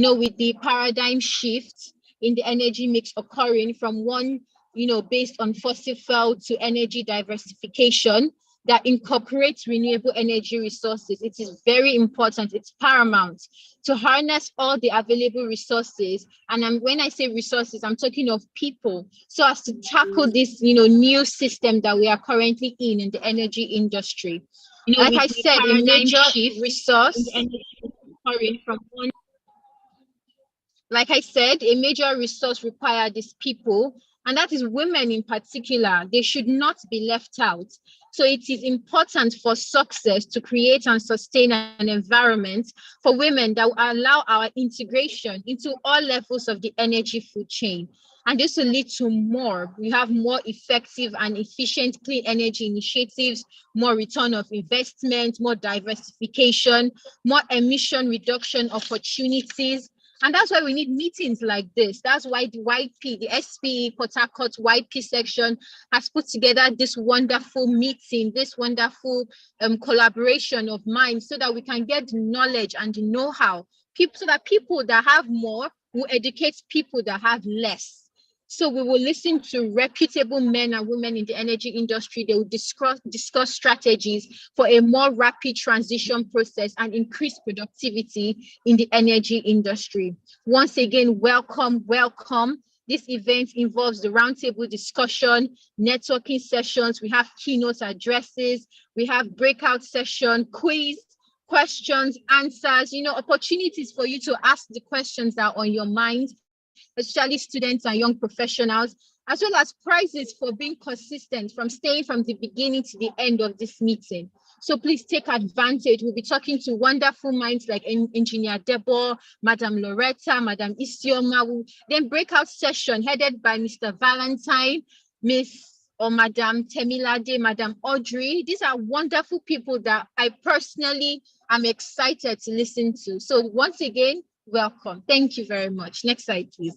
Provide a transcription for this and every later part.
with the paradigm shift in the energy mix occurring from one, based on fossil fuel to energy diversification that incorporates renewable energy resources. It is very important, it's paramount to harness all the available resources. And when I say resources, I'm talking of people, so as to tackle this, new system that we are currently in the energy industry. Like I said, a major resource from one. Like I said, a major resource required is people, and that is women in particular. They should not be left out. So it is important for success to create and sustain an environment for women that will allow our integration into all levels of the energy food chain. And this will lead to we have more effective and efficient clean energy initiatives, more return of investment, more diversification, more emission reduction opportunities. And that's why we need meetings like this. That's why the YP, the SPE Port Harcourt YP section has put together this wonderful meeting, this wonderful collaboration of minds, so that we can get the knowledge and the know-how, so that people that have more will educate people that have less. So we will listen to reputable men and women in the energy industry. They will discuss strategies for a more rapid transition process and increase productivity in the energy industry. Once again, welcome. This event involves the roundtable discussion, networking sessions. We have keynote addresses. We have breakout session, quiz, questions, answers, opportunities for you to ask the questions that are on your mind, especially students and young professionals, as well as prizes for being consistent, from staying from the beginning to the end of this meeting. So please take advantage. We'll be talking to wonderful minds like Engineer Debo, Madam Loretta, Madam Isioma. Then breakout session headed by Mr. Valentine, Madam Temilade, Madam Audrey. These are wonderful people that I personally am excited to listen to. So once again, welcome. Thank you very much. Next slide, please.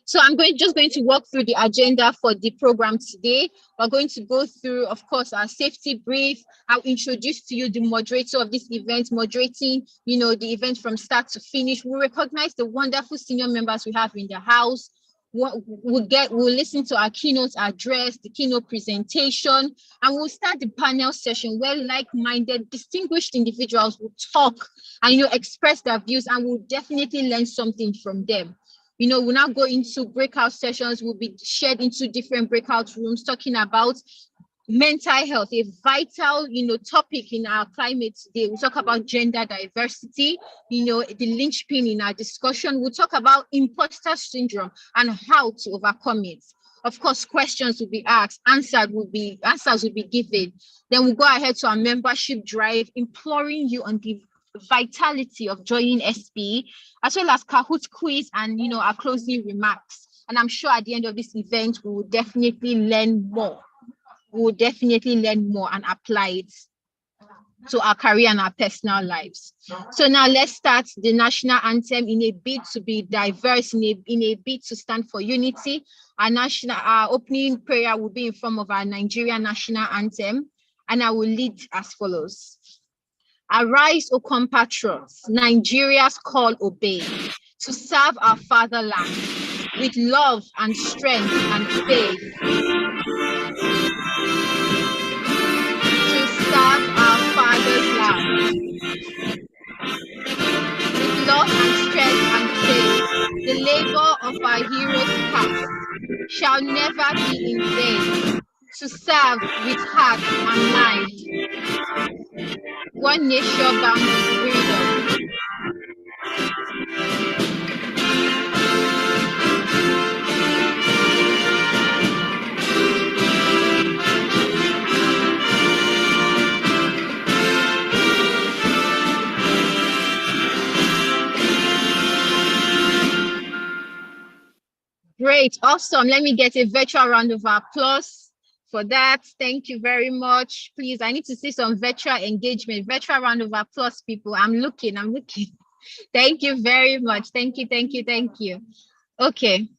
So I'm just going to walk through the agenda for the program today. We're going to go through, of course, our safety brief. I'll introduce to you the moderator of this event, moderating, the event from start to finish. We'll recognize the wonderful senior members we have in the house. We'll listen to our keynote address, the keynote presentation, and we'll start the panel session where like-minded, distinguished individuals will talk and express their views, and we'll definitely learn something from them. We'll now go into breakout sessions. We'll be shared into different breakout rooms talking about mental health, a vital, topic in our climate today. We'll talk about gender diversity, the linchpin in our discussion. We'll talk about imposter syndrome and how to overcome it. Of course, questions will be asked, answers will be given. Then we'll go ahead to our membership drive, imploring you on the vitality of joining SPE, as well as Kahoot quiz and our closing remarks. And I'm sure at the end of this event, we will definitely learn more. We will definitely learn more and apply it to our career and our personal lives. So now let's start the national anthem in a bid to be diverse, in a bid to stand for unity. Our opening prayer will be in form of our Nigerian national anthem, and I will lead as follows. Arise, O compatriots, Nigeria's call obey, to serve our fatherland with love and strength and faith. To serve our father's land with love and strength and faith. The labor of our heroes past shall never be in vain. To serve with heart and mind. One nation bound in freedom. Great, awesome. Let me get a virtual round of applause for that. Thank you very much. Please, I need to see some virtual engagement. Virtual round of applause, people. I'm looking. Thank you very much. Thank you. Okay.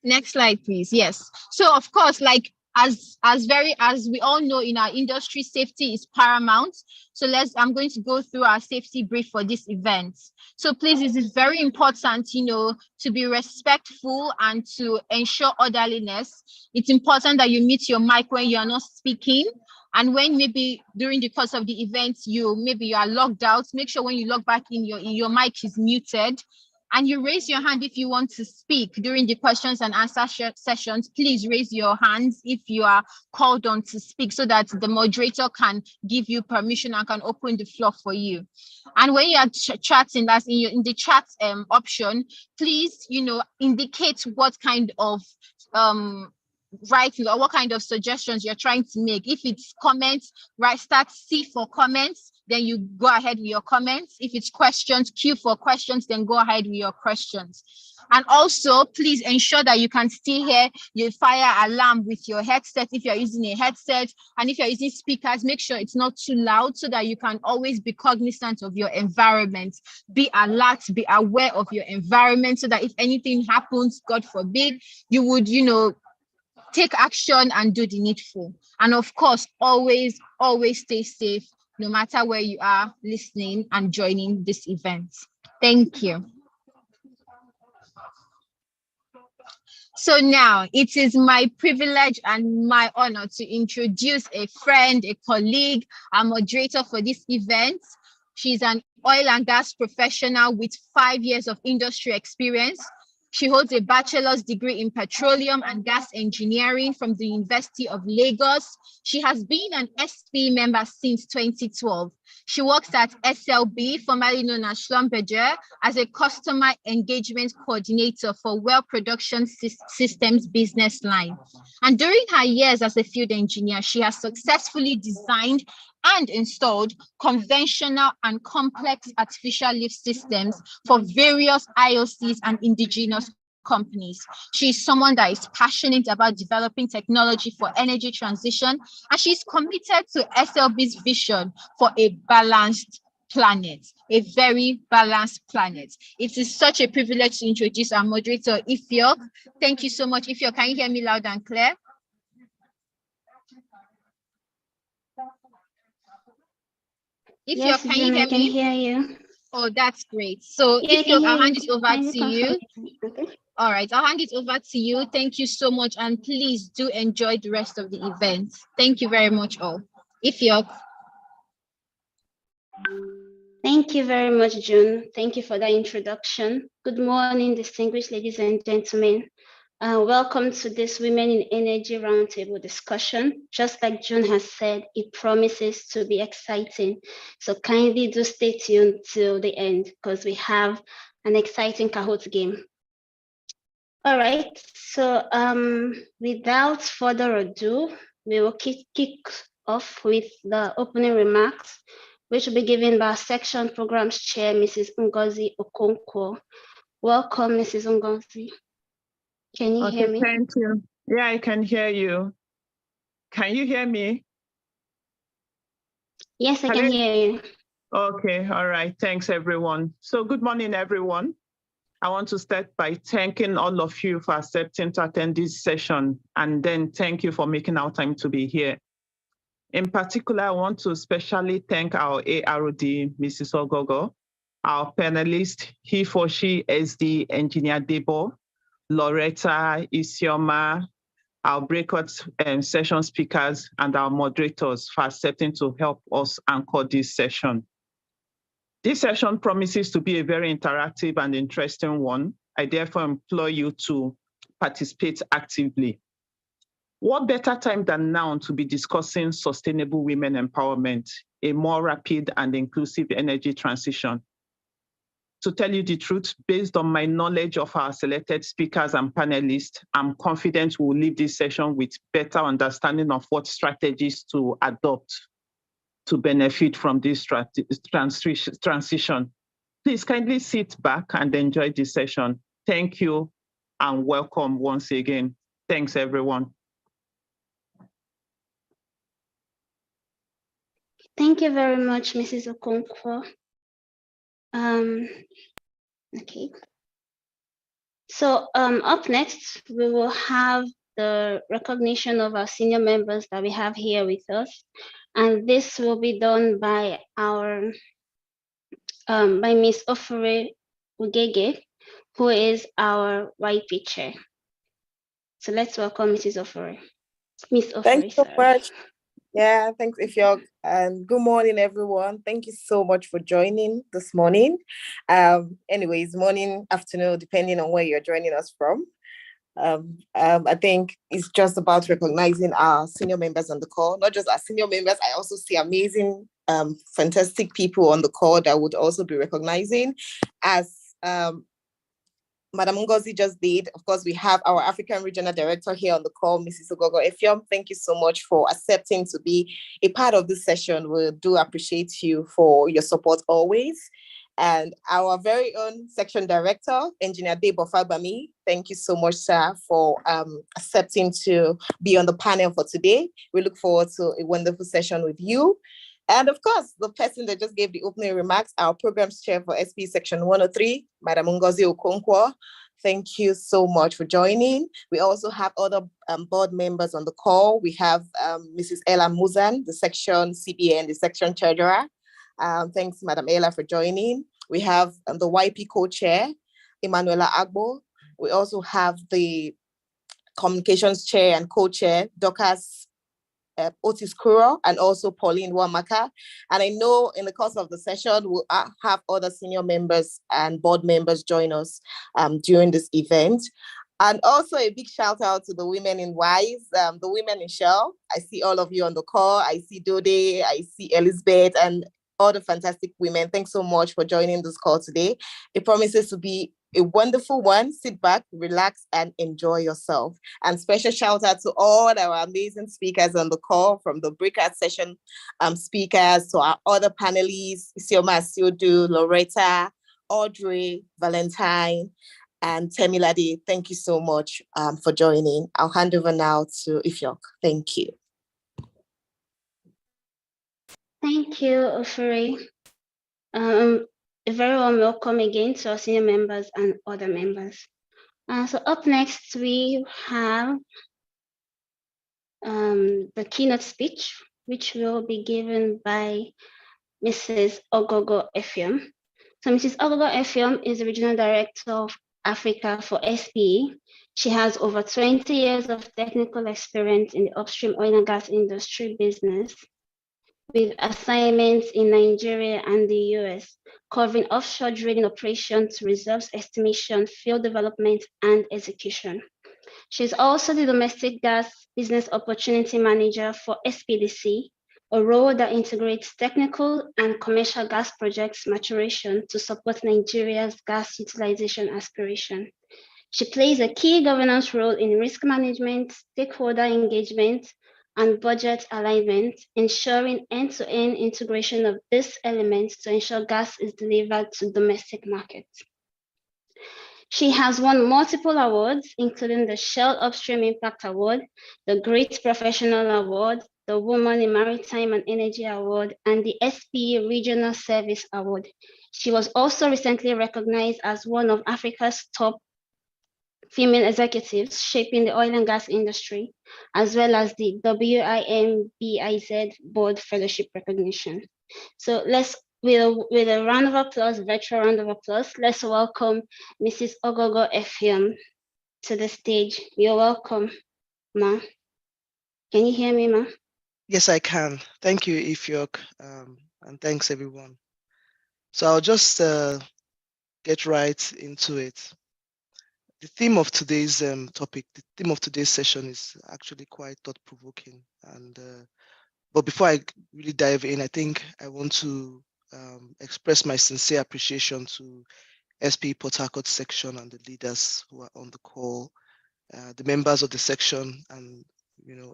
Next slide, please. Yes. So, of course, like as we all know, in our industry, safety is paramount. So I'm going to go through our safety brief for this event. So please, it is very important, to be respectful and to ensure orderliness. It's important that you mute your mic when you are not speaking. And when maybe during the course of the event, you are logged out, make sure when you log back in, your mic is muted. And you raise your hand if you want to speak during the questions and answer sessions. Please raise your hands if you are called on to speak, so that the moderator can give you permission and can open the floor for you. And when you are chatting, that's in the chat option, please, indicate what kind of writing or what kind of suggestions you're trying to make. If it's comments, start C for comments, then you go ahead with your comments. If it's questions, Q for questions, then go ahead with your questions. And also, please ensure that you can still hear your fire alarm with your headset if you're using a headset. And if you're using speakers, make sure it's not too loud, so that you can always be cognizant of your environment. Be alert, be aware of your environment, so that if anything happens, God forbid, you would, take action and do the needful. And of course, always stay safe, no matter where you are listening and joining this event. Thank you. So now it is my privilege and my honor to introduce a friend, a colleague, a moderator for this event. She's an oil and gas professional with 5 years of industry experience. She holds a bachelor's degree in petroleum and gas engineering from the University of Lagos. She has been an SP member since 2012. She works at SLB, formerly known as Schlumberger, as a customer engagement coordinator for well production systems business line. And during her years as a field engineer, she has successfully designed and installed conventional and complex artificial lift systems for various IOCs and indigenous companies. She's someone that is passionate about developing technology for energy transition, and she's committed to SLB's vision for a balanced planet, a very balanced planet. It is such a privilege to introduce our moderator, Ifeok. Thank you so much. Ifeok, can you hear me loud and clear? Yes, can you hear me? I can hear you. Oh, that's great. So Ifeok, I'll hand it over to you. Okay. All right, I'll hand it over to you. Thank you so much. And please do enjoy the rest of the event. Thank you very much all. Ifeok. Thank you very much, June. Thank you for that introduction. Good morning, distinguished ladies and gentlemen. Welcome to this Women in Energy Roundtable discussion. Just like June has said, it promises to be exciting. So kindly do stay tuned till the end, because we have an exciting Kahoot game. All right, so without further ado, we will kick off with the opening remarks, which will be given by our section programs chair, Mrs. Ngozi Okonkwo. Welcome, Mrs. Ngozi. Can you hear me? Thank you. Yeah, I can hear you. Can you hear me? Yes, I can hear you. Okay, all right. Thanks, everyone. So good morning, everyone. I want to start by thanking all of you for accepting to attend this session, and then thank you for making our time to be here. In particular, I want to especially thank our ARD, Mrs. Ogogo, our panelist, he for she SD Engineer Debo, Loretta, Isioma, our breakout session speakers, and our moderators for accepting to help us anchor this session. This session promises to be a very interactive and interesting one. I therefore implore you to participate actively. What better time than now to be discussing sustainable women empowerment, a more rapid and inclusive energy transition? To tell you the truth, based on my knowledge of our selected speakers and panelists, I'm confident we'll leave this session with better understanding of what strategies to adopt to benefit from this transition. Please kindly sit back and enjoy this session. Thank you and welcome once again. Thanks, everyone. Thank you very much, Mrs. Okonkwo. Okay. So up next, we will have the recognition of our senior members that we have here with us. And this will be done by our by Ms. Ofure Ugege, who is our YP chair. So let's welcome Mrs. Ofure. Ms. Ofure, Thanks so sorry. much. Yeah, thanks, Ifyok. And good morning, everyone. Thank you so much for joining this morning. Anyways, morning, afternoon, depending on where you're joining us from. I think it's just about recognizing our senior members on the call, not just our senior members. I also see amazing, fantastic people on the call that would also be recognizing. As Madam Ngozi just did. Of course, we have our African Regional Director here on the call, Mrs. Ogogo Effiong. Thank you so much for accepting to be a part of this session. We do appreciate you for your support always. And our very own Section Director, Engineer Debo Fagbami. Thank you so much, sir, for accepting to be on the panel for today. We look forward to a wonderful session with you. And of course, the person that just gave the opening remarks, our programs chair for SP Section 103, Madam Ngozi Okonkwo. Thank you so much for joining. We also have other board members on the call. We have Mrs. Ella Muzan, the section CBN, the section treasurer. Thanks, Madam Ella, for joining. We have the YP co-chair, Emanuela Agbo. We also have the communications chair and co-chair, Dorcas Otis Kuro, and also Pauline Wamaka. And I know in the course of the session, we'll have other senior members and board members join us during this event. And also a big shout out to the women in WISE, the women in Shell. I see all of you on the call. I see Dode, I see Elizabeth, and all the fantastic women. Thanks so much for joining this call today. It promises to be a wonderful one. Sit back, relax, and enjoy yourself. And special shout out to all our amazing speakers on the call, from the breakout session speakers to our other panelists, Isioma Asiodu, Loretta, Audrey, Valentine, and Temilade. Thank you so much for joining. I'll hand over now to Ifyok. Thank you. Thank you, Ofure. A very warm welcome again to our senior members and other members. So up next, we have the keynote speech, which will be given by Mrs. Ogogo Effiong. So Mrs. Ogogo Effiong is the Regional Director of Africa for SPE. She has over 20 years of technical experience in the upstream oil and gas industry business, with assignments in Nigeria and the US, covering offshore drilling operations, reserves estimation, field development, and execution. She's also the Domestic Gas Business Opportunity Manager for SPDC, a role that integrates technical and commercial gas projects maturation to support Nigeria's gas utilization aspiration. She plays a key governance role in risk management, stakeholder engagement, and budget alignment, ensuring end-to-end integration of these elements to ensure gas is delivered to domestic markets. She has won multiple awards, including the Shell Upstream Impact Award, the Great Professional Award, the Woman in Maritime and Energy Award, and the SPE Regional Service Award. She was also recently recognized as one of Africa's top female executives shaping the oil and gas industry, as well as the WIMBIZ Board Fellowship recognition. So with a round of applause, virtual round of applause, let's welcome Mrs. Ogogo Effiong to the stage. You're welcome, Ma. Can you hear me, Ma? Yes, I can. Thank you, Ifyok, and thanks everyone. So I'll just get right into it. The theme of today's topic, the theme of today's session is actually quite thought-provoking. And but before I really dive in, I think I want to express my sincere appreciation to SPE Port Harcourt section and the leaders who are on the call, the members of the section, and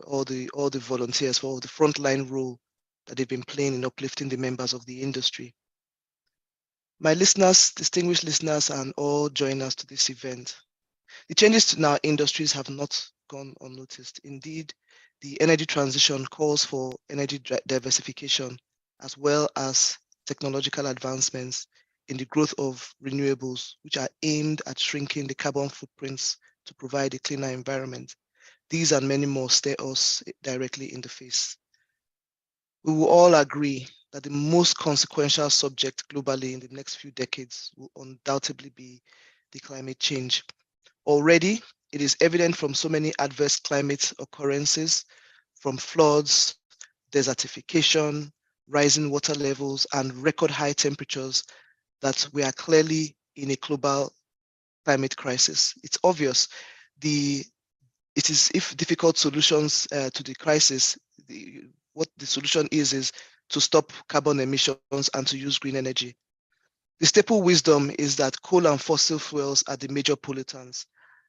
all the volunteers for all the frontline role that they've been playing in uplifting the members of the industry. My listeners, distinguished listeners, and all joiners to this event. The changes in our industries have not gone unnoticed. Indeed, the energy transition calls for energy diversification, as well as technological advancements in the growth of renewables, which are aimed at shrinking the carbon footprints to provide a cleaner environment. these and many more stare us directly in the face. We will all agree that the most consequential subject globally in the next few decades will undoubtedly be the climate change. Already, it is evident from so many adverse climate occurrences, from floods, desertification, rising water levels, and record high temperatures, that we are clearly in a global climate crisis. It's obvious. It is if difficult solutions to the crisis, what the solution is to stop carbon emissions and to use green energy. The staple wisdom is that coal and fossil fuels are the major pollutants.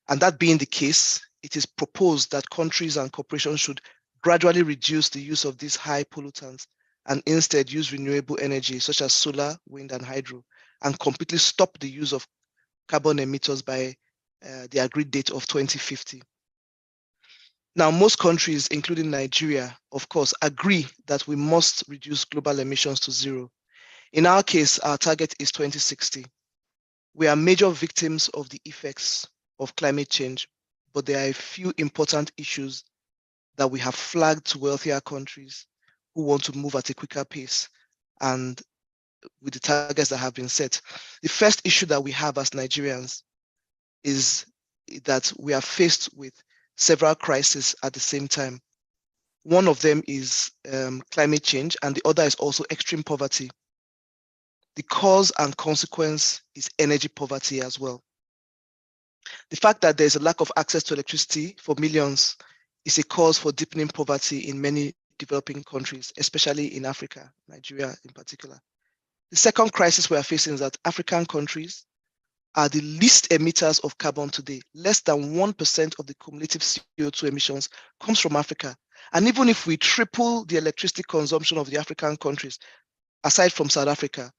And that being the case, it is proposed that countries and corporations should gradually reduce the use of these high pollutants and instead use renewable energy such as solar, wind, and hydro, and completely stop the use of carbon emitters by the agreed date of 2050. Now, most countries, including Nigeria, of course, agree that we must reduce global emissions to zero. In our case, our target is 2060. We are major victims of the effects of climate change, but there are a few important issues that we have flagged to wealthier countries who want to move at a quicker pace and with the targets that have been set. The first issue that we have as Nigerians is that we are faced with several crises at the same time. One of them is climate change, and the other is also extreme poverty. The cause and consequence is energy poverty as well. The fact that there's a lack of access to electricity for millions is a cause for deepening poverty in many developing countries, especially in Africa, Nigeria in particular. The second crisis we are facing is that African countries are the least emitters of carbon today. Less than 1% of the cumulative CO2 emissions comes from Africa. And even if we triple the electricity consumption of the African countries, aside from South Africa,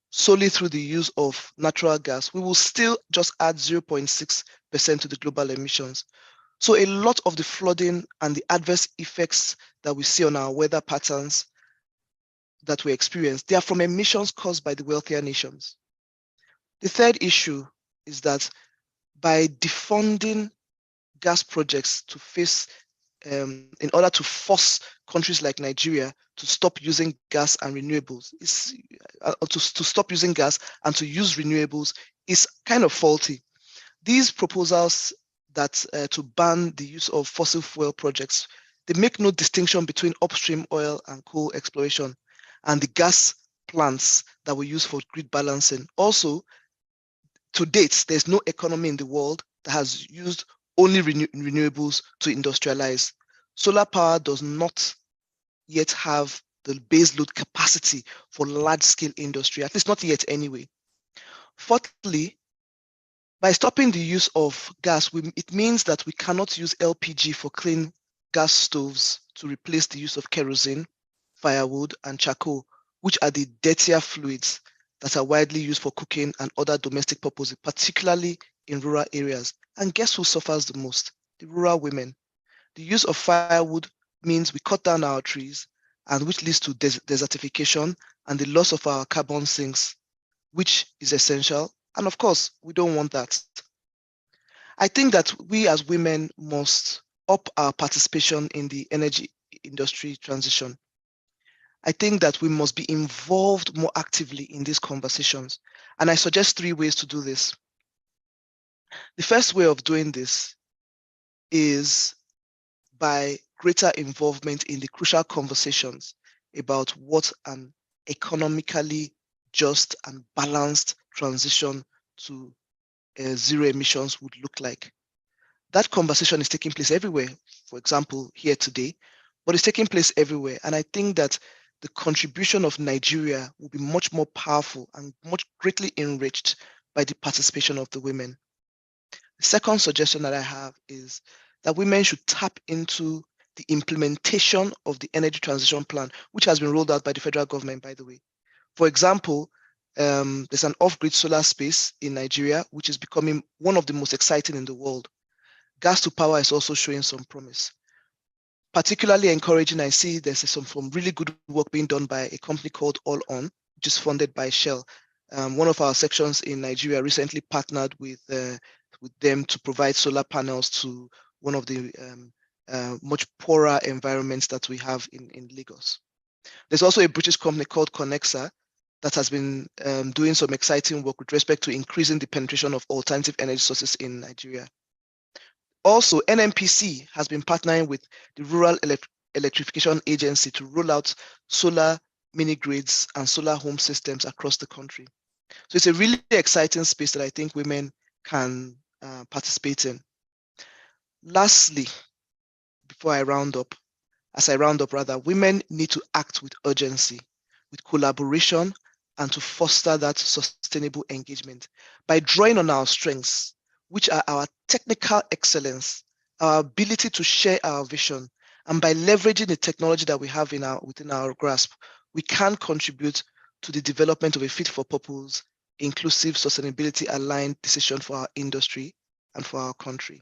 solely through the use of natural gas, we will still just add 0.6% to the global emissions. So a lot of the flooding and the adverse effects that we see on our weather patterns that we experience, they are from emissions caused by the wealthier nations. The third issue is that by defunding gas projects to face, in order to force countries like Nigeria to stop using gas and renewables, to stop using gas and to use renewables is kind of faulty. These proposals that to ban the use of fossil fuel projects, they make no distinction between upstream oil and coal exploration and the gas plants that we use for grid balancing. Also, to date, there's no economy in the world that has used only renewables to industrialize. Solar power does not yet have the baseload capacity for large-scale industry, at least not yet anyway. Fourthly, by stopping the use of gas, it means that we cannot use LPG for clean gas stoves to replace the use of kerosene, firewood, and charcoal, which are the dirtier fluids that are widely used for cooking and other domestic purposes, particularly in rural areas. And guess who suffers the most? The rural women. The use of firewood means we cut down our trees, and which leads to desertification and the loss of our carbon sinks, which is essential. And of course, we don't want that. I think that we as women must up our participation in the energy industry transition. I think that we must be involved more actively in these conversations. And I suggest 3 ways to do this. The first way of doing this is by greater involvement in the crucial conversations about what an economically just and balanced transition to zero emissions would look like. That conversation is taking place everywhere, for example, here today, but it's taking place everywhere. And I think that the contribution of Nigeria will be much more powerful and much greatly enriched by the participation of the women. The second suggestion that I have is that women should tap into the implementation of the energy transition plan, which has been rolled out by the federal government, by the way. For example, there's an off-grid solar space in Nigeria, which is becoming one of the most exciting in the world. Gas to power is also showing some promise. Particularly encouraging, I see there's some really good work being done by a company called All On, which is funded by Shell. One of our sections in Nigeria recently partnered with them to provide solar panels to one of the much poorer environments that we have in Lagos. There's also a British company called Connexa that has been doing some exciting work with respect to increasing the penetration of alternative energy sources in Nigeria. Also, NNPC has been partnering with the Rural Electrification Agency to roll out solar mini grids and solar home systems across the country. So it's a really exciting space that I think women can participate in. Lastly, before I round up, women need to act with urgency, with collaboration, and to foster that sustainable engagement by drawing on our strengths, which are our technical excellence, our ability to share our vision, and by leveraging the technology that we have within our grasp, we can contribute to the development of a fit-for-purpose, inclusive, sustainability-aligned decision for our industry and for our country.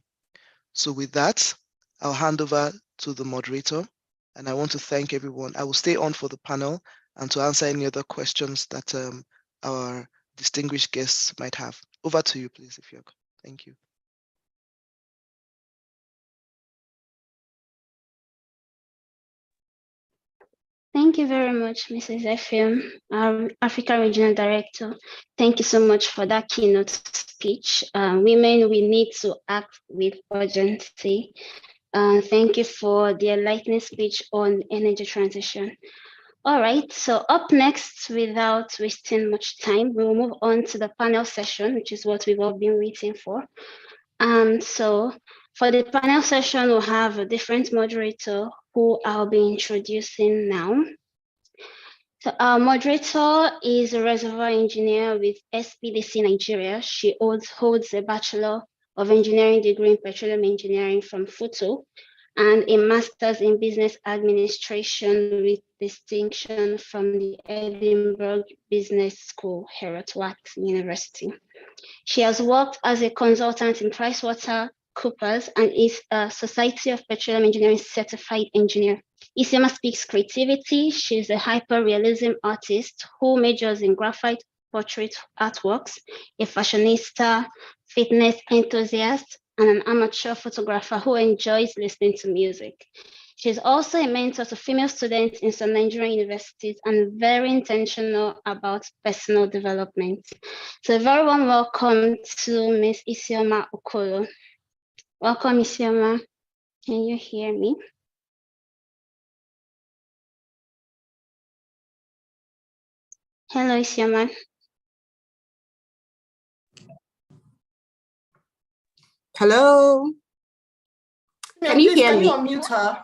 So with that, I'll hand over to the moderator, and I want to thank everyone. I will stay on for the panel and to answer any other questions that our distinguished guests might have. Over to you, please, Ifeok. Thank you. Thank you very much, Mrs. Effium, our Africa Regional Director. Thank you so much for that keynote speech. Women, we need to act with urgency. Thank you for the enlightening speech on energy transition. All right, so up next, without wasting much time, we will move on to the panel session, which is what we've all been waiting for. So for the panel session, we'll have a different moderator who I'll be introducing now. So our moderator is a reservoir engineer with SPDC Nigeria. She holds a Bachelor of Engineering degree in Petroleum Engineering from FUTO and a Master's in Business Administration with distinction from the Edinburgh Business School, Herot-Wax University. She has worked as a consultant in PricewaterhouseCoopers and is a Society of Petroleum Engineering certified engineer. Isioma speaks creativity. She's a hyper-realism artist who majors in graphite portrait artworks, a fashionista, fitness enthusiast, and an amateur photographer who enjoys listening to music. She's also a mentor to female students in some Nigerian universities and very intentional about personal development. So a very warm welcome to Ms. Isioma Okolo. Welcome, Isioma. Can you hear me? Hello, Isioma. Hello. Can you hear me? Can you unmute her?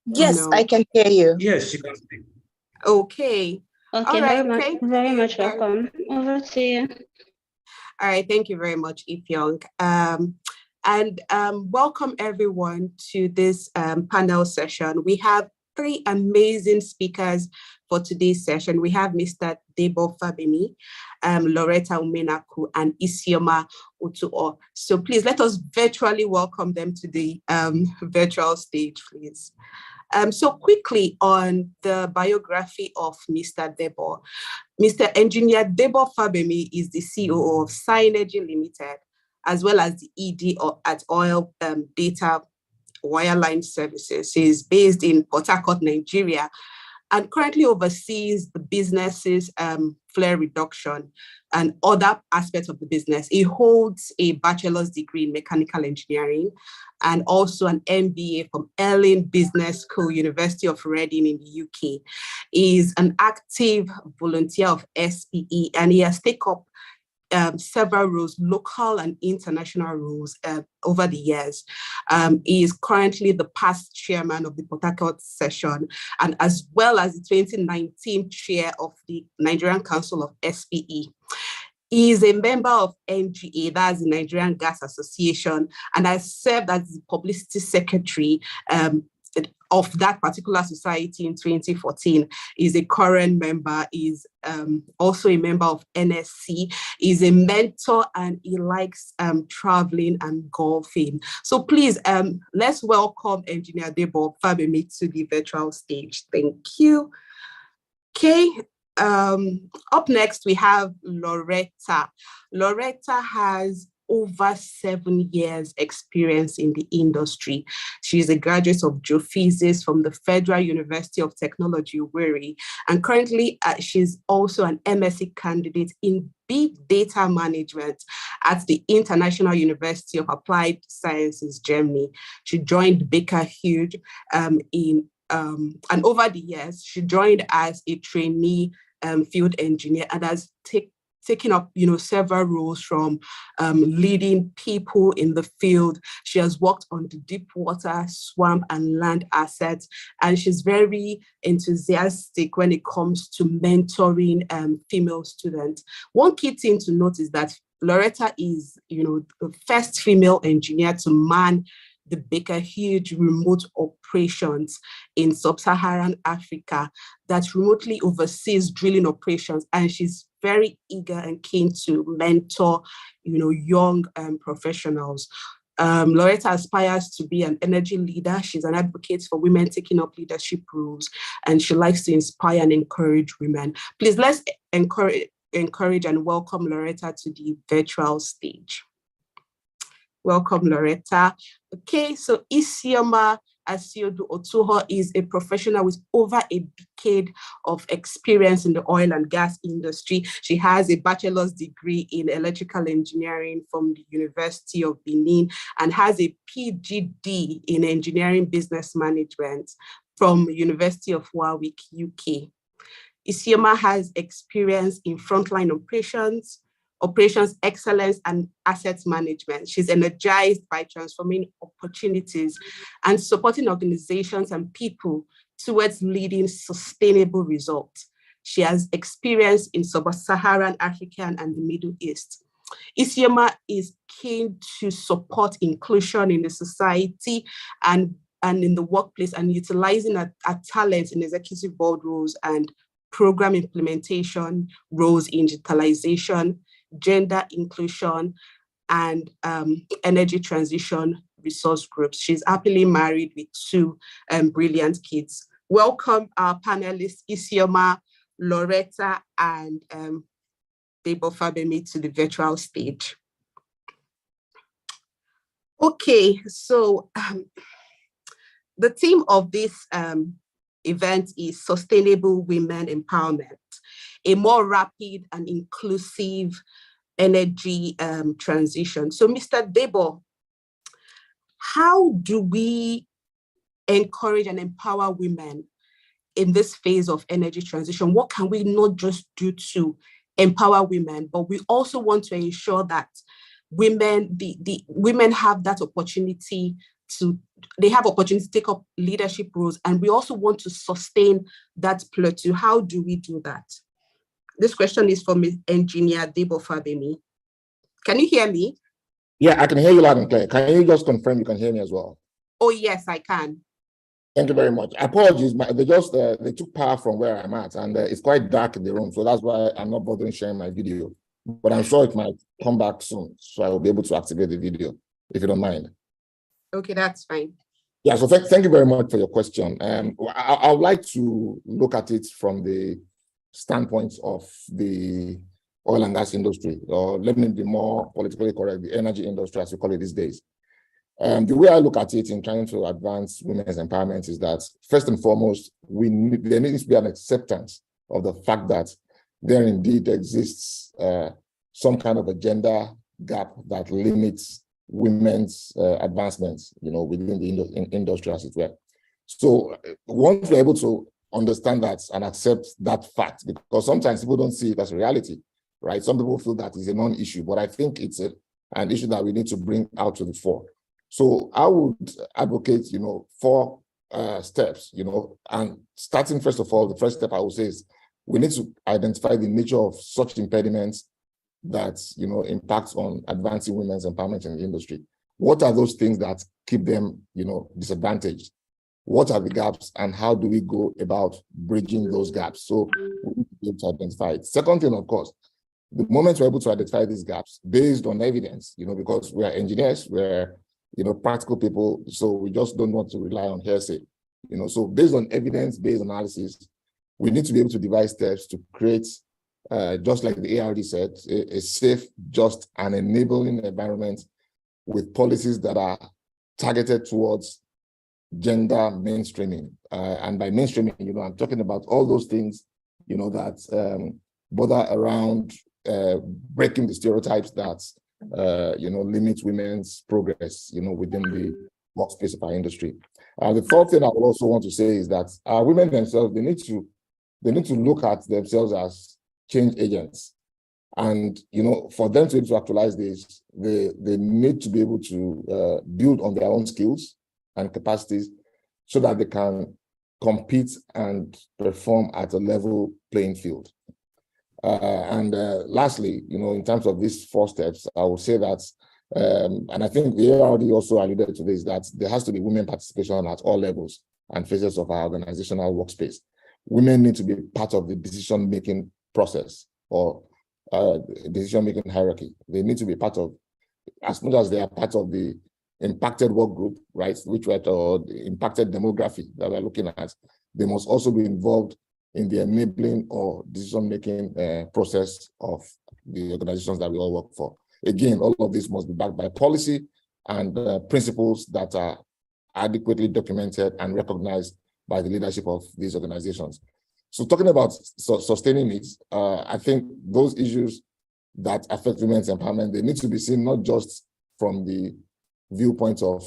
Yes, No. I can hear you. Yes, you can speak. Okay. Okay, All right, very much welcome. Over to you. All right, thank you very much, Ifeok. Welcome everyone to this panel session. We have three amazing speakers for today's session. We have Mr. Debo Fabemi, Loretta Umenaku, and Isioma Otuo. So please let us virtually welcome them to the virtual stage, please. So quickly on the biography of Mr. Debo. Mr. Engineer Debo Fabemi is the CEO of Synergy Limited, as well as the ED at Oil Data Wireline Services. He's based in Port Harcourt, Nigeria, and currently oversees the business's flare reduction and other aspects of the business. He holds a bachelor's degree in mechanical engineering and also an MBA from Erling Business School, University of Reading in the UK. He is an active volunteer of SPE, and he has taken up several roles, local and international roles over the years. He is currently the past chairman of the Port Harcourt session, and as well as the 2019 chair of the Nigerian Council of SPE. He is a member of NGA, that's the Nigerian Gas Association, and has served as the publicity secretary of that particular society in 2014. Is a current member, is also a member of NSC, is a mentor, and he likes traveling and golfing. So please, let's welcome Engineer Debo Fabemi to the virtual stage. Thank you. Okay. Up next, we have Loretta. Loretta has over 7 years experience in the industry. She's a graduate of geophysics from the Federal University of Technology, Owerri, and currently she's also an MSc candidate in big data management at the International University of Applied Sciences, Germany. She joined Baker Hughes and over the years, she joined as a trainee field engineer and has taken up, several roles from leading people in the field. She has worked on the deep water, swamp, and land assets, and she's very enthusiastic when it comes to mentoring female students. One key thing to note is that Loretta is, the first female engineer to man the Baker Hughes remote operations in sub-Saharan Africa that remotely oversees drilling operations, and she's very eager and keen to mentor, young professionals. Loretta aspires to be an energy leader. She's an advocate for women taking up leadership roles, and she likes to inspire and encourage women. Please, let's encourage and welcome Loretta to the virtual stage. Welcome, Loretta. Okay, so Isioma Asiodu Otuho is a professional with over a decade of experience in the oil and gas industry. She has a bachelor's degree in electrical engineering from the University of Benin and has a PGD in engineering business management from University of Warwick, UK. Isioma has experience in frontline operations excellence, and asset management. She's energized by transforming opportunities and supporting organizations and people towards leading sustainable results. She has experience in sub-Saharan Africa and the Middle East. Isioma is keen to support inclusion in the society and in the workplace, and utilizing our talents in executive board roles and program implementation roles in digitalization, gender inclusion, and energy transition resource groups. She's happily married with 2 brilliant kids. Welcome our panelists, Isioma, Loretta, and Debo Fabemi to the virtual stage. Okay, so the theme of this event is Sustainable Women Empowerment, a more rapid and inclusive energy transition. So, Mr. Debo, how do we encourage and empower women in this phase of energy transition? What can we not just do to empower women, but we also want to ensure that women, the women have that opportunity to take up leadership roles, and we also want to sustain that plateau. How do we do that? This question is for Engineer Debo Fabemi. Can you hear me? Yeah, I can hear you loud and clear. Can you just confirm you can hear me as well? Oh, yes, I can. Thank you very much. Apologies, they took power from where I'm at, and it's quite dark in the room, so that's why I'm not bothering sharing my video. But I'm sure it might come back soon, so I will be able to activate the video, if you don't mind. Okay, that's fine. Yeah, so thank you very much for your question. I would like to look at it from the standpoint of the oil and gas industry, or let me be more politically correct, the energy industry, as we call it these days. The way I look at it in trying to advance women's empowerment is that, first and foremost, there needs to be an acceptance of the fact that there indeed exists some kind of a gender gap that limits women's advancements, within the industry, as it were. So once we're able to understand that and accept that fact, because sometimes people don't see it as a reality, right? Some people feel that is a non-issue, but I think it's an issue that we need to bring out to the fore. So I would advocate, 4 steps, and starting first of all, the first step I would say is we need to identify the nature of such impediments that, impacts on advancing women's empowerment in the industry. What are those things that keep them, disadvantaged? What are the gaps, and how do we go about bridging those gaps? So we need to be able to identify it. Second thing, of course, the moment we're able to identify these gaps based on evidence, because we are engineers, we're, practical people, so we just don't want to rely on hearsay. So based on evidence-based analysis, we need to be able to devise steps to create just like the ARD said, a safe, just, and enabling environment with policies that are targeted towards gender mainstreaming. And by mainstreaming, I'm talking about all those things, that bother around breaking the stereotypes that, limit women's progress, within the workspace of our industry. The third thing I would also want to say is that women themselves, they need to look at themselves as change agents. And, for them to actualize this, they need to be able to build on their own skills and capacities so that they can compete and perform at a level playing field. Lastly, in terms of these 4 steps, I would say that, and I think the ARD also alluded to this, that there has to be women participation at all levels and phases of our organizational workspace. Women need to be part of the decision-making process or decision-making hierarchy. They need to be part of, as much as they are part of the impacted work group, right, which we're the impacted demography that we're looking at, they must also be involved in the enabling or decision-making process of the organizations that we all work for. Again, all of this must be backed by policy and principles that are adequately documented and recognized by the leadership of these organizations. So talking about sustaining it, I think those issues that affect women's empowerment, they need to be seen not just from the viewpoint of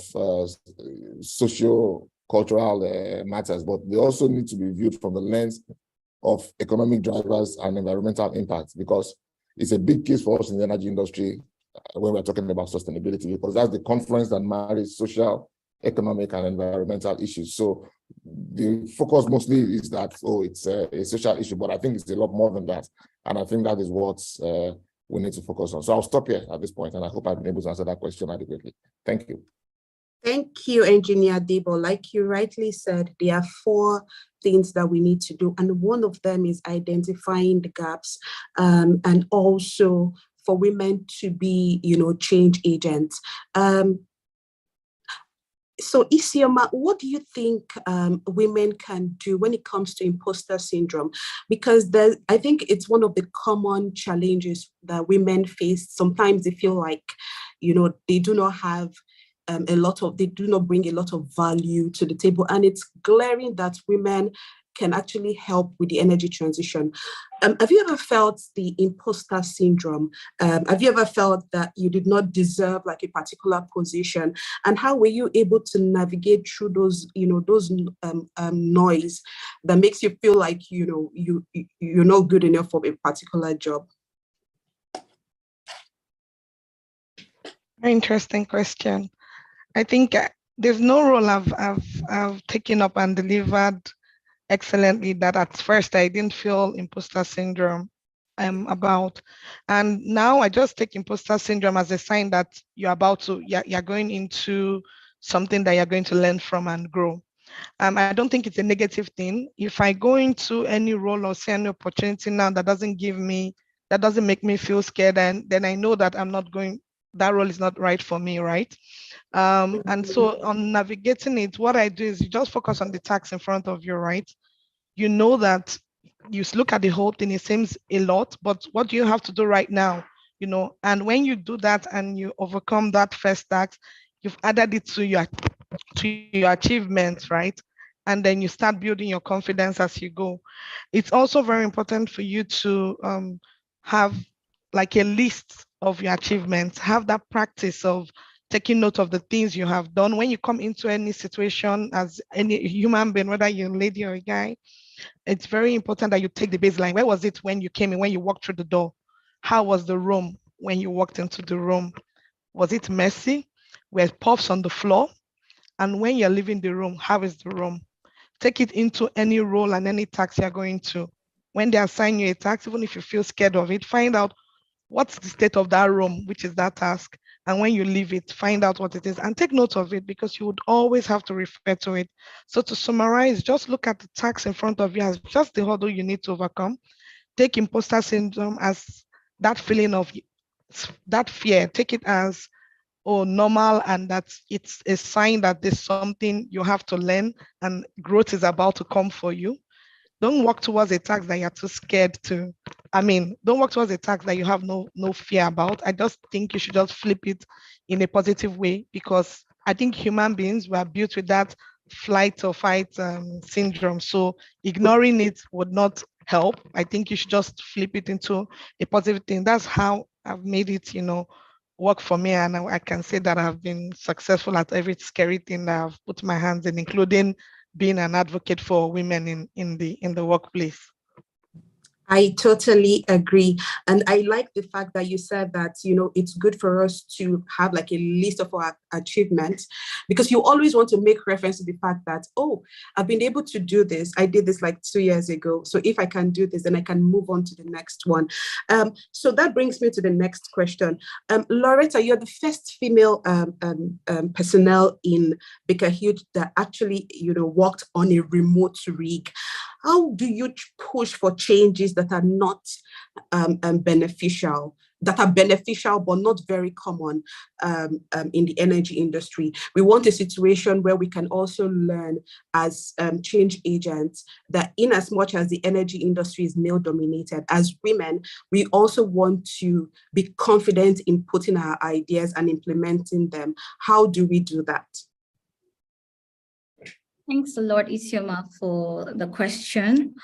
socio-cultural matters, but they also need to be viewed from the lens of economic drivers and environmental impact, because it's a big case for us in the energy industry when we're talking about sustainability, because that's the confluence that marries social, economic, and environmental issues. So the focus mostly is that, it's a social issue, but I think it's a lot more than that. And I think that is what we need to focus on. So I'll stop here at this point, and I hope I've been able to answer that question adequately. Thank you. Thank you, Engineer Debo. Like you rightly said, there are 4 things that we need to do. And one of them is identifying the gaps, and also for women to be, change agents. So Isioma, what do you think women can do when it comes to imposter syndrome? Because I think it's one of the common challenges that women face. Sometimes they feel like, they do not have they do not bring a lot of value to the table. And it's glaring that women can actually help with the energy transition. Have you ever felt the imposter syndrome? Have you ever felt that you did not deserve like a particular position? And how were you able to navigate through those, noise that makes you feel like, you're not good enough for a particular job? Very interesting question. I think there's no role I've taken up and delivered excellently that at first I didn't feel imposter syndrome about. And now I just take imposter syndrome as a sign that you're going into something that you're going to learn from and grow. I don't think it's a negative thing. If I go into any role or see any opportunity now that doesn't make me feel scared, then I know that that role is not right for me, right? And so on navigating it, what I do is you just focus on the task in front of you, right? You know that you look at the whole thing, it seems a lot, but what do you have to do right now? And when you do that and you overcome that first task, you've added it to your achievements, right? And then you start building your confidence as you go. It's also very important for you to have like a list of your achievements, have that practice of taking note of the things you have done. When you come into any situation as any human being, whether you're a lady or a guy, it's very important that you take the baseline. Where was it when you came in, when you walked through the door? How was the room when you walked into the room? Was it messy? Were puffs on the floor? And when you're leaving the room, how is the room? Take it into any role and any task you're going to. When they assign you a task, even if you feel scared of it, find out what's the state of that room, which is that task. And when you leave it, find out what it is and take note of it, because you would always have to refer to it. So to summarize, just look at the task in front of you as just the hurdle you need to overcome. Take imposter syndrome as that feeling of that fear. Take it as normal, and that it's a sign that there's something you have to learn and growth is about to come for you. Don't walk towards a task that you're too scared to I mean, don't work towards a task that you have no fear about. I just think you should just flip it in a positive way, because I think human beings were built with that flight or fight syndrome. So ignoring it would not help. I think you should just flip it into a positive thing. That's how I've made it, work for me. And I can say that I've been successful at every scary thing that I've put my hands in, including being an advocate for women in the workplace. I totally agree. And I like the fact that you said that, it's good for us to have like a list of our achievements, because you always want to make reference to the fact that, oh, I've been able to do this. I did this like 2 years ago. So if I can do this, then I can move on to the next one. So that brings me to the next question. Loretta, you're the first female personnel in Baker Hughes that actually, worked on a remote rig. How do you push for changes that are not beneficial, that are beneficial but not very common in the energy industry? We want a situation where we can also learn as change agents that in as much as the energy industry is male dominated, as women, we also want to be confident in putting our ideas and implementing them. How do we do that? Thanks a lot, Isioma, for the question.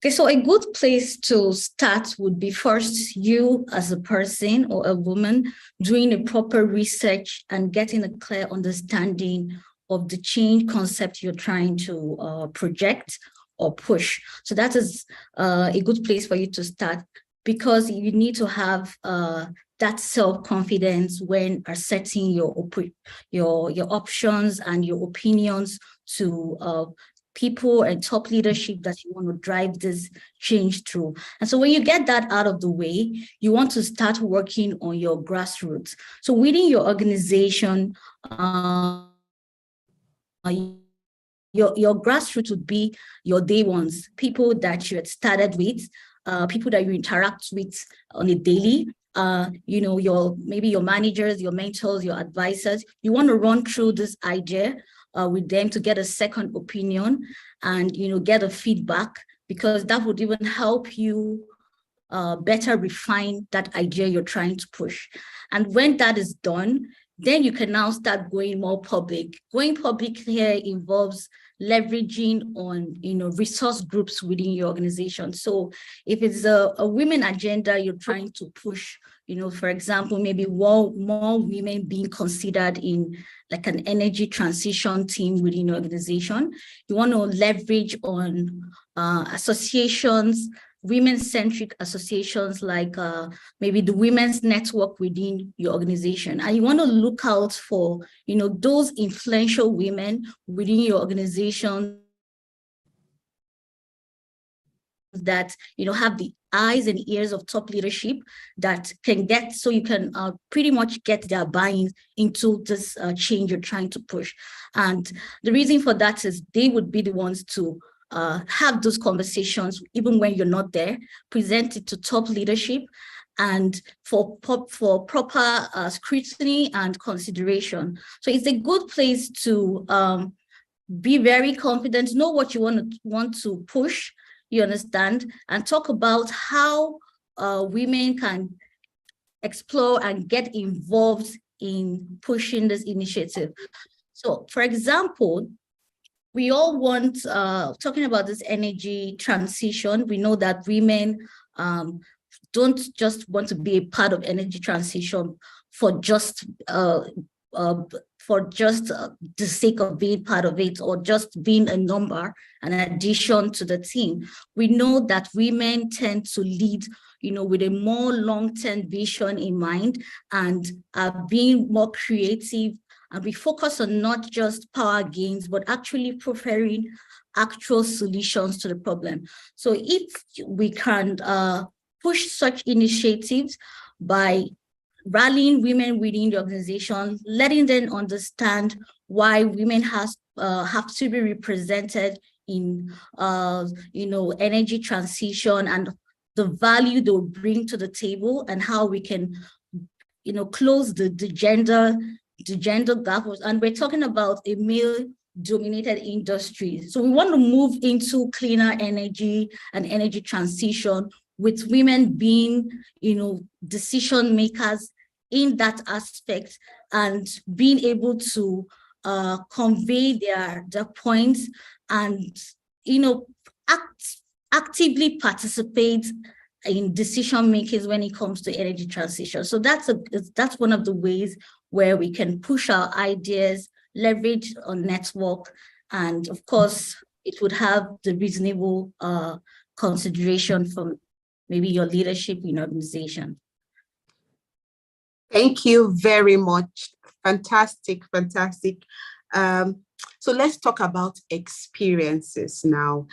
Okay, so a good place to start would be first you as a person or a woman doing a proper research and getting a clear understanding of the change concept you're trying to project or push. So that is a good place for you to start, because you need to have that self-confidence when asserting your options and your opinions to people and top leadership that you want to drive this change through. And so when you get that out of the way, you want to start working on your grassroots. So within your organization, your grassroots would be your day ones, people that you had started with, people that you interact with on a daily, maybe your managers, your mentors, your advisors. You want to run through this idea with them to get a second opinion and get a feedback, because that would even help you better refine that idea you're trying to push. And when that is done, then you can now start going more public. Going public here involves leveraging on resource groups within your organization. So if it's a women agenda you're trying to push, for example, maybe more women being considered in like an energy transition team within your organization, you want to leverage on associations, women-centric associations like maybe the Women's Network within your organization. And you want to look out for, those influential women within your organization that, have the eyes and ears of top leadership that can so you can pretty much get their buy-in into this change you're trying to push. And the reason for that is they would be the ones to have those conversations, even when you're not there, present it to top leadership and for proper scrutiny and consideration. So it's a good place to be very confident, know what you want to push, you understand, and talk about how women can explore and get involved in pushing this initiative. So for example, we all want, talking about this energy transition, we know that women don't just want to be a part of energy transition for just the sake of being part of it or just being a number, an addition to the team. We know that women tend to lead, with a more long-term vision in mind and are being more creative. And we focus on not just power gains, but actually preferring actual solutions to the problem. So if we can push such initiatives by rallying women within the organization, letting them understand why women have to be represented in energy transition and the value they will bring to the table and how we can close the gender gap. And we're talking about a male-dominated industry. So we want to move into cleaner energy and energy transition with women being, decision makers in that aspect, and being able to convey their points and, actively participate in decision making when it comes to energy transition. So that's one of the ways where we can push our ideas, leverage our network, and of course, it would have the reasonable consideration from maybe your leadership in organization. Thank you very much. Fantastic, fantastic. So let's talk about experiences now.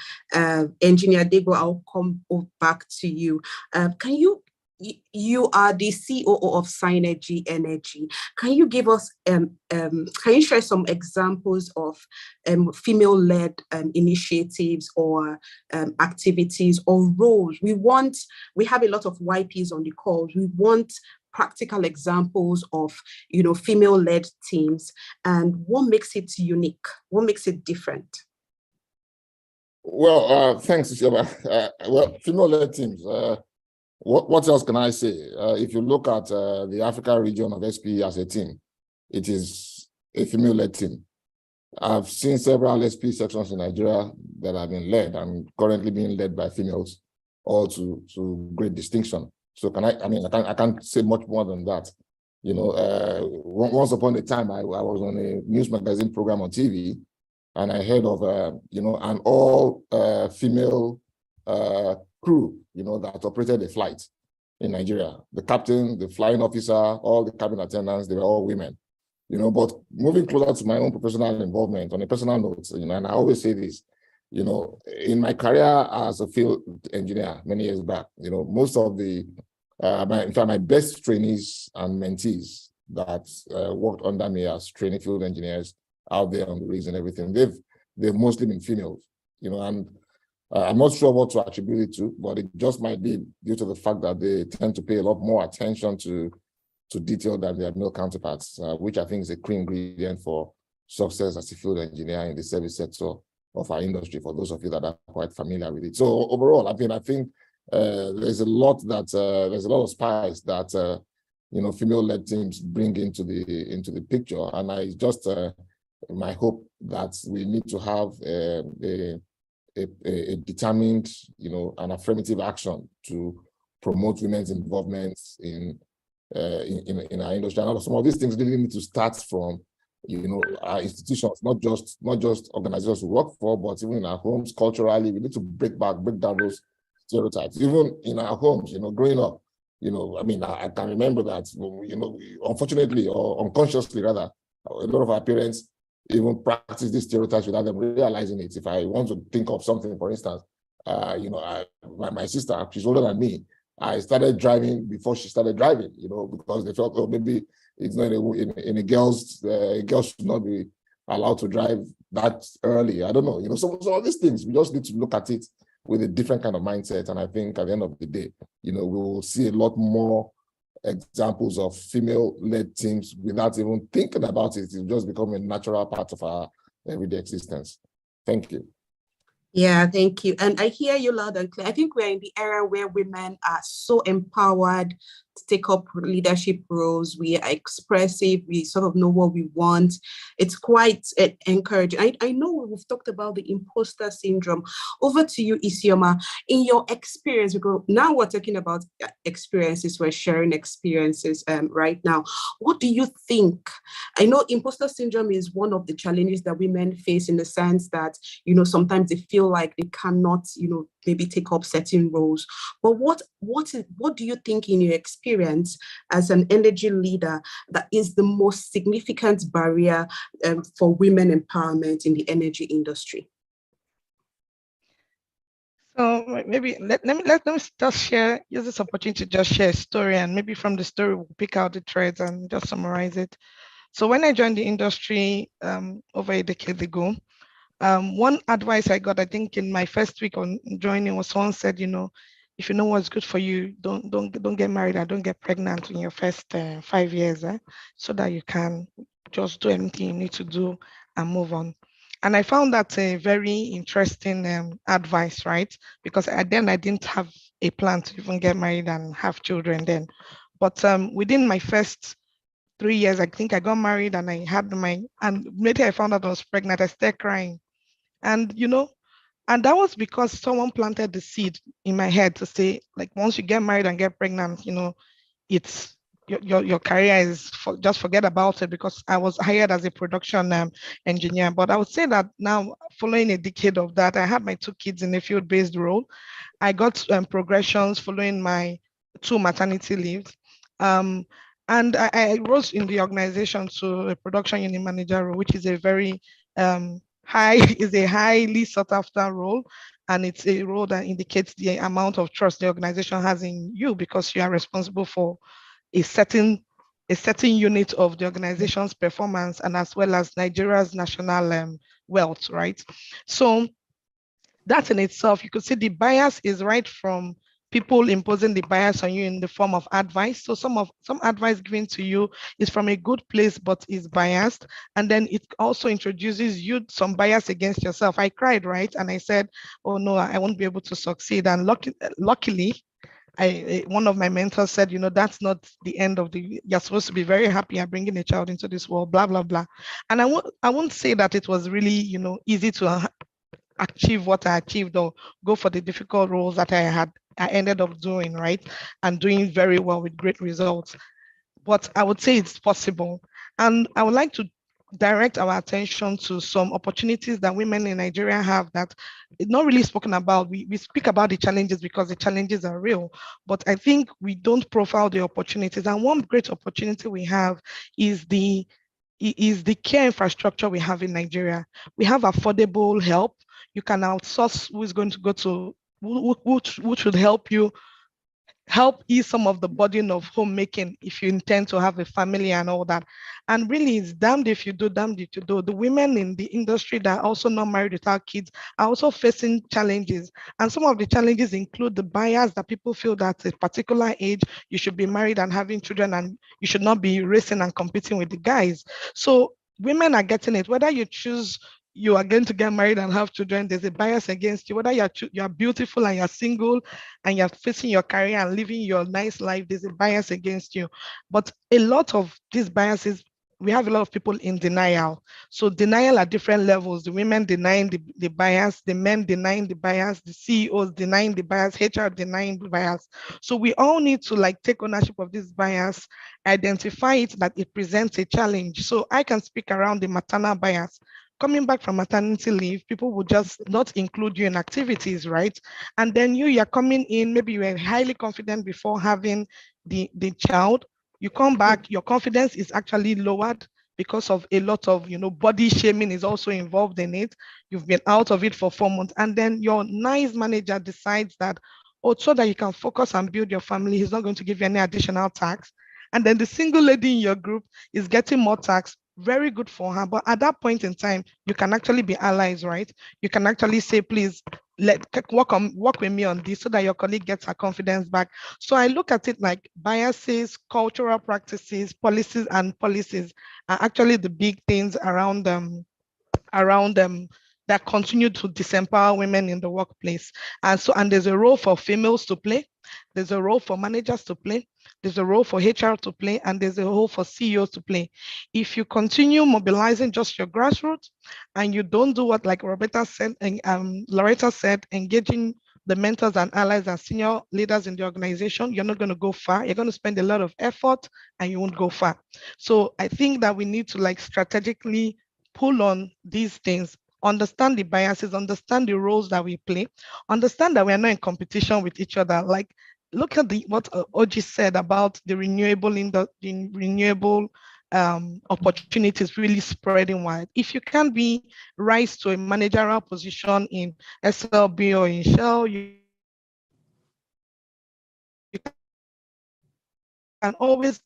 Engineer Debo, I'll come back to you. You are the COO of Synergy Energy. Can you give us, can you share some examples of female-led initiatives or activities or roles? We have a lot of YPs on the call. We want practical examples of, female-led teams, and what makes it unique? What makes it different? Well, thanks, Isioma. Well, female-led teams. What else can I say? If you look at the Africa region of SPE as a team, it is a female-led team. I've seen several SPE sections in Nigeria that have been led and currently being led by females, all to great distinction. So I can't say much more than that. Once upon a time, I was on a news magazine program on TV, and I heard of, an all female crew, that operated a flight in Nigeria. The captain, the flying officer, all the cabin attendants, they were all women. But moving closer to my own professional involvement, on a personal note, and I always say this, in my career as a field engineer many years back, most of the, in fact, my best trainees and mentees that worked under me as training field engineers out there on the rigs and everything, they've mostly been females, and I'm not sure what to attribute it to, but it just might be due to the fact that they tend to pay a lot more attention to detail than their male counterparts, which I think is a key ingredient for success as a field engineer in the service sector of our industry, for those of you that are quite familiar with it. So overall, I think there's a lot of spice that female-led teams bring into the picture, and I just my hope that we need to have a determined, an affirmative action to promote women's involvement in our industry. And some of these things really need to start from, our institutions, not just organizations we work for, but even in our homes, culturally, we need to break down those stereotypes. Even in our homes, growing up, I can remember that, unfortunately or unconsciously rather, a lot of our parents even practice these stereotypes without them realizing it. If I want to think of something, for instance, my sister, she's older than me. I started driving before she started driving, because they felt, oh, maybe it's not in a girls should not be allowed to drive that early. I don't know, so all these things, we just need to look at it with a different kind of mindset. And I think at the end of the day, we will see a lot more examples of female-led teams without even thinking about it. It will just become a natural part of our everyday existence. Thank you. Yeah, thank you. And I hear you loud and clear. I think we're in the era where women are so empowered to take up leadership roles. We are expressive. We sort of know what we want. It's quite encouraging. I know we've talked about the imposter syndrome. Over to you, Isioma. In your experience, because now we're talking about experiences, we're sharing experiences right now. What do you think? I know imposter syndrome is one of the challenges that women face, in the sense that, sometimes they feel like they cannot, maybe take up certain roles. But what do you think, in your experience as an energy leader, that is the most significant barrier for women empowerment in the energy industry? So maybe let me just use this opportunity to just share a story, and maybe from the story we'll pick out the threads and just summarize it. So when I joined the industry over a decade ago, one advice I got, I think in my first week on joining, was someone said, if you know what's good for you, don't get married and don't get pregnant in your first 5 years, so that you can just do anything you need to do and move on. And I found that a very interesting advice, right? Because then I didn't have a plan to even get married and have children then. But within my first 3 years, I think I got married and I had and later I found out I was pregnant. I started crying. And, and that was because someone planted the seed in my head to say, like, once you get married and get pregnant, it's your career is just forget about it, because I was hired as a production engineer. But I would say that now, following a decade of that, I had my 2 kids in a field-based role. I got progressions following my 2 maternity leaves. And I rose in the organization to a production unit manager role, which is a very highly sought after role. And it's a role that indicates the amount of trust the organization has in you, because you are responsible for a certain unit of the organization's performance, and as well as Nigeria's national wealth, right? So that in itself, you could see the bias is right from people imposing the bias on you in the form of advice. So some advice given to you is from a good place, but is biased. And then it also introduces you some bias against yourself. I cried, right? And I said, oh no, I won't be able to succeed. And luckily, one of my mentors said, that's not the end of you're supposed to be very happy at bringing a child into this world, blah, blah, blah. And I won't say that it was really, easy to achieve what I achieved or go for the difficult roles that I ended up doing, right? And doing very well with great results. But I would say it's possible. And I would like to direct our attention to some opportunities that women in Nigeria have that is not really spoken about. We speak about the challenges because the challenges are real, but I think we don't profile the opportunities. And one great opportunity we have is the care infrastructure we have in Nigeria. We have affordable help. You can outsource who is going to go to, who should help ease some of the burden of homemaking if you intend to have a family and all that. And really, it's damned if you do, damned if you do. The women in the industry that are also not married without kids are also facing challenges. And some of the challenges include the bias that people feel that at a particular age, you should be married and having children, and you should not be racing and competing with the guys. So women are getting it, whether you are going to get married and have children, there's a bias against you. Whether you're beautiful and you're single and you're facing your career and living your nice life, there's a bias against you. But a lot of these biases, we have a lot of people in denial. So denial at different levels. The women denying the bias, the men denying the bias, the CEOs denying the bias, HR denying the bias. So we all need to take ownership of this bias, identify it, that it presents a challenge. So I can speak around the maternal bias. Coming back from maternity leave, people will just not include you in activities, right? And then you're coming in, maybe you were highly confident before having the child. You come back, your confidence is actually lowered because of a lot of, body shaming is also involved in it. You've been out of it for 4 months. And then your nice manager decides that, so that you can focus and build your family, he's not going to give you any additional tax. And then the single lady in your group is getting more tax. Very good for her. But at that point in time, you can actually be allies, right? You can actually say, please, work with me on this so that your colleague gets her confidence back. So I look at it like biases, cultural practices, policies are actually the big things around them that continue to disempower women in the workplace. And there's a role for females to play. There's a role for managers to play. There's a role for HR to play, and there's a role for CEOs to play. If you continue mobilizing just your grassroots and you don't do what, like Loretta said, engaging the mentors and allies and senior leaders in the organization, you're not going to go far. You're going to spend a lot of effort and you won't go far. So I think that we need to strategically pull on these things, understand the biases, understand the roles that we play, understand that we are not in competition with each other. Look at what Oji said about the renewable opportunities really spreading wide. If you can't rise to a managerial position in SLB or in Shell, you can always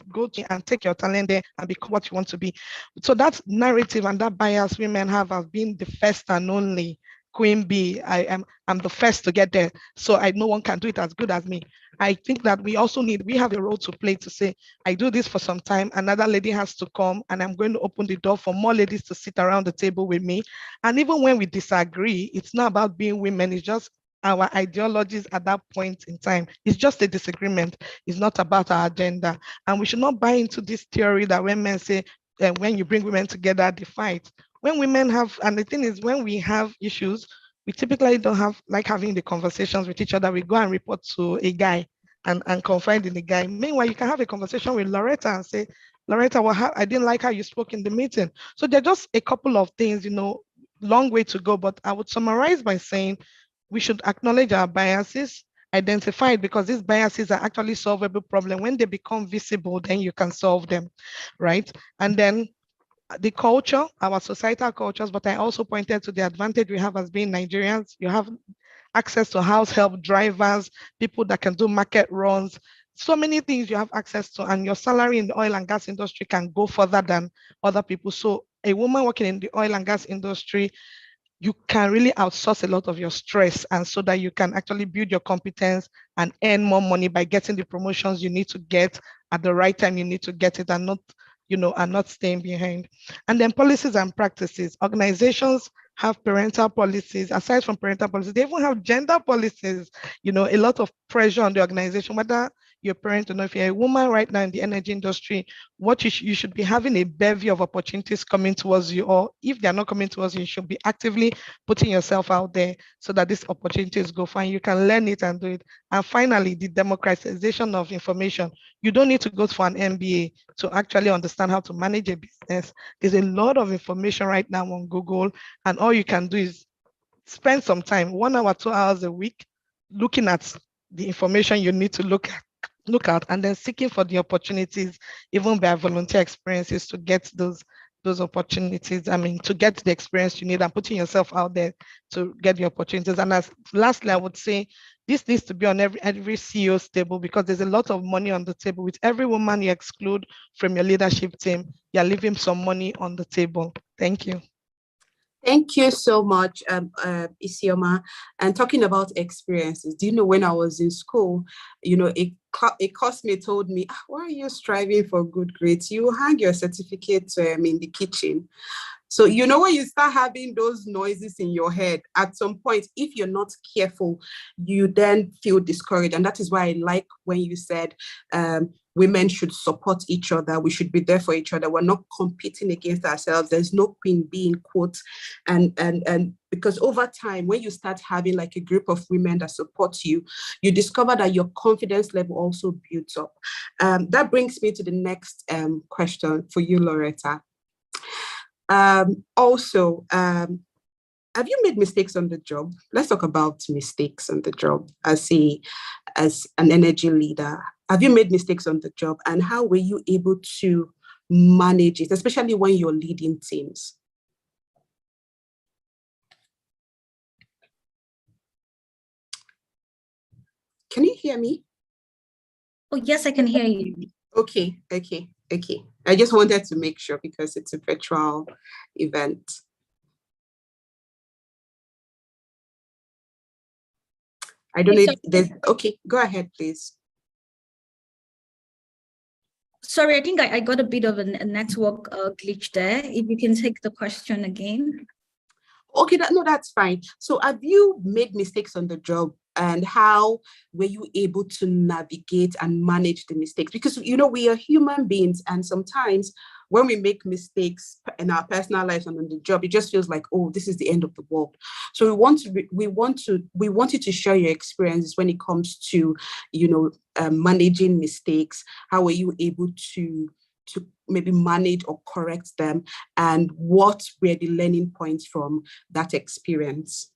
go to and take your talent there and become what you want to be. So that narrative and that bias women have been the first and only Queen Bee. I'm the first to get there, so no one can do it as good as me. I think that we have a role to play to say, I do this for some time, another lady has to come, and I'm going to open the door for more ladies to sit around the table with me. And even when we disagree, it's not about being women, it's just our ideologies at that point in time. It's just a disagreement. It's not about our agenda. And we should not buy into this theory that when men say, when you bring women together, they fight. When women have, and the thing is, when we have issues, we typically don't have like having the conversations with each other. We go and report to a guy and confide in the guy. Meanwhile, you can have a conversation with Loretta and say, Loretta, well, I didn't like how you spoke in the meeting. So there are just a couple of things, long way to go, but I would summarize by saying we should acknowledge our biases, identify it, because these biases are actually solvable problems. When they become visible, then you can solve them, right? And then the culture, our societal cultures, but I also pointed to the advantage we have as being Nigerians. You have access to house help, drivers, people that can do market runs, so many things you have access to, and your salary in the oil and gas industry can go further than other people. So a woman working in the oil and gas industry, you can really outsource a lot of your stress, and so that you can actually build your competence and earn more money by getting the promotions you need to get at the right time you need to get it, and not staying behind. And then policies and practices. Organizations have parental policies. Aside from parental policies, they even have gender policies. A lot of pressure on the organization, whether you're a parent or not. If you're a woman right now in the energy industry, what you should be having a bevy of opportunities coming towards you, or if they're not coming towards you, you should be actively putting yourself out there so that these opportunities go fine. You can learn it and do it. And finally, the democratization of information. You don't need to go for an MBA to actually understand how to manage a business. There's a lot of information right now on Google, and all you can do is spend some time, 1 hour, 2 hours a week, looking at the information you need to look at, and then seeking for the opportunities, even by volunteer experiences, to get those opportunities. To get the experience you need, and putting yourself out there to get the opportunities. And lastly, I would say this needs to be on every CEO's table, because there's a lot of money on the table. With every woman you exclude from your leadership team, you're leaving some money on the table. Thank you. Thank you so much, Isioma. And talking about experiences, do you know, when I was in school, a classmate told me, why are you striving for good grades? You hang your certificate in the kitchen. So, when you start having those noises in your head, at some point, if you're not careful, you then feel discouraged. And that is why I like when you said women should support each other. We should be there for each other. We're not competing against ourselves. There's no queen bee in quotes. And because over time, when you start having like a group of women that support you, you discover that your confidence level also builds up. That brings me to the next question for you, Loretta. Have you made mistakes on the job? Let's talk about mistakes on the job as an energy leader. Have you made mistakes on the job, and how were you able to manage it, especially when you're leading teams? Can you hear me? Oh, yes, I can hear you. Okay. I just wanted to make sure, because it's a virtual event. I don't know if there's, okay, go ahead, please. Sorry, I think I got a bit of a network glitch there. If you can take the question again. Okay, that's fine. So have you made mistakes on the job, and how were you able to navigate and manage the mistakes? Because, we are human beings, and sometimes when we make mistakes in our personal lives and on the job, it just feels like, oh, this is the end of the world. So we want you to share your experiences when it comes to, managing mistakes. How were you able to maybe manage or correct them, and what were the learning points from that experience?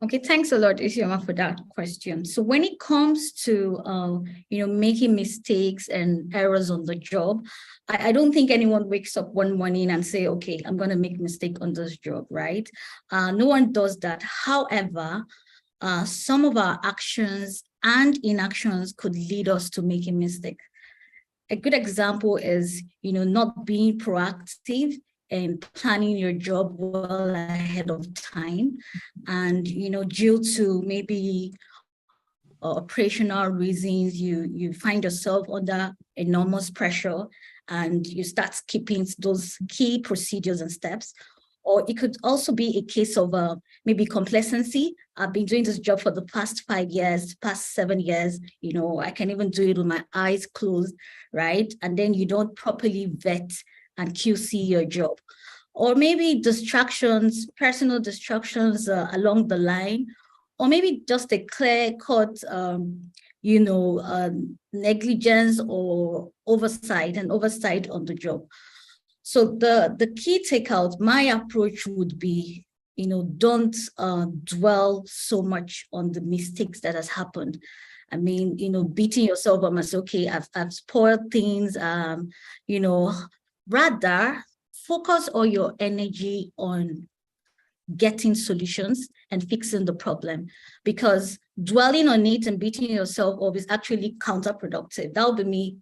Okay, thanks a lot, Isioma, for that question. So when it comes to, making mistakes and errors on the job, I don't think anyone wakes up one morning and say, okay, I'm going to make a mistake on this job, right? No one does that. However, some of our actions and inactions could lead us to make a mistake. A good example is, not being proactive and planning your job well ahead of time. And, due to maybe operational reasons, you find yourself under enormous pressure, and you start skipping those key procedures and steps. Or it could also be a case of maybe complacency. I've been doing this job for the past 5 years, past 7 years, I can even do it with my eyes closed, right? And then you don't properly vet and QC your job. Or maybe distractions, personal distractions along the line, or maybe just a clear-cut, negligence or oversight on the job. So the key takeout, my approach would be, don't dwell so much on the mistakes that has happened. I mean, beating yourself up and say, okay, I've spoiled things, rather focus all your energy on getting solutions and fixing the problem, because dwelling on it and beating yourself up is actually counterproductive. That would be me,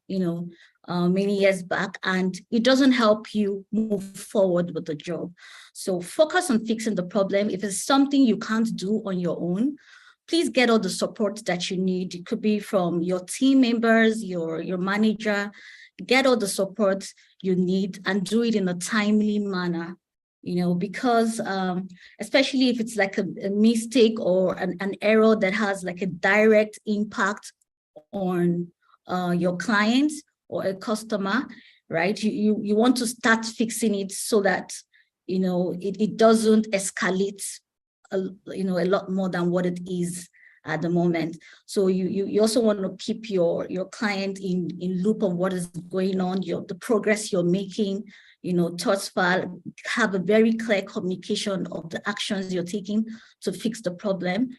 many years back, and it doesn't help you move forward with the job. So focus on fixing the problem. If it's something you can't do on your own, please get all the support that you need. It could be from your team members, your manager. Get all the support you need and do it in a timely manner, because especially if it's like a mistake or an error that has like a direct impact on your clients or a customer, right? You want to start fixing it so that, it doesn't escalate, a lot more than what it is at the moment. So you also want to keep your client in loop of what is going on, the progress you're making, thus far, have a very clear communication of the actions you're taking to fix the problem,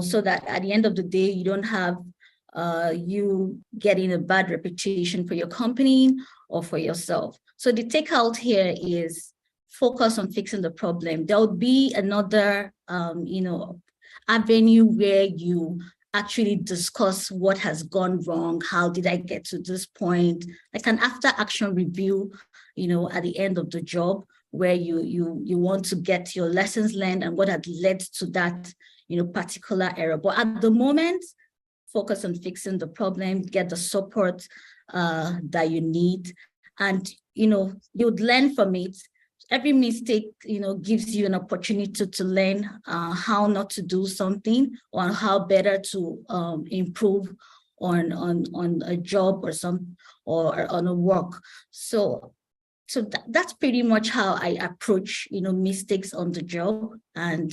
so that at the end of the day, you don't have you getting a bad reputation for your company or for yourself. So the takeout here is focus on fixing the problem. There'll be another, avenue where you actually discuss what has gone wrong. How did I get to this point? Like an after action review, at the end of the job, where you want to get your lessons learned and what had led to that, particular error. But at the moment, focus on fixing the problem, get the support that you need, and, you'd learn from it. Every mistake, gives you an opportunity to learn how not to do something, or how better to improve on a job or on a work. So that's pretty much how I approach, mistakes on the job, and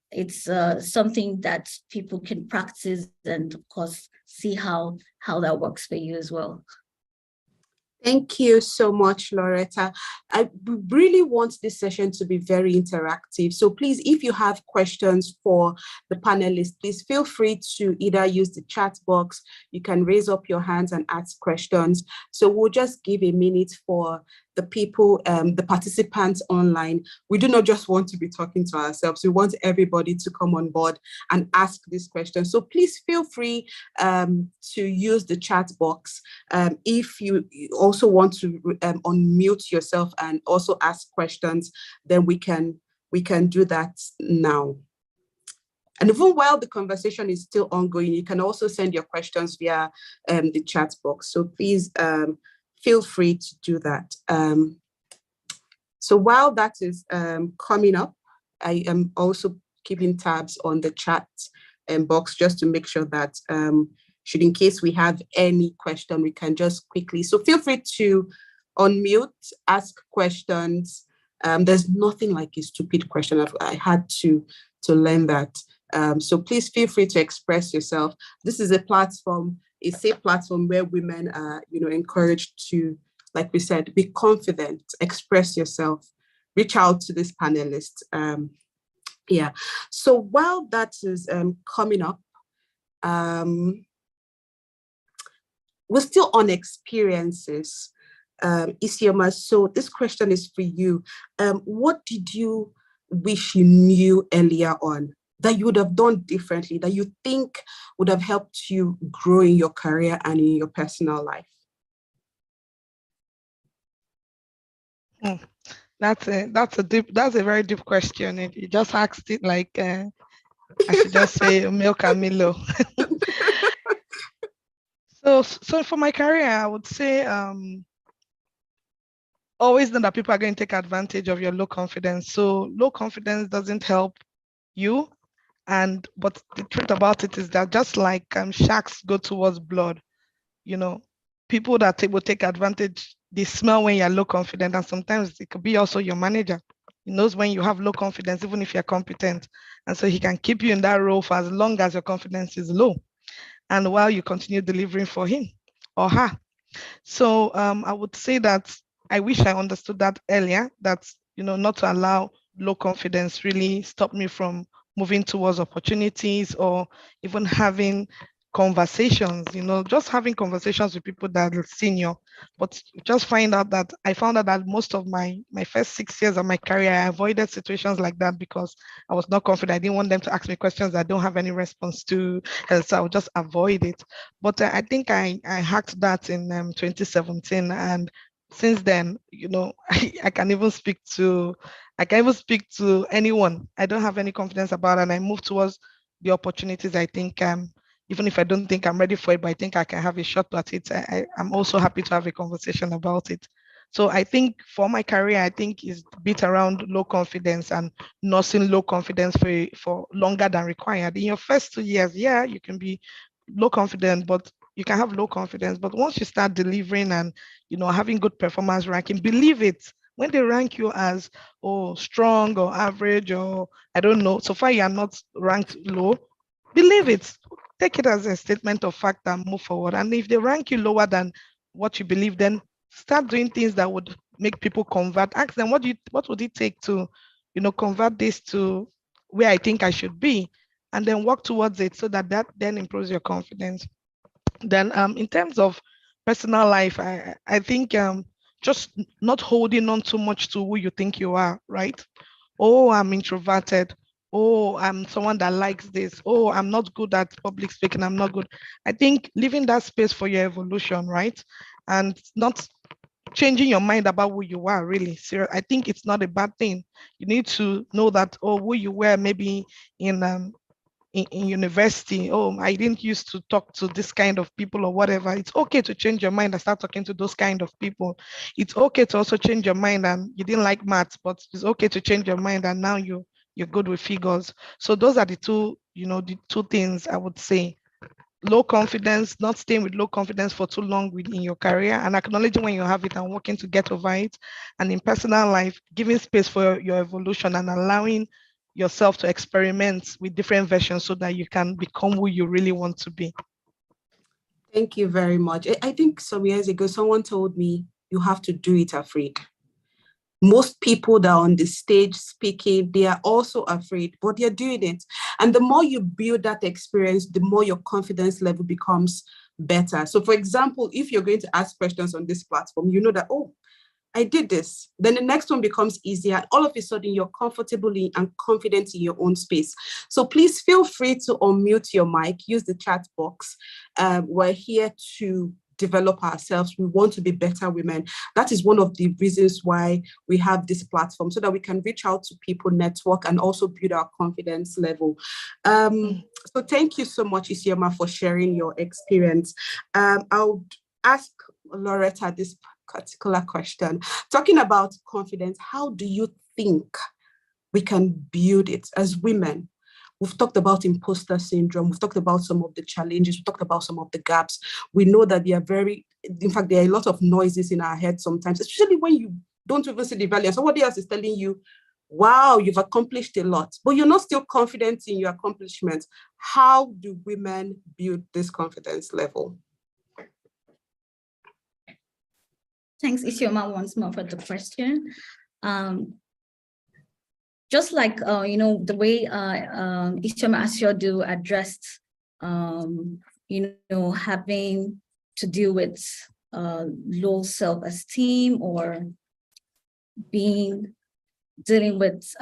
it's something that people can practice and, of course, see how that works for you as well. Thank you so much, Loretta. I really want this session to be very interactive. So please, if you have questions for the panelists, please feel free to either use the chat box. You can raise up your hands and ask questions. So we'll just give a minute for the people, the participants online. We do not just want to be talking to ourselves. We want everybody to come on board and ask these questions. So please feel free to use the chat box. If you also want to unmute yourself and also ask questions, then we can do that now. And even while the conversation is still ongoing, you can also send your questions via the chat box. So please feel free to do that. So while that is coming up, I am also keeping tabs on the chat box just to make sure that should in case we have any question, we can just quickly. So feel free to unmute, ask questions. There's nothing like a stupid question. I had to learn that. So please feel free to express yourself. This is a platform, a safe platform where women are, encouraged to, like we said, be confident, express yourself, reach out to this panelist. Yeah. So while that is coming up, we're still on experiences. Isioma, so this question is for you. What did you wish you knew earlier on that you would have done differently, that you think would have helped you grow in your career and in your personal life? That's a very deep question. You just asked it like I should just say milk and Milo. So for my career, I would say always know that people are going to take advantage of your low confidence. So low confidence doesn't help you. But the truth about it is that just like sharks go towards blood, you know, people that will take advantage, they smell when you're low confident, and sometimes it could be also your manager. He knows when you have low confidence, even if you're competent. And so he can keep you in that role for as long as your confidence is low, and while you continue delivering for him or her. So I would say that I wish I understood that earlier, that, not to allow low confidence really stop me from moving towards opportunities or even having conversations, just having conversations with people that are senior. But just I found out that most of my first 6 years of my career, I avoided situations like that because I was not confident. I didn't want them to ask me questions I don't have any response to, and so I would just avoid it. But I think I hacked that in 2017, and since then, I can even speak to anyone. I don't have any confidence about it, and I move towards the opportunities. I think even if I don't think I'm ready for it, but I think I can have a shot at it, I'm also happy to have a conversation about it. So I think for my career, I think is bit around low confidence and nursing low confidence for longer than required. In your first 2 years, yeah, you can be low confident, but you can have low confidence. But once you start delivering and having good performance ranking, believe it. When they rank you as strong or average, or I don't know, so far you are not ranked low, believe it. Take it as a statement of fact and move forward. And if they rank you lower than what you believe, then start doing things that would make people convert. Ask them, what would it take to, convert this to where I think I should be, and then work towards it so that then improves your confidence. Then in terms of personal life, I think just not holding on too much to who you think you are, right? Oh, I'm introverted. Oh, I'm someone that likes this. Oh, I'm not good at public speaking. I'm not good. I think leaving that space for your evolution, right? And not changing your mind about who you are, really. Serious. I think it's not a bad thing. You need to know that, who you were maybe in university, I didn't used to talk to this kind of people or whatever. It's okay to change your mind and start talking to those kind of people. It's okay to also change your mind and you didn't like maths, but it's okay to change your mind and now you're good with figures. So those are the two things I would say. Low confidence, not staying with low confidence for too long in your career, and acknowledging when you have it and working to get over it. And in personal life, giving space for your evolution and allowing yourself to experiment with different versions so that you can become who you really want to be. Thank you very much. I think some years ago, someone told me you have to do it afraid. Most people that are on the stage speaking, they are also afraid, but they're doing it. And the more you build that experience, the more your confidence level becomes better. So for example, if you're going to ask questions on this platform, you know that, I did this. Then the next one becomes easier. All of a sudden, you're comfortably and confident in your own space. So please feel free to unmute your mic, use the chat box. We're here to develop ourselves. We want to be better women. That is one of the reasons why we have this platform, so that we can reach out to people, network, and also build our confidence level. So thank you so much, Isioma, for sharing your experience. I'll ask Loretta this particular question. Talking about confidence, how do you think we can build it as women? We've talked about imposter syndrome. We've talked about some of the challenges. We've talked about some of the gaps. We know that there are a lot of noises in our head sometimes, especially when you don't even see the value. And somebody else is telling you, wow, you've accomplished a lot, but you're not still confident in your accomplishments. How do women build this confidence level? Thanks, Isioma, once more for the question. Just like, the way Isioma Asiodu addressed, having to deal with low self-esteem or dealing with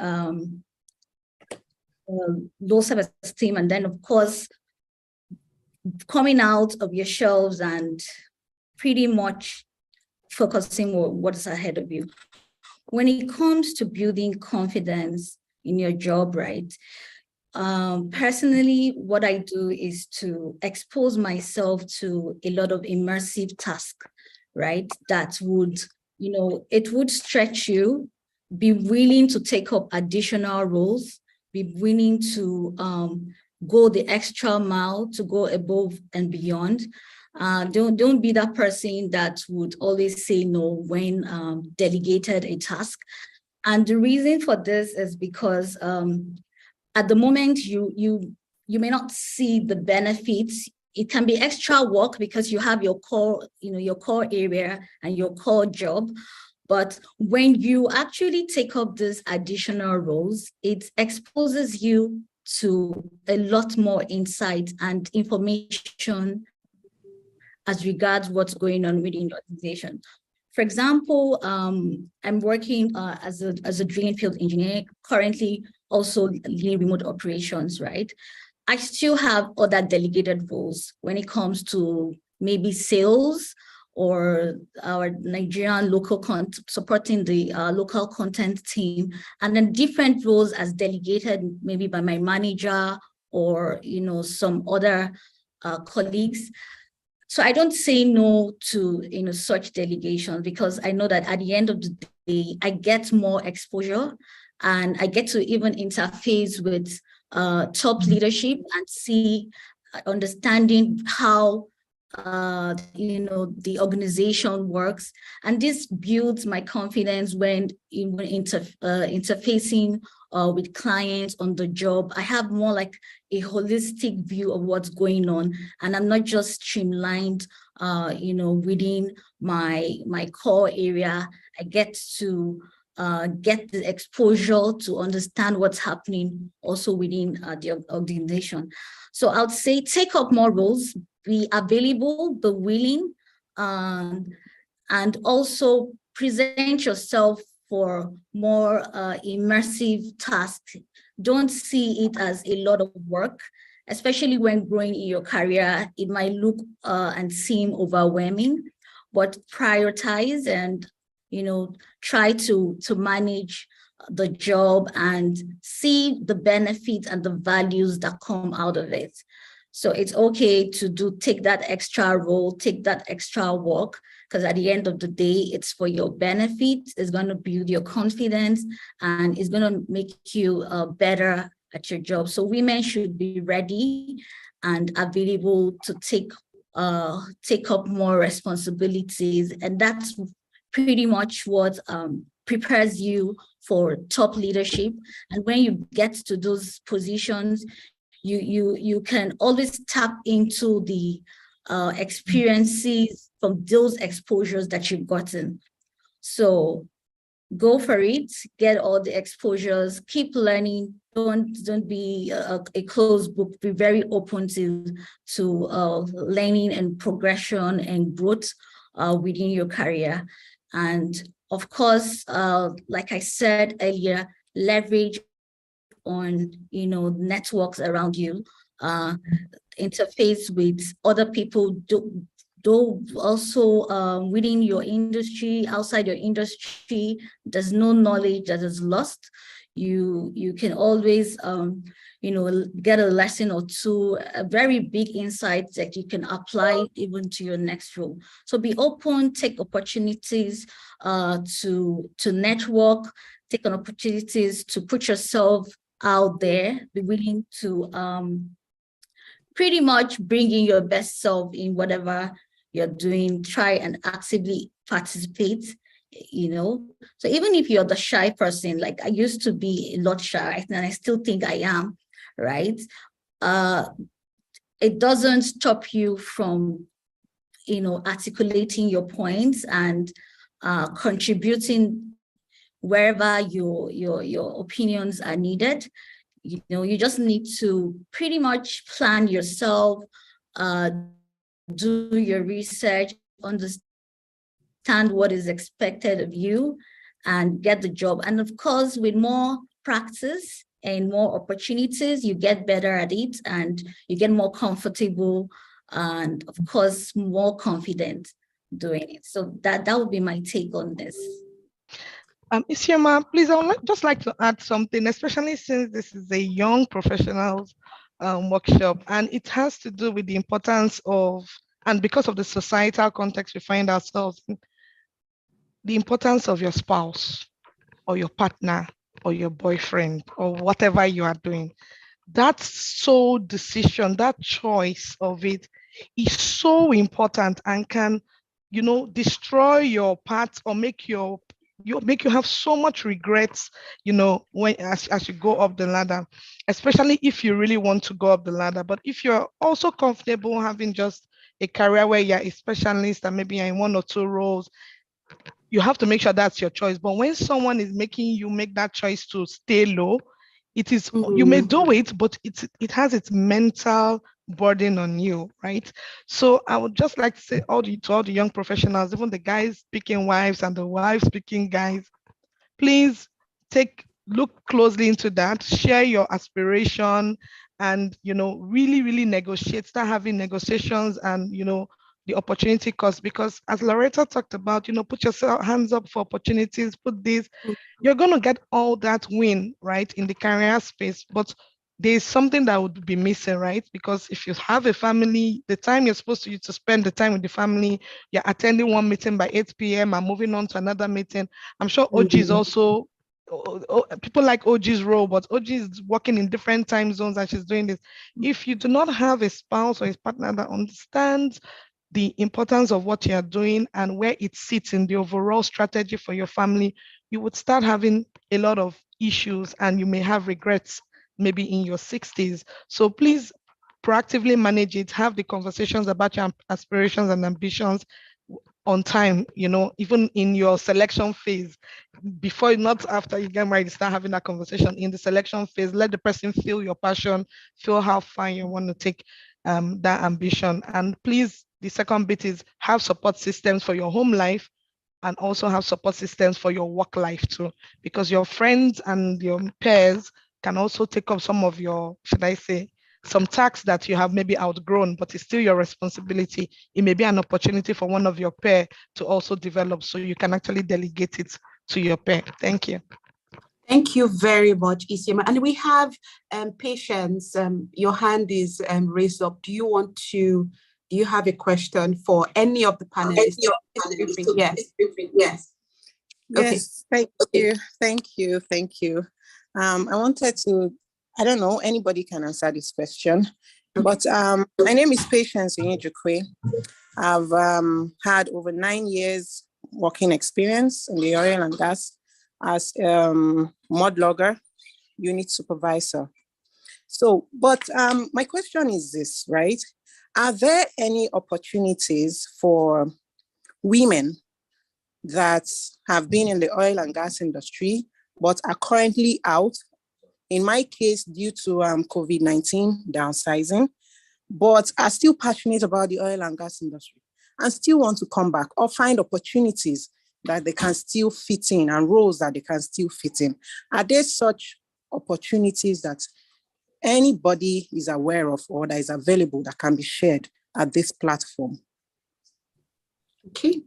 low self-esteem, and then of course, coming out of your shelves and pretty much focusing on what is ahead of you. When it comes to building confidence in your job, right? Personally, what I do is to expose myself to a lot of immersive tasks, right? That would it would stretch you. Be willing to take up additional roles, be willing to go the extra mile, to go above and beyond. Don't be that person that would always say no when delegated a task. And the reason for this is because at the moment you may not see the benefits. It can be extra work because you have your core, your core area and your core job. But when you actually take up these additional roles, it exposes you to a lot more insight and information as regards what's going on within the organization. For example, I'm working as a drilling field engineer, currently also leading remote operations, right? I still have other delegated roles when it comes to maybe sales, or our Nigerian local supporting the local content team, and then different roles as delegated maybe by my manager or some other colleagues. So I don't say no to such delegations, because I know that at the end of the day, I get more exposure and I get to even interface with top leadership and see, understanding how the organization works, and this builds my confidence when interfacing with clients on the job. I have more like a holistic view of what's going on, and I'm not just streamlined within my core area. I get to get the exposure to understand what's happening also within the organization. So I would say take up more roles, be available, be willing, and also present yourself for more immersive tasks. Don't see it as a lot of work, especially when growing in your career. It might look and seem overwhelming, but prioritize and try to manage the job and see the benefits and the values that come out of it. So it's okay to take that extra role, take that extra work, because at the end of the day, it's for your benefit. It's going to build your confidence and it's going to make you better at your job. So women should be ready and available to take up more responsibilities. And that's pretty much what prepares you for top leadership. And when you get to those positions, you can always tap into the experiences from those exposures that you've gotten. So go for it, get all the exposures, keep learning. Don't be a closed book. Be very open to learning and progression and growth within your career. And of course, like I said earlier, leverage on networks around you, interface with other people, do also within your industry, outside your industry. There's no knowledge that is lost. You can always get a lesson or two, a very big insight that you can apply even to your next role. So be open, take opportunities to network, take on opportunities to put yourself out there, be willing to pretty much bring in your best self in whatever you're doing. Try and actively participate, So even if you're the shy person, like I used to be a lot shy, and I still think I am, right? It doesn't stop you from, articulating your points and contributing wherever your opinions are needed. You just need to pretty much plan yourself, do your research, understand what is expected of you, and get the job. And of course, with more practice and more opportunities, you get better at it and you get more comfortable and of course, more confident doing it. So that would be my take on this. Isioma, please, I would just like to add something, especially since this is a young professionals workshop, and it has to do with the importance of, and because of the societal context we find ourselves in, the importance of your spouse or your partner or your boyfriend or whatever you are doing. That sole decision, that choice of it is so important and can, destroy your path or make you have so much regrets, when as you go up the ladder, especially if you really want to go up the ladder. But if you're also comfortable having just a career where you're a specialist and maybe you're in one or two roles, you have to make sure that's your choice. But when someone is making you make that choice to stay low, it is, you may do it, but it has its mental burden on you, right? So I would just like to say to all the young professionals, even the guys picking wives and the wives picking guys, please look closely into that, share your aspiration, and really negotiate, start having negotiations and the opportunity cost, because as Loretta talked about, put your hands up for opportunities, put this, you're going to get all that win, right, in the career space. But there's something that would be missing, right? Because if you have a family, the time you're supposed to spend the time with the family, you're attending one meeting by 8 p.m. and moving on to another meeting. I'm sure OG is also, people like OG's role, but OG is working in different time zones and she's doing this. If you do not have a spouse or a partner that understands the importance of what you're doing and where it sits in the overall strategy for your family, you would start having a lot of issues and you may have regrets maybe in your 60s. So please proactively manage it, have the conversations about your aspirations and ambitions on time, even in your selection phase, before, not after you get married, start having that conversation. In the selection phase, let the person feel your passion, feel how far you want to take that ambition. And please, the second bit is have support systems for your home life and also have support systems for your work life too, because your friends and your peers can also take up some of your, should I say, some tasks that you have maybe outgrown, but it's still your responsibility. It may be an opportunity for one of your peer to also develop, so you can actually delegate it to your peer. Thank you. Thank you very much, Isioma. And we have Patience. Your hand is raised up. Do you have a question for any of the panelists? Yes. Yes, okay. Thank you. I wanted to, I don't know, anybody can answer this question, but my name is Patience Inyejukwe. I've had over 9 years working experience in the oil and gas as mud logger, unit supervisor. So, but my question is this, right? Are there any opportunities for women that have been in the oil and gas industry, but are currently out? In my case, due to COVID-19 downsizing, but are still passionate about the oil and gas industry and still want to come back or find opportunities that they can still fit in and roles that they can still fit in. Are there such opportunities that anybody is aware of or that is available that can be shared at this platform? Okay,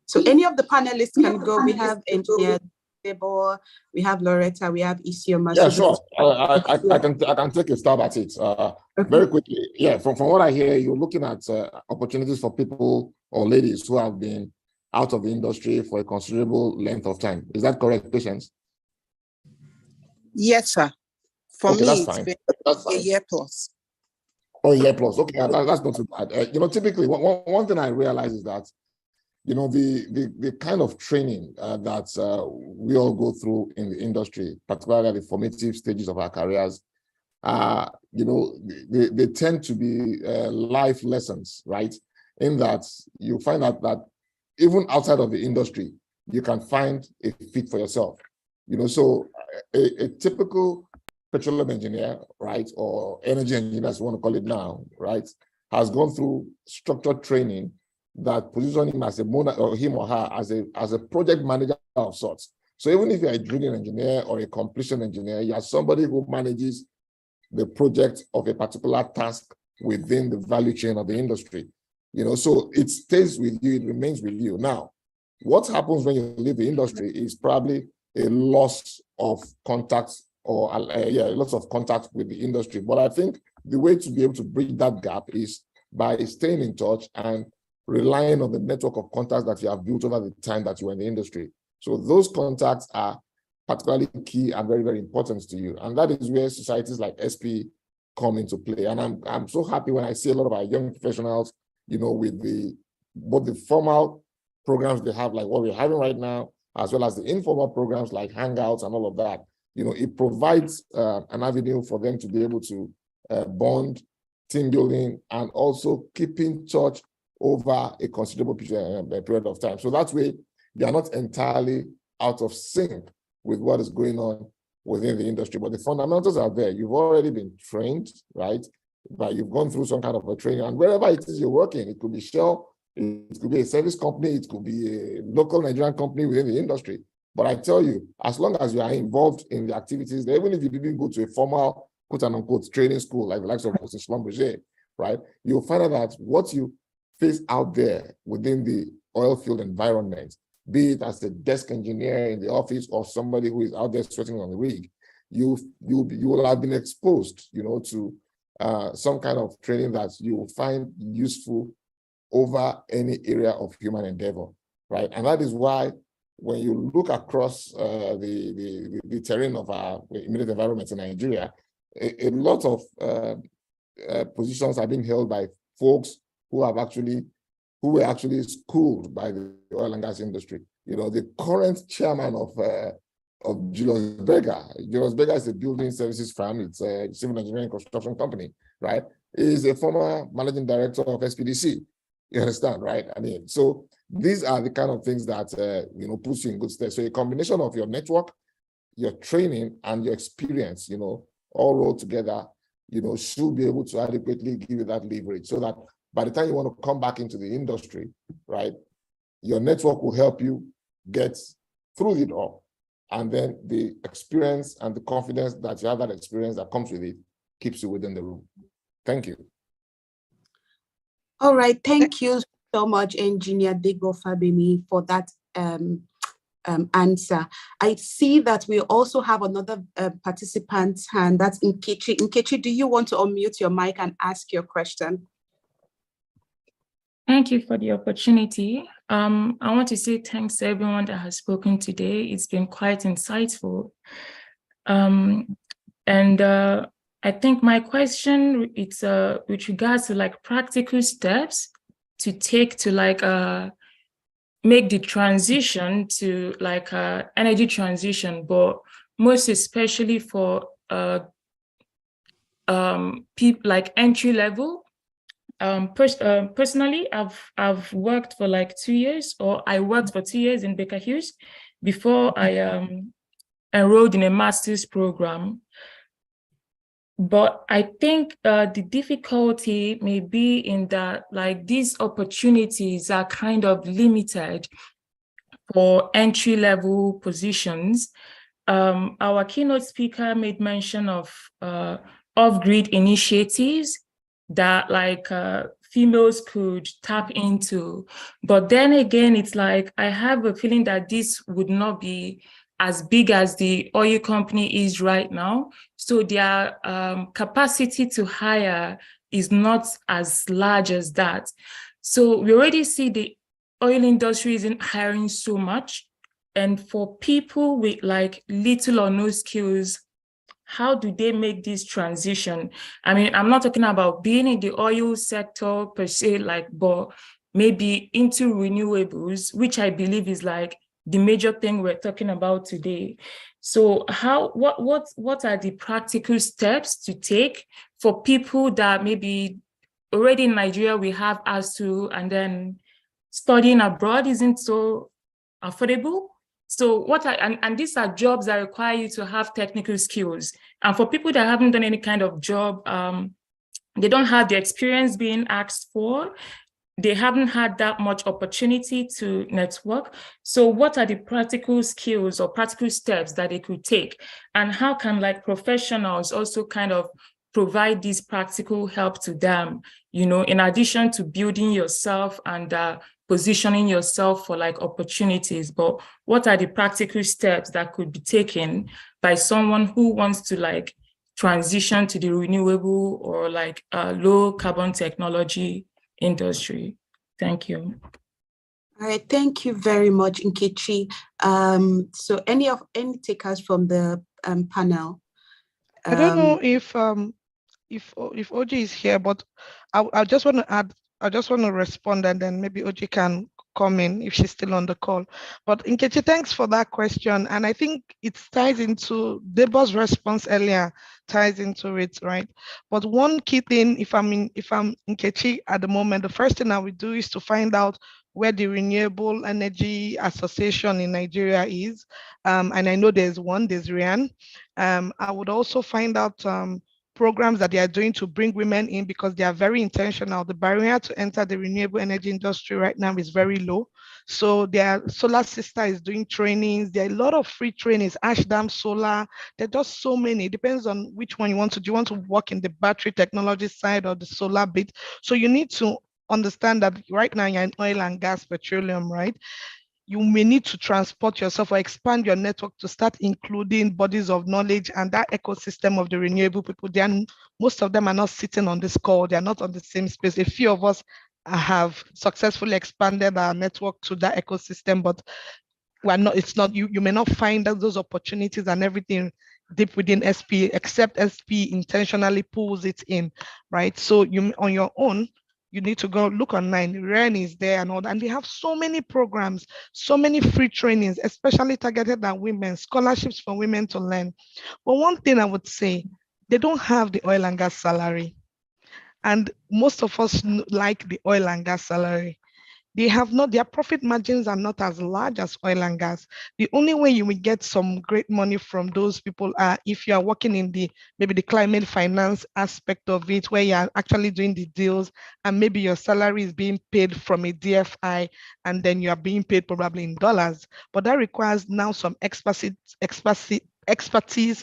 so any of the panelists can go. We have Engineer Debo, we have Loretta, we have Isioma. Yeah, sure. I can take a stab at it very quickly. Yeah, from what I hear, you're looking at opportunities for people or ladies who have been out of the industry for a considerable length of time. Is that correct, Patience? Yes, sir. For me, it's been a year plus. Oh, a year plus. Okay, that's not too bad. Typically, one thing I realize is that, the kind of training that we all go through in the industry, particularly the formative stages of our careers, they tend to be life lessons, right? In that you find out that even outside of the industry, you can find a fit for yourself. So a typical petroleum engineer, right, or energy engineer, as you want to call it now, right, has gone through structured training that positions him as him or her as a project manager of sorts. So even if you're a drilling engineer or a completion engineer, you're somebody who manages the project of a particular task within the value chain of the industry. So it stays with you, it remains with you. Now, what happens when you leave the industry is probably a loss of contact or lots of contact with the industry. But I think the way to be able to bridge that gap is by staying in touch and relying on the network of contacts that you have built over the time that you were in the industry. So those contacts are particularly key and very, very important to you. And that is where societies like SP come into play. And I'm so happy when I see a lot of our young professionals, with both the formal programs they have, like what we're having right now, as well as the informal programs like Hangouts and all of that. It provides an avenue for them to be able to bond, team building, and also keep in touch over a considerable period of time. So that way, they are not entirely out of sync with what is going on within the industry. But the fundamentals are there. You've already been trained, right? But you've gone through some kind of a training. And wherever it is you're working, it could be Shell, it could be a service company, it could be a local Nigerian company within the industry. But I tell you, as long as you are involved in the activities, even if you didn't go to a formal, quote unquote, training school like the likes of Moses Schlumberger, right? You'll find out that what you face out there within the oil field environment, be it as a desk engineer in the office or somebody who is out there sweating on the rig, you will have been exposed, to some kind of training that you will find useful over any area of human endeavor, right? And that is why when you look across the terrain of our immediate environment in Nigeria, a lot of positions are being held by folks who were actually schooled by the oil and gas industry. The current chairman of Julius Berger. Julius Berger is a building services firm. It's a civil engineering construction company, right? Is a former managing director of SPDC. You understand, right? So these are the kind of things that, puts you in good stead. So a combination of your network, your training, and your experience, all rolled together, should be able to adequately give you that leverage so that by the time you want to come back into the industry, right, your network will help you get through the door. And then the experience and the confidence that you have that experience that comes with it keeps you within the room. Thank you. All right, thank you so much, Engineer Debo Fabemi, for that answer. I see that we also have another participant, and that's Nkechi. Nkechi, do you want to unmute your mic and ask your question? Thank you for the opportunity. I want to say thanks to everyone that has spoken today. It's been quite insightful. I think my question is with regards to practical steps to take to make the transition to energy transition, but most especially for people like entry level. Personally, I've worked for 2 years, or I worked for 2 years in Baker Hughes before I enrolled in a master's program. But I think the difficulty may be in that these opportunities are kind of limited for entry-level positions. Our keynote speaker made mention of off-grid initiatives that females could tap into. But then again, it's I have a feeling that this would not be as big as the oil company is right now. So their capacity to hire is not as large as that. So we already see the oil industry isn't hiring so much. And for people with little or no skills, how do they make this transition? I'm not talking about being in the oil sector per se, but maybe into renewables, which I believe is the major thing we're talking about today. So what are the practical steps to take for people that maybe already in Nigeria we have ASU, and then studying abroad isn't so affordable? So and these are jobs that require you to have technical skills. And for people that haven't done any kind of job, they don't have the experience being asked for. They haven't had that much opportunity to network. So what are the practical skills or practical steps that they could take? And how can professionals also kind of provide this practical help to them, in addition to building yourself and positioning yourself for opportunities? But what are the practical steps that could be taken by someone who wants to transition to the renewable or low carbon technology industry? Thank you. All right, thank you very much, Nkechi. So any takers from the panel? I don't know if OJ is here, but I just want to add, I just want to respond, and then maybe OJ can come in if she's still on the call. But Nkechi, thanks for that question. And I think it ties into Deborah's response earlier, ties into it, right? But one key thing, if I'm Nkechi at the moment, the first thing I would do is to find out where the Renewable Energy Association in Nigeria is. And I know there's one, there's RIAN. I would also find out programs that they are doing to bring women in, because they are very intentional. The barrier to enter the renewable energy industry right now is very low. So their Solar Sister is doing trainings. There are a lot of free trainings, Ash Dam Solar. There are just so many. It depends on which one you want to do. You want to work in the battery technology side or the solar bit. So you need to understand that right now you're in oil and gas, petroleum, right? You may need to transport yourself or expand your network to start including bodies of knowledge and that ecosystem of the renewable people. Most of them are not sitting on this call. They're not on the same space. A few of us have successfully expanded our network to that ecosystem, but we're not, it's not, you may not find those opportunities and everything deep within SP, except SP intentionally pulls it in, right? So you on your own, you need to go look online. RIAN is there and all that. And they have so many programs, so many free trainings, especially targeted at women, scholarships for women to learn. But one thing I would say, they don't have the oil and gas salary. And most of us like the oil and gas salary. They have not, their profit margins are not as large as oil and gas. The only way you will get some great money from those people are if you are working in maybe the climate finance aspect of it, where you are actually doing the deals, and maybe your salary is being paid from a DFI, and then you are being paid probably in dollars. But that requires now some expertise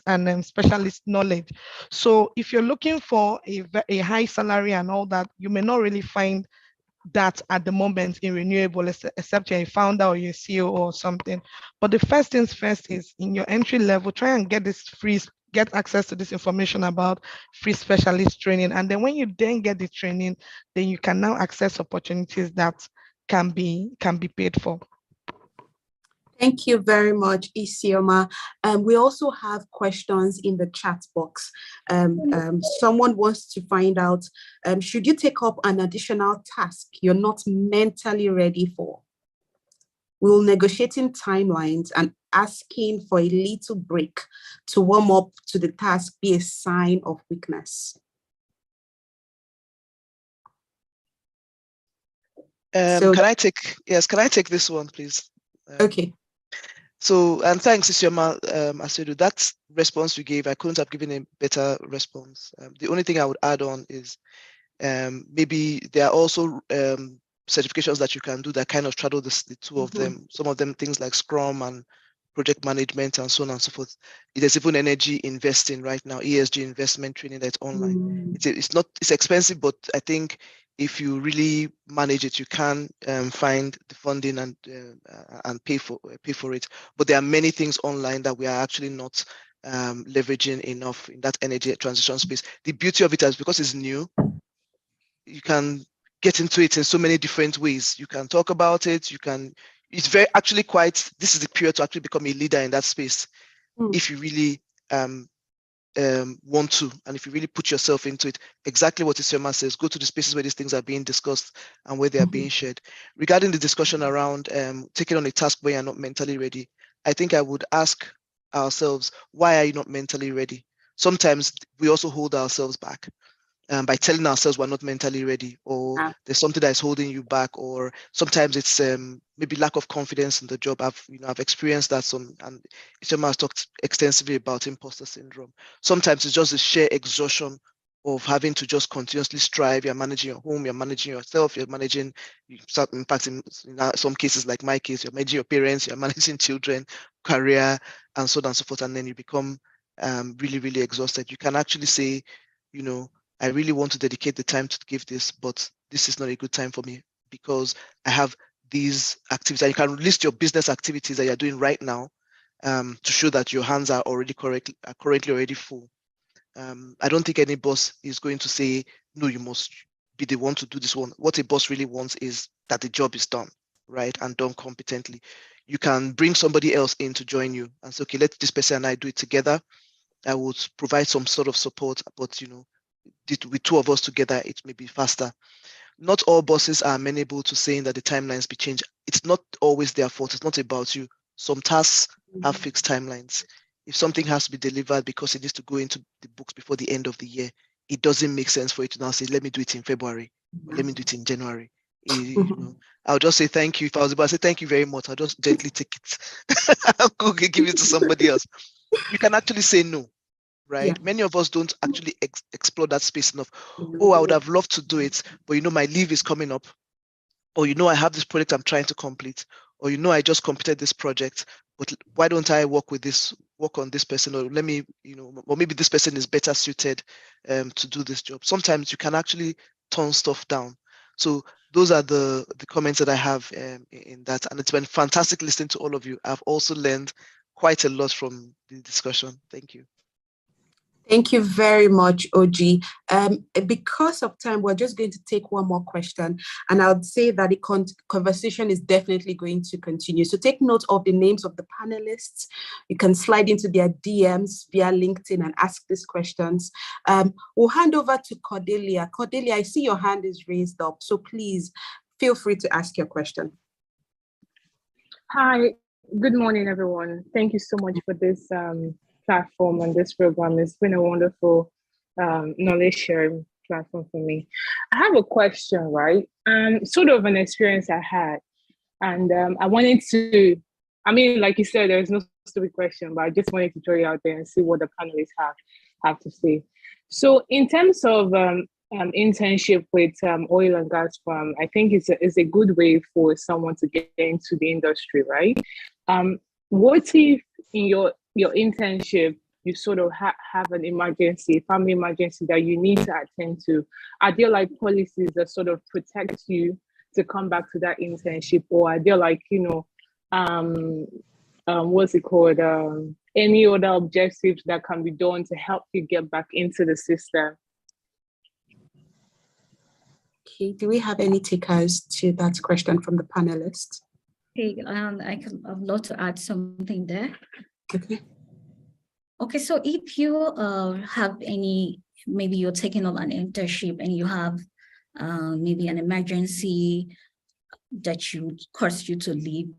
and specialist knowledge. So if you're looking for a high salary and all that, you may not really find that at the moment in renewable, except you're a founder or you're a CEO or something. But the first things first is in your entry level, try and get access to this information about free specialist training. And then when you then get the training, then you can now access opportunities that can be paid for. Thank you very much, Isioma. We also have questions in the chat box. Someone wants to find out, should you take up an additional task you're not mentally ready for? Will negotiating timelines and asking for a little break to warm up to the task be a sign of weakness? Can I take this one, please? Okay. So, and thanks, Isioma Asedu. That response you gave, I couldn't have given a better response. The only thing I would add on is maybe there are also certifications that you can do that kind of straddle the two of them. Some of them things like Scrum and project management and so on and so forth. There's even energy investing right now, ESG investment training that's online. It's expensive, but I think if you really manage it, you can find the funding and pay for it. But there are many things online that we are actually not leveraging enough in that energy transition space. The beauty of it is because it's new, you can get into it in so many different ways. You can talk about it. It's this is the period to actually become a leader in that space. If you really want to, and if you really put yourself into it. Exactly what Isioma says, go to the spaces where these things are being discussed and where they are being shared. Regarding the discussion around taking on a task where you're not mentally ready, I think I would ask ourselves, why are you not mentally ready? Sometimes we also hold ourselves back by telling ourselves we're not mentally ready, or there's something that is holding you back, or sometimes it's maybe lack of confidence in the job. I've experienced that and Isioma has talked extensively about imposter syndrome. Sometimes it's just the sheer exhaustion of having to just continuously strive. You're managing your home, you're managing yourself, you're managing, in fact, in some cases, like my case, you're managing your parents, you're managing children, career, and so on and so forth. And then you become really, really exhausted. You can actually say, I really want to dedicate the time to give this, but this is not a good time for me because I have these activities. And you can list your business activities that you're doing right now to show that your hands are currently already full. I don't think any boss is going to say, no, you must be the one to do this one. What a boss really wants is that the job is done, right, and done competently. You can bring somebody else in to join you and say, okay, let this person and I do it together. I would provide some sort of support, but with two of us together, it may be faster. Not all bosses are amenable to saying that the timelines be changed. It's not always their fault. It's not about you. Some tasks have fixed timelines. If something has to be delivered because it needs to go into the books before the end of the year, it doesn't make sense for you to now say, let me do it in February, or let me do it in January. I'll just say thank you. If I was about to say thank you very much, I'll just gently take it. I'll go give it to somebody else. You can actually say no, right? Yeah. Many of us don't actually explore that space enough. Oh, I would have loved to do it, but my leave is coming up. Or I have this project I'm trying to complete. Or I just completed this project, but why don't I work on this person? Or let me, or maybe this person is better suited to do this job. Sometimes you can actually turn stuff down. So those are the comments that I have in that. And it's been fantastic listening to all of you. I've also learned quite a lot from the discussion. Thank you. Thank you very much, OG. Because of time, we're just going to take one more question. And I would say that the conversation is definitely going to continue. So take note of the names of the panelists. You can slide into their DMs via LinkedIn and ask these questions. We'll hand over to Cordelia. Cordelia, I see your hand is raised up. So please feel free to ask your question. Hi, good morning, everyone. Thank you so much for this platform and this program. It's been a wonderful knowledge sharing platform for me. I have a question, right? Sort of an experience I had. And I wanted to, like you said, there's no stupid question, but I just wanted to throw it out there and see what the panelists have to say. So in terms of internship with oil and gas firm, I think it's a good way for someone to get into the industry, right? What if in your internship, you sort of have an emergency, family emergency that you need to attend to? Are there like policies that sort of protect you to come back to that internship? Or are there like, what's it called? Any other objectives that can be done to help you get back into the system? Okay, do we have any takers to that question from the panelists? Hey, I'd love to add something there. Okay, so if you have maybe you're taking up an internship and you have maybe an emergency that should cause you to leave,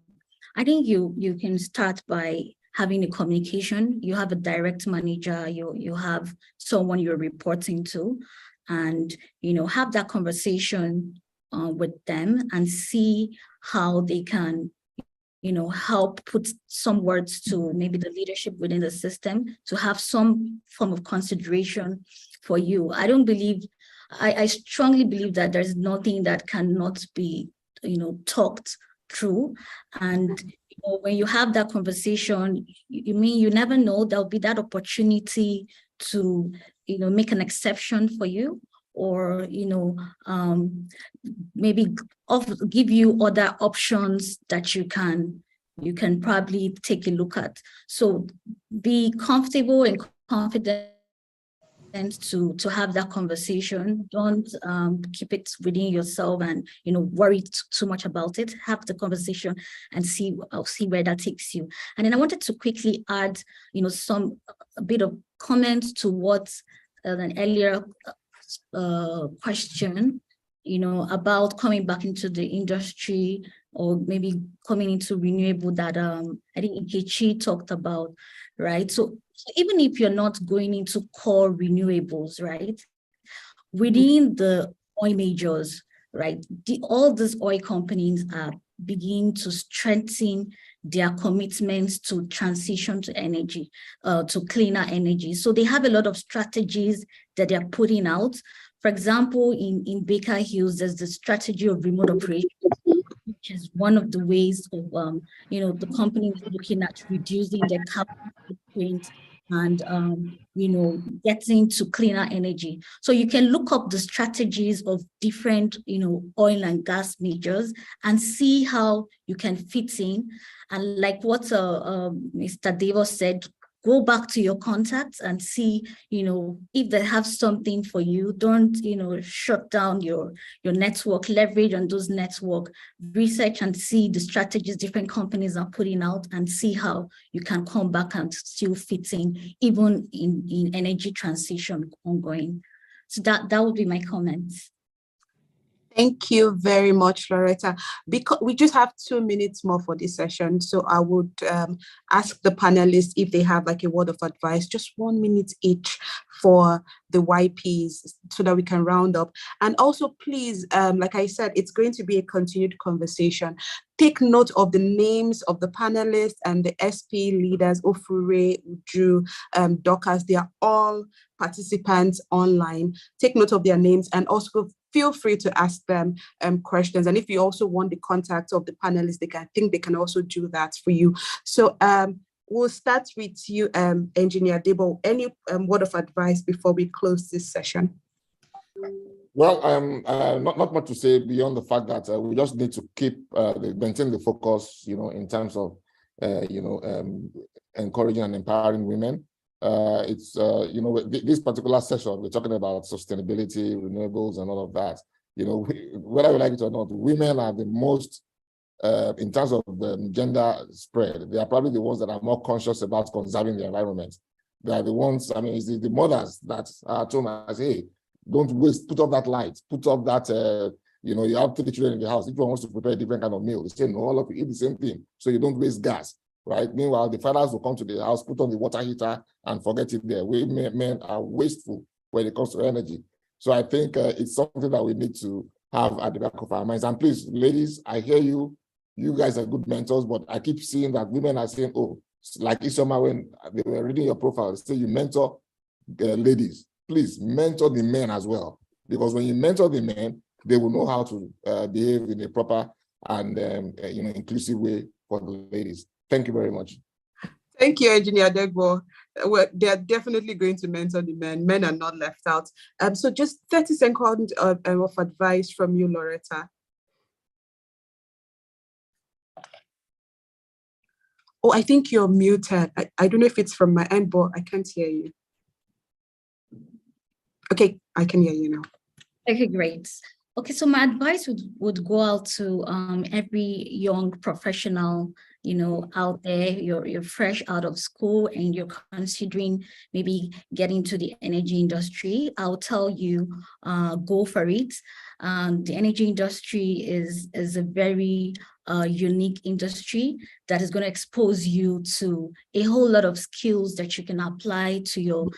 I think you can start by having a communication. You have a direct manager, you have someone you're reporting to, and have that conversation with them and see how they can help put some words to maybe the leadership within the system to have some form of consideration for you. I strongly believe that there's nothing that cannot be, talked through. And when you have that conversation, you never know, there'll be that opportunity to, make an exception for you, or maybe give you other options that you can probably take a look at. So be comfortable and confident to have that conversation. Don't keep it within yourself and worry too much about it. Have the conversation and see where that takes you. And then I wanted to quickly add a bit of comment to what an earlier question, about coming back into the industry or maybe coming into renewable that I think Nkechi talked about, right? So even if you're not going into core renewables, right, within the oil majors, right, all these oil companies are beginning to strengthen their commitments to transition to energy, to cleaner energy. So they have a lot of strategies that they're putting out. For example, in Baker Hughes, there's the strategy of remote operations, which is one of the ways of, the company is looking at reducing their carbon footprint and, getting to cleaner energy. So you can look up the strategies of different, oil and gas majors and see how you can fit in. And like what Mr. Davos said, go back to your contacts and see, if they have something for you. Don't, shut down your network, leverage on those network, research and see the strategies different companies are putting out and see how you can come back and still fit in, even in energy transition ongoing. So that would be my comments. Thank you very much, Loretta. Because we just have 2 minutes more for this session, so I would ask the panelists if they have like a word of advice, just 1 minute each for the YPs so that we can round up. And also, please, like I said, it's going to be a continued conversation. Take note of the names of the panelists and the SP leaders, Ofure, Uju, Dorcas. They are all participants online. Take note of their names and also feel free to ask them questions. And if you also want the contact of the panelists, I think they can also do that for you. So we'll start with you, Engineer Debo. Any word of advice before we close this session? Well, not much to say beyond the fact that we just need to maintain the focus, in terms of, encouraging and empowering women. This particular session, we're talking about sustainability, renewables, and all of that. Whether we like it or not, women are the most, in terms of the gender spread, they are probably the ones that are more conscious about conserving the environment. They are the ones, it's the mothers that are told us, hey, don't waste, put up that light, put up that, you have 3 children in the house. If one wants to prepare a different kind of meal, they say, no, all of you eat the same thing, so you don't waste gas. Right. Meanwhile, the fathers will come to the house, put on the water heater, and forget it there. We men are wasteful when it comes to energy. So I think it's something that we need to have at the back of our minds. And please, ladies, I hear you. You guys are good mentors, but I keep seeing that women are saying, "Oh, like Isioma, when they were reading your profile, they say you mentor ladies. Please mentor the men as well, because when you mentor the men, they will know how to behave in a proper and inclusive way for the ladies." Thank you very much. Thank you, Engineer Degbo. They're definitely going to mentor the men. Men are not left out. So just 30 seconds of advice from you, Loretta. Oh, I think you're muted. I don't know if it's from my end, but I can't hear you. Okay, I can hear you now. Okay, great. Okay, so my advice would go out to every young professional, out there. You're fresh out of school and you're considering maybe getting to the energy industry. I'll tell you, go for it. The energy industry is a very unique industry that is going to expose you to a whole lot of skills that you can apply to your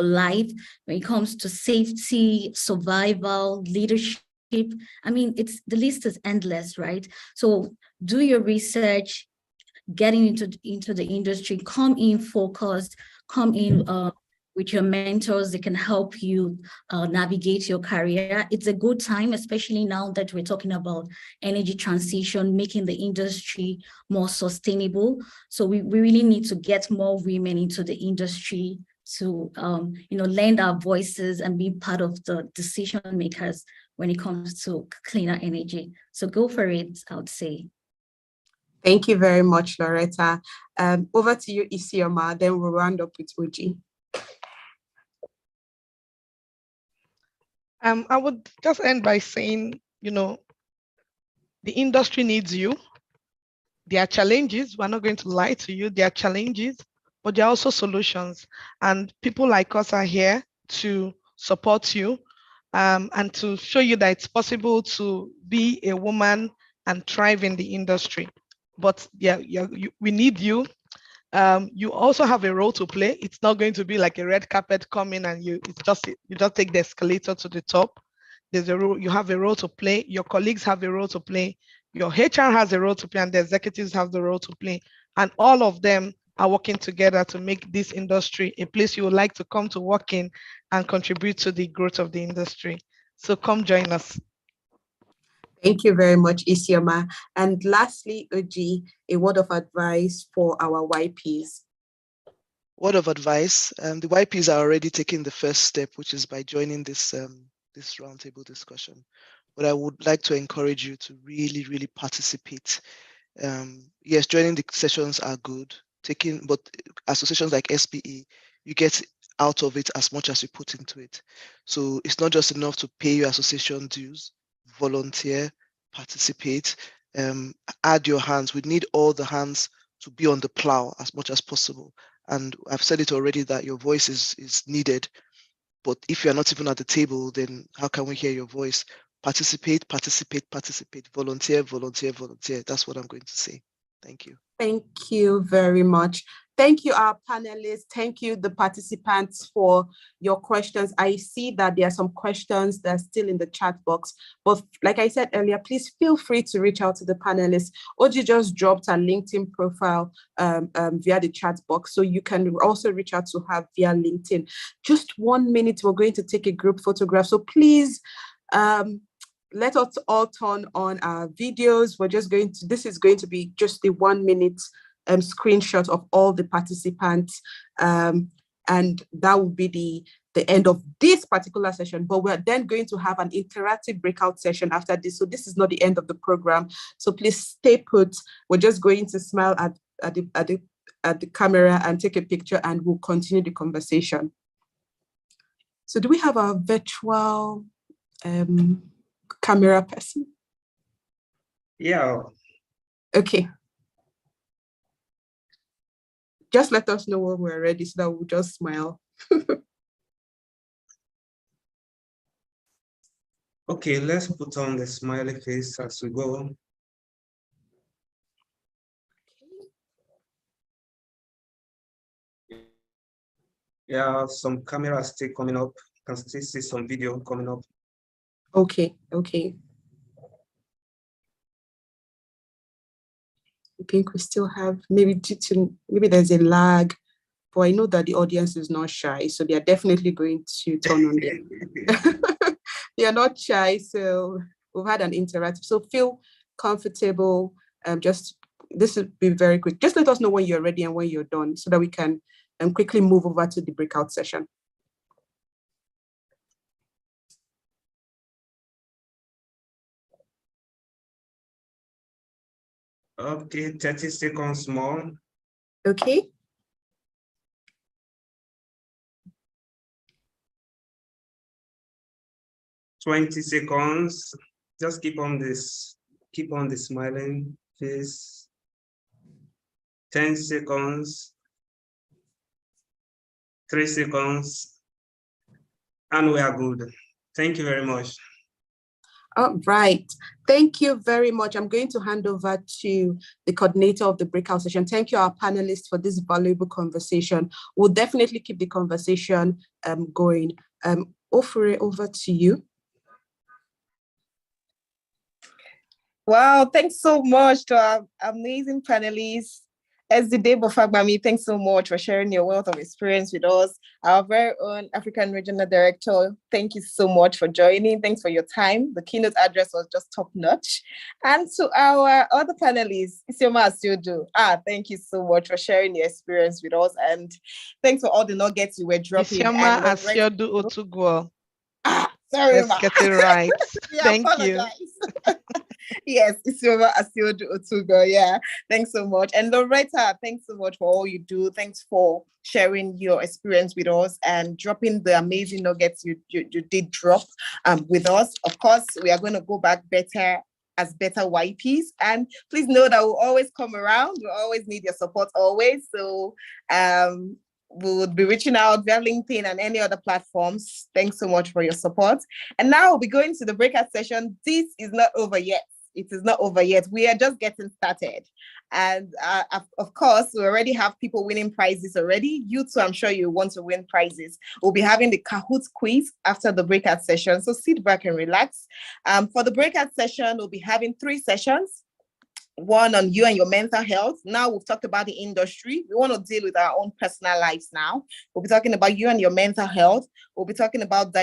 life when it comes to safety, survival, leadership. The list is endless, right? So do your research, getting into the industry, come in focused, come in with your mentors. They can help you navigate your career. It's a good time, especially now that we're talking about energy transition, making the industry more sustainable. So we really need to get more women into the industry to lend our voices and be part of the decision makers when it comes to cleaner energy. So go for it, I would say. Thank you very much, Loretta. Over to you, Isioma, then we'll round up with Uji. I would just end by saying, the industry needs you. There are challenges. We're not going to lie to you. There are challenges, but there are also solutions. And people like us are here to support you and to show you that it's possible to be a woman and thrive in the industry. But we need you. You also have a role to play. It's not going to be like a red carpet coming and you just take the escalator to the top. There's a role, you have a role to play. Your colleagues have a role to play. Your HR has a role to play, and the executives have the role to play. And all of them are working together to make this industry a place you would like to come to work in and contribute to the growth of the industry. So come join us. Thank you very much, Isioma. And lastly, Uji, a word of advice for our YPs. Word of advice, the YPs are already taking the first step, which is by joining this roundtable discussion. But I would like to encourage you to really, really participate. Yes, joining the sessions are good, but associations like SPE, you get out of it as much as you put into it. So it's not just enough to pay your association dues, volunteer, participate, add your hands. We need all the hands to be on the plow as much as possible. And I've said it already that your voice is needed. But if you're not even at the table, then how can we hear your voice? Participate, participate, participate, volunteer, volunteer, volunteer. That's what I'm going to say. Thank you. Thank you very much. Thank you, our panelists. Thank you, the participants, for your questions. I see that there are some questions that are still in the chat box, but like I said earlier, please feel free to reach out to the panelists. Oji just dropped a LinkedIn profile via the chat box, so you can also reach out to her via LinkedIn. Just 1 minute, we're going to take a group photograph, so please, let us all turn on our videos. This is going to be just the 1 minute screenshot of all the participants. And that will be the end of this particular session, but we're then going to have an interactive breakout session after this. So this is not the end of the program. So please stay put. We're just going to smile at the camera and take a picture, and we'll continue the conversation. So do we have a virtual camera person? Yeah. Okay. Just let us know when we're ready so that we'll just smile. Okay, let's put on the smiley face as we go. Yeah, some cameras still coming up. You can still see some video coming up. Okay, okay. I think we still have, maybe there's a lag, but I know that the audience is not shy, so they are definitely going to turn on their. They are not shy, so we've had an interactive. So feel comfortable. This will be very quick. Just let us know when you're ready and when you're done, so that we can quickly move over to the breakout session. Okay, 30 seconds more. Okay. $20 seconds. Just keep on the smiling face. 10 seconds. 3 seconds. And we are good. Thank you very much. All right. Thank you very much. I'm going to hand over to the coordinator of the breakout session. Thank you, our panelists, for this valuable conversation. We'll definitely keep the conversation going. Ofure, over to you. Wow, thanks so much to our amazing panelists. Debo Fagbami, thanks so much for sharing your wealth of experience with us. Our very own African Regional Director, thank you so much for joining. Thanks for your time. The keynote address was just top notch. And to our other panelists, Isioma Asiodu, thank you so much for sharing your experience with us. And thanks for all the nuggets you were dropping. Isioma Asiodu Otugo. Sorry, let's get it right. Thank you. Yes, Isioma Asiodu Otugo. Yeah, thanks so much. And Loretta, thanks so much for all you do. Thanks for sharing your experience with us and dropping the amazing nuggets you did drop with us. Of course, we are going to go back better as better YPs. And please know that we'll always come around. We always need your support always. So we would be reaching out via LinkedIn and any other platforms. Thanks so much for your support. And now we'll be going to the breakout session. This is not over yet. It is not over yet. We are just getting started. And of course, we already have people winning prizes already. You too, I'm sure you want to win prizes. We'll be having the Kahoot quiz after the breakout session. So sit back and relax. For the breakout session, we'll be having 3 sessions. One on you and your mental health. Now we've talked about the industry. We want to deal with our own personal lives now. We'll be talking about you and your mental health. We'll be talking about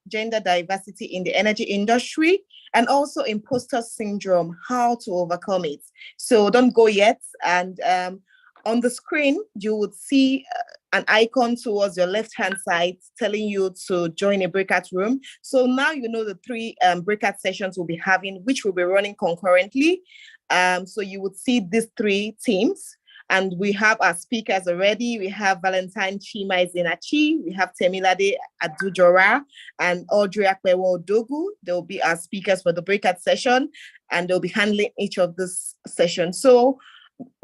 gender diversity in the energy industry and also imposter syndrome, how to overcome it. So don't go yet. And on the screen, you would see an icon towards your left-hand side telling you to join a breakout room. So now you know the 3 breakout sessions we'll be having, which will be running concurrently. So you would see these 3 teams. And we have our speakers already. We have Valentine Chima Zenachi, we have Temilade Adujora, and Audrey Akpewo Dogu. They'll be our speakers for the breakout session, and they'll be handling each of this session. So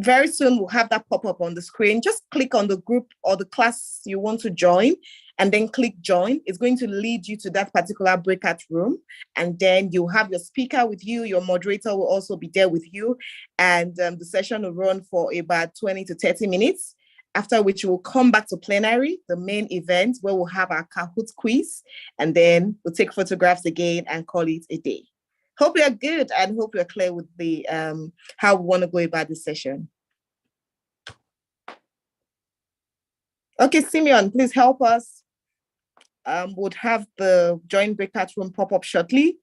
very soon we'll have that pop up on the screen. Just click on the group or the class you want to join and then click join. It's going to lead you to that particular breakout room. And then you'll have your speaker with you. Your moderator will also be there with you. And the session will run for about 20 to 30 minutes, after which we'll come back to plenary, the main event, where we'll have our Kahoot quiz. And then we'll take photographs again and call it a day. Hope you're good and hope you're clear with the how we want to go about this session. Okay, Simeon, please help us. Would have the join breakout room pop up shortly.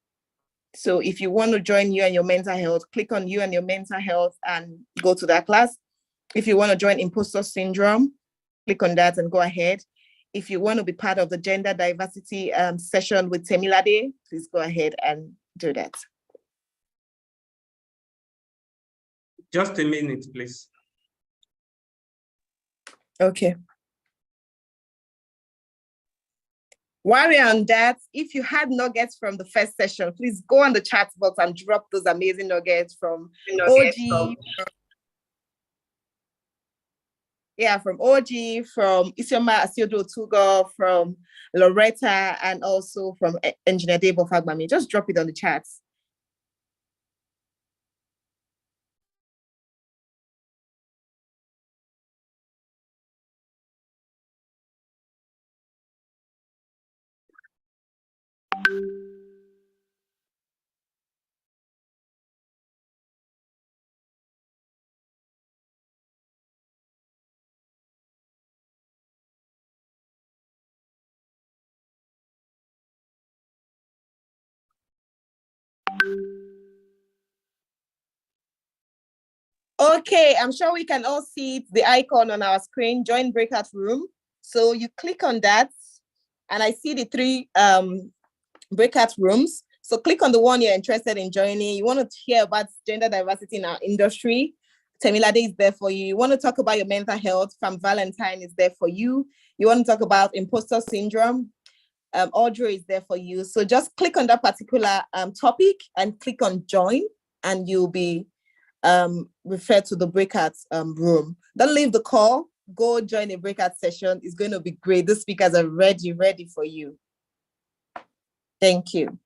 So if you want to join you and your mental health, click on you and your mental health and go to that class. If you want to join imposter syndrome, click on that and go ahead. If you want to be part of the gender diversity session with Temilade, please go ahead and do that. Just a minute, please. Okay. While we're on that, if you had nuggets from the first session, please go on the chat box and drop those amazing nuggets from OG. Yeah, from OG, from Isioma Asiodo Tugo, from Loretta, and also from Engineer Debo Fagbami. Just drop it on the chats. Okay, I'm sure we can all see the icon on our screen, join breakout room. So you click on that, and I see the 3 breakout rooms. So click on the one you're interested in joining. You want to hear about gender diversity in our industry, Temilade is there for you. You want to talk about your mental health, Fam Valentine is there for you. You want to talk about imposter syndrome, Audrey is there for you. So just click on that particular topic and click on join, and you'll be referred to the breakout room. Don't leave the call, go join a breakout session. It's going to be great. The speakers are ready for you. Thank you.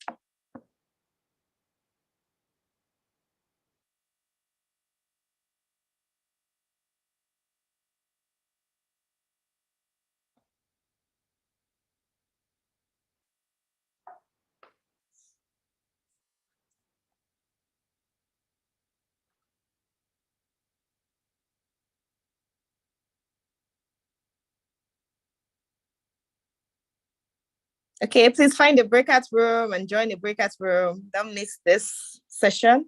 Okay, please find a breakout room and join the breakout room. Don't miss this session.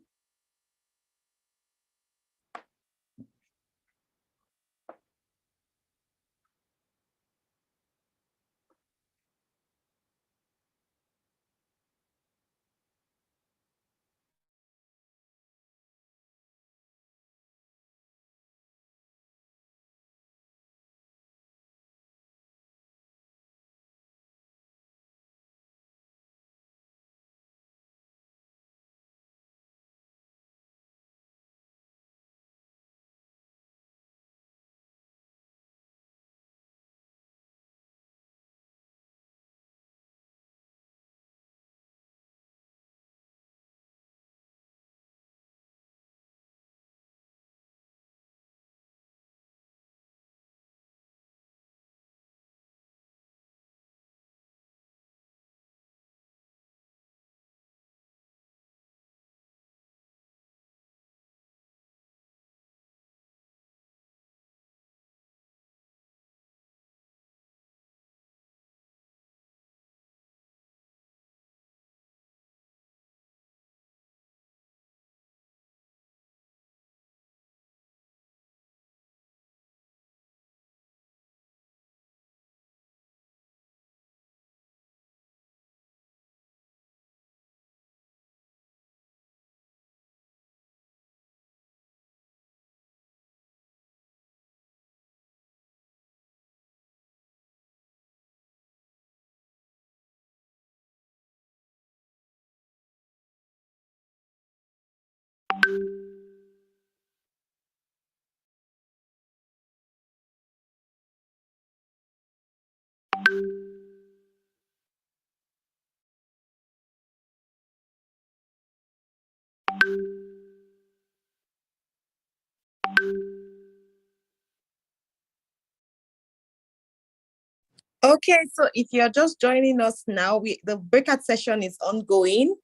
Okay, so if you're just joining us now, the breakout session is ongoing.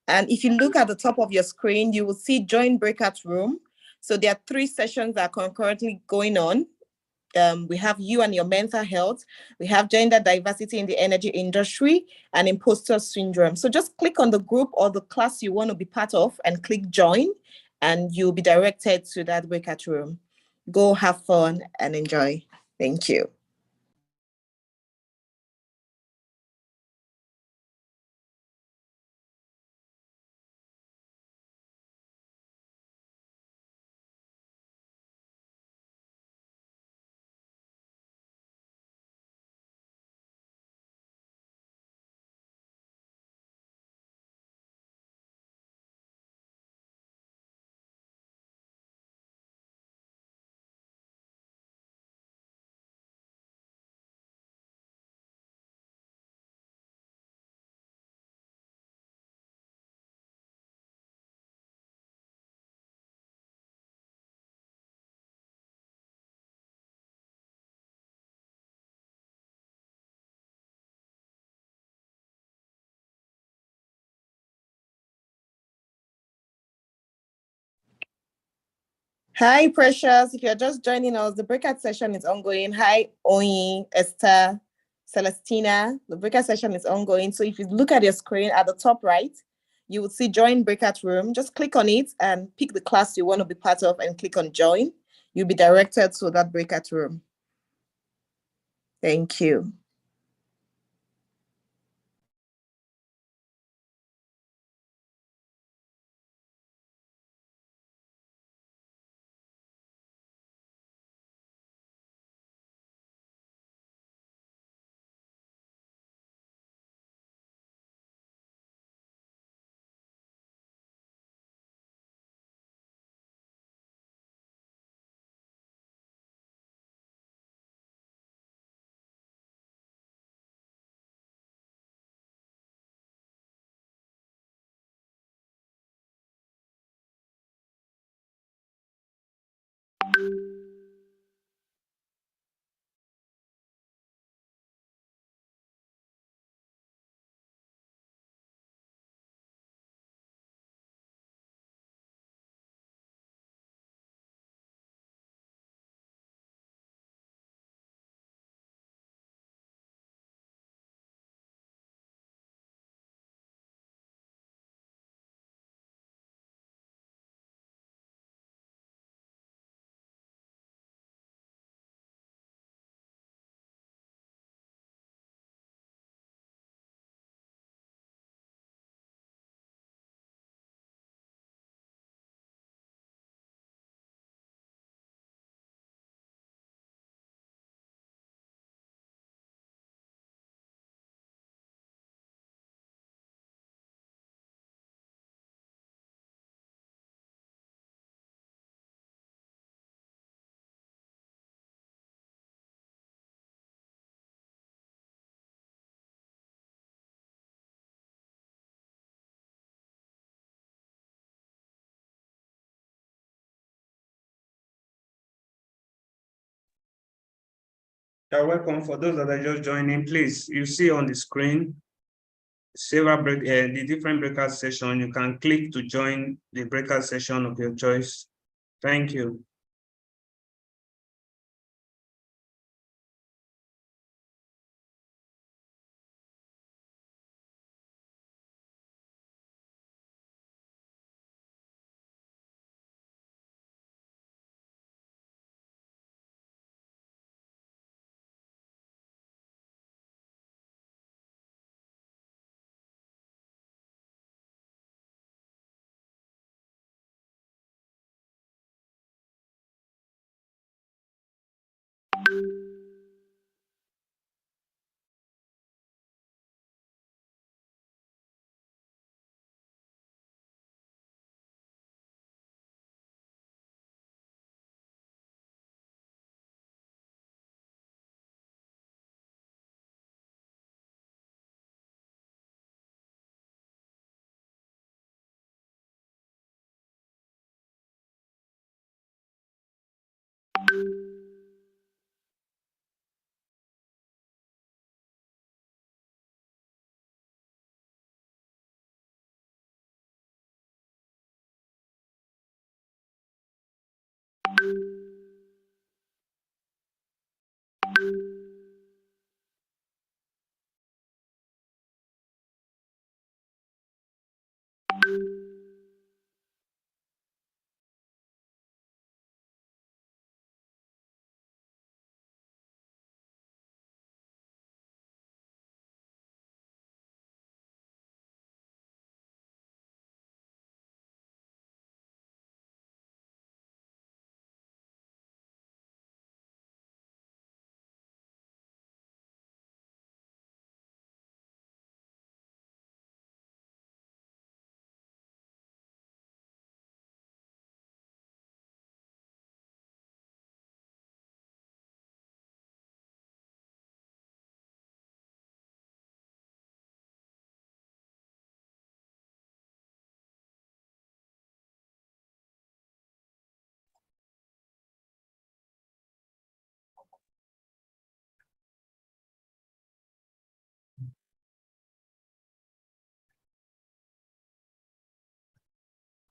And if you look at the top of your screen, you will see join breakout room. So there are 3 sessions that are concurrently going on. We have you and your mental health. We have gender diversity in the energy industry and imposter syndrome. So just click on the group or the class you want to be part of and click join, and you'll be directed to that breakout room. Go have fun and enjoy. Thank you. Hi, Precious. If you're just joining us, the breakout session is ongoing. Hi, Oyin, Esther, Celestina. The breakout session is ongoing. So if you look at your screen at the top right, you will see join breakout room. Just click on it and pick the class you want to be part of and click on join. You'll be directed to that breakout room. Thank you. You're welcome. For those that are just joining, please, you see on the screen, the different breakout session. You can click to join the breakout session of your choice. Thank you.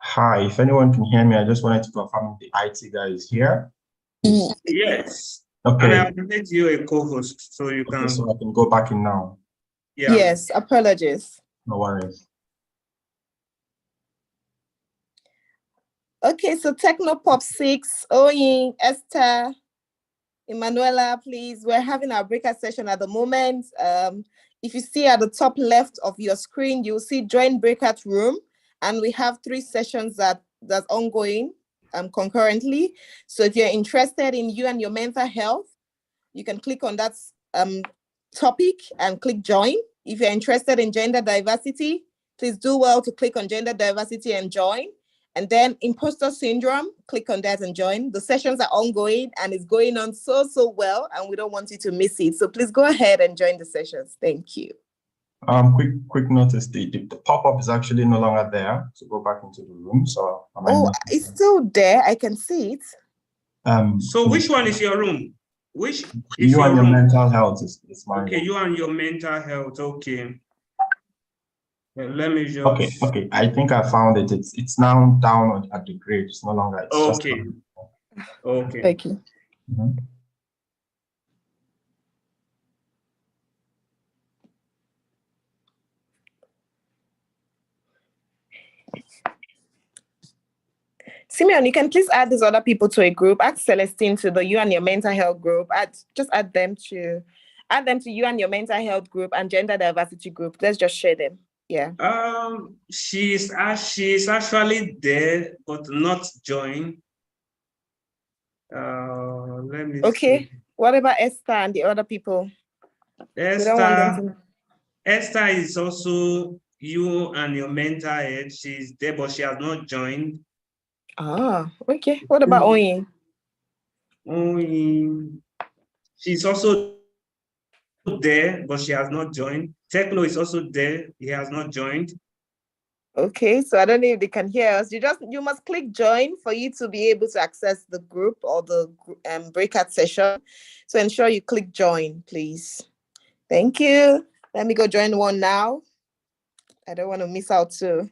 Hi, if anyone can hear me, I just wanted to confirm the IT guy is here. Yes. Okay. And I have made you a co-host, so you Okay, can. so I can go back in now. Yeah. Yes, apologies. No worries. Okay, so Technopop 6, Oyin, Esther, Emanuela, please. We're having our breakout session at the moment. If you see at the top left of your screen, you'll see join breakout room. And we have 3 sessions that's ongoing concurrently. So if you're interested in you and your mental health, you can click on that topic and click join. If you're interested in gender diversity, please do well to click on gender diversity and join. And then imposter syndrome, click on that and join. The sessions are ongoing and it's going on so well, and we don't want you to miss it. So please go ahead and join the sessions. Thank you. Quick notice, the pop-up is actually no longer there to go back into the room. So it's still there. I can see it. So which one is your room? Which is you your and your room? mental health is my Okay, room. you and your mental health. Okay. Let me just. Okay. I think I found it. It's now down at the grade. It's no longer. It's okay. Just. Okay. Thank you. Mm-hmm. Simeon, you can please add these other people to a group. Add Celestine to the you and your mental health group. Add them to you and your mental health group and gender diversity group. Let's just share them. Yeah. She's actually there, but not joined. Let me Okay. see. What about Esther and the other people? We don't want them to... Esther is also you and your mental health. She's there, but she has not joined. Ah, okay. What about Oyin? Oyin, she's also there, but she has not joined. Techno is also there. He has not joined. Okay, so I don't know if they can hear us. You must click join for you to be able to access the group or the breakout session. So ensure you click join, please. Thank you. Let me go join one now. I don't want to miss out too.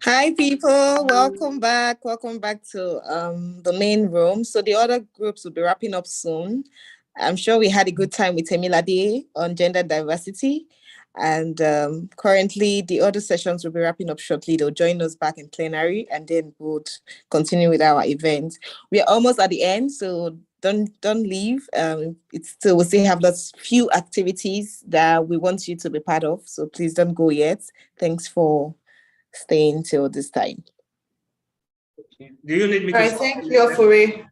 Hi, people. Welcome back. Welcome back to the main room. So the other groups will be wrapping up soon. I'm sure we had a good time with Temilade on gender diversity. And currently, the other sessions will be wrapping up shortly. They'll join us back in plenary, and then we'll continue with our event. We are almost at the end, so don't leave. We still have those few activities that we want you to be part of. So please don't go yet. Thanks for staying till this time. Do you need me All to? right, thank you, Ofori.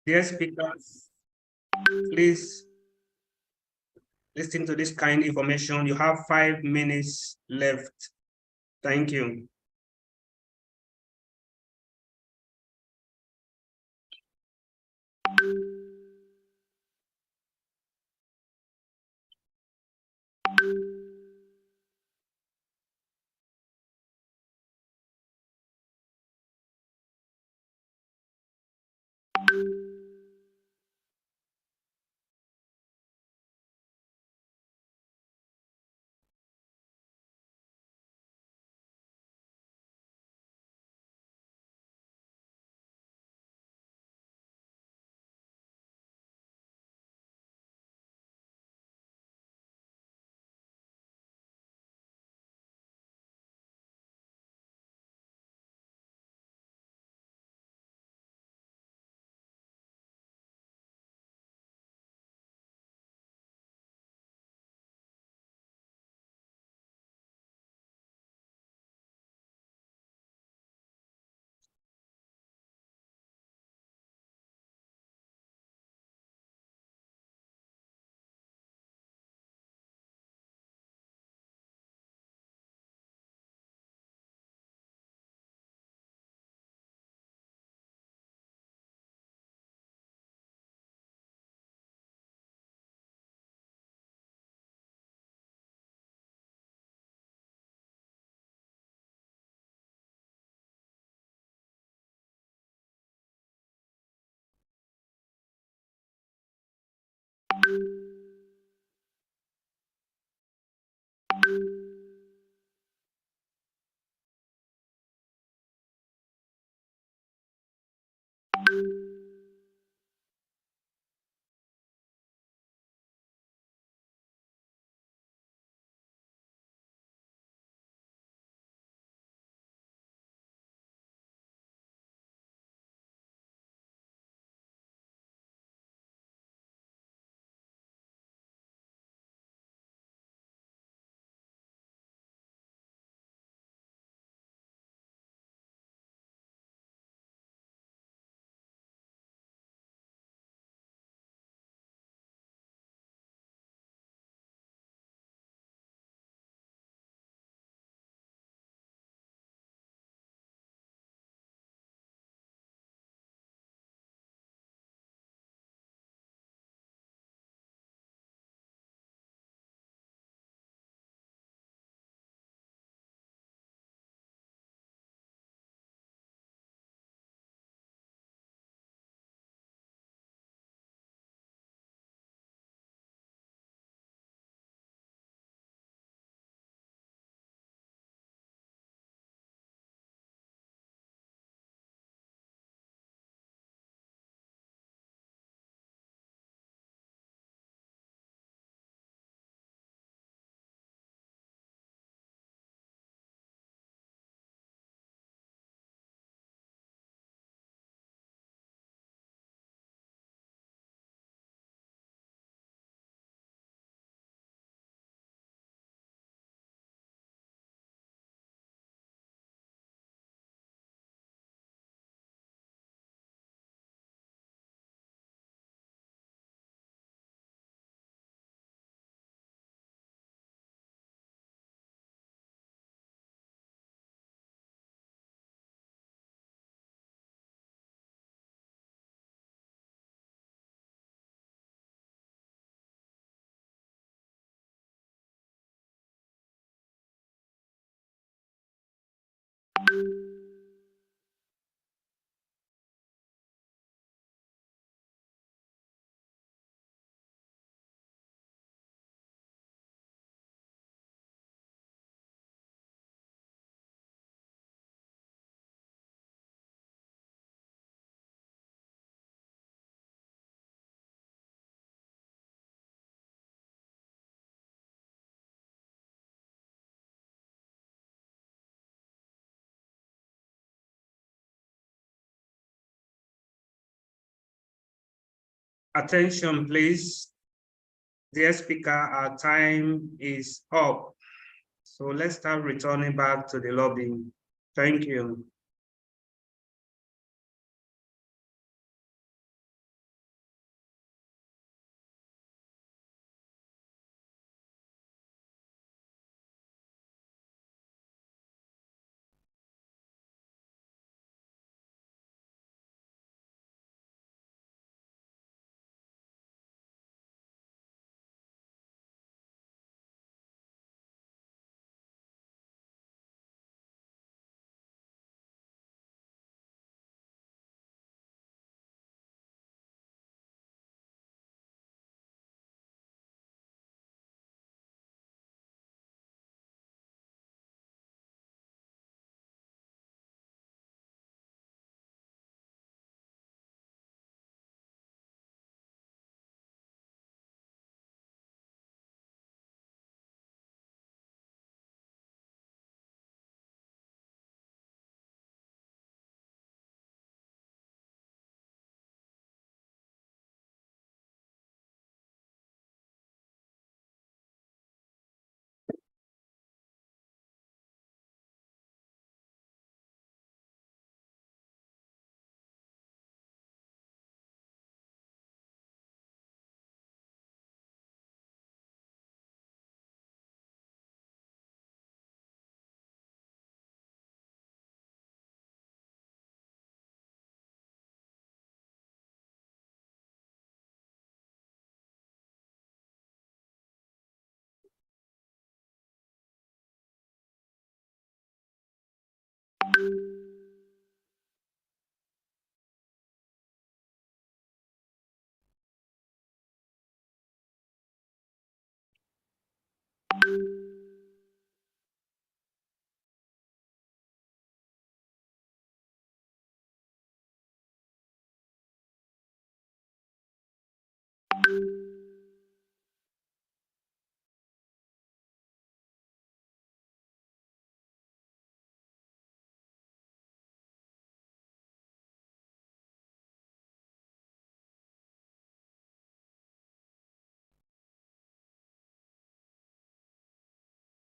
Dear speakers, please listen to this kind information. You have 5 minutes left. Thank you. Attention, please. Dear speaker, our time is up. So let's start returning back to the lobby. Thank you.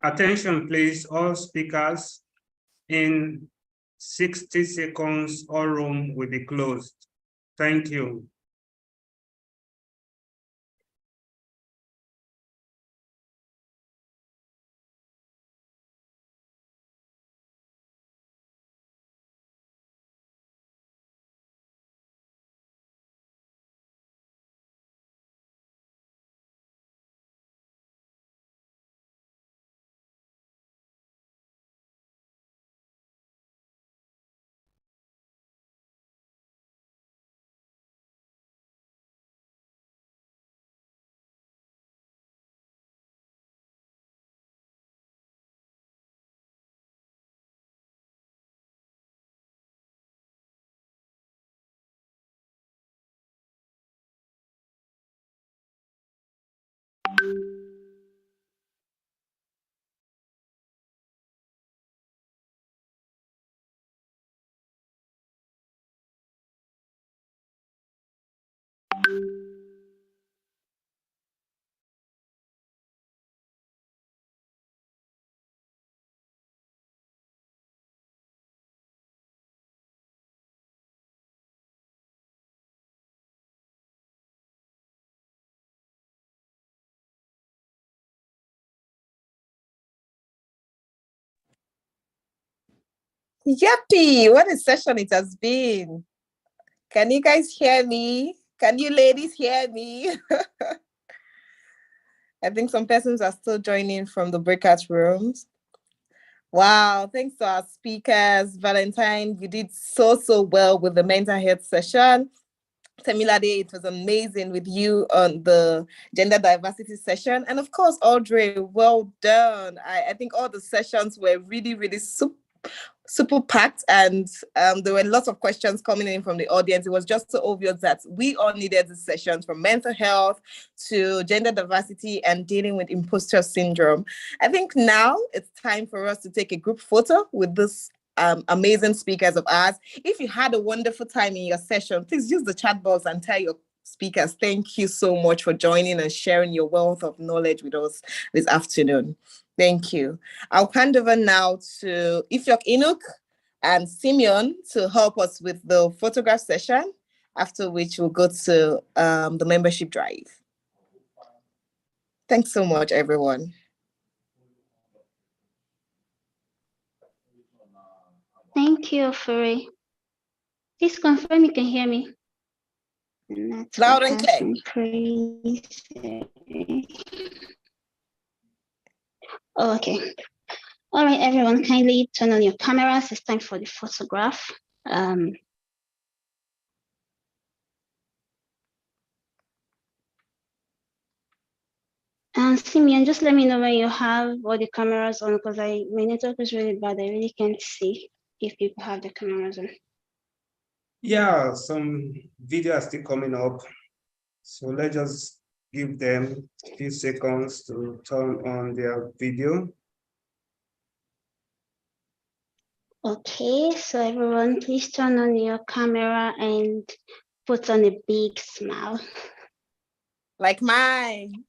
Attention, please, all speakers. In 60 seconds, all room will be closed. Thank you. Yuppie, what a session it has been. Can you guys hear me? Can you ladies hear me? I think some persons are still joining from the breakout rooms. Wow, thanks to our speakers. Valentine, you did so well with the mental health session. Temilade, it was amazing with you on the gender diversity session. And of course, Audrey, well done. I think all the sessions were really super packed, and there were lots of questions coming in from the audience. It was just so obvious that we all needed the sessions, from mental health to gender diversity and dealing with imposter syndrome. I think now it's time for us to take a group photo with this amazing speakers of ours. If you had a wonderful time in your session, please use the chat box and tell your speakers, thank you so much for joining and sharing your wealth of knowledge with us this afternoon. Thank you. I'll hand over now to Ifyok Inuk and Simeon to help us with the photograph session, after which we'll go to the membership drive. Thanks so much, everyone. Thank you, Furi. Please confirm you can hear me. Loud and clear. Oh, okay. All right, everyone, kindly turn on your cameras. It's time for the photograph. And Simeon, just let me know when you have all the cameras on, because my network is really bad. I really can't see if people have the cameras on. Yeah, some video are still coming up. So let's just give them a few seconds to turn on their video. Okay, so everyone, please turn on your camera and put on a big smile. Like mine.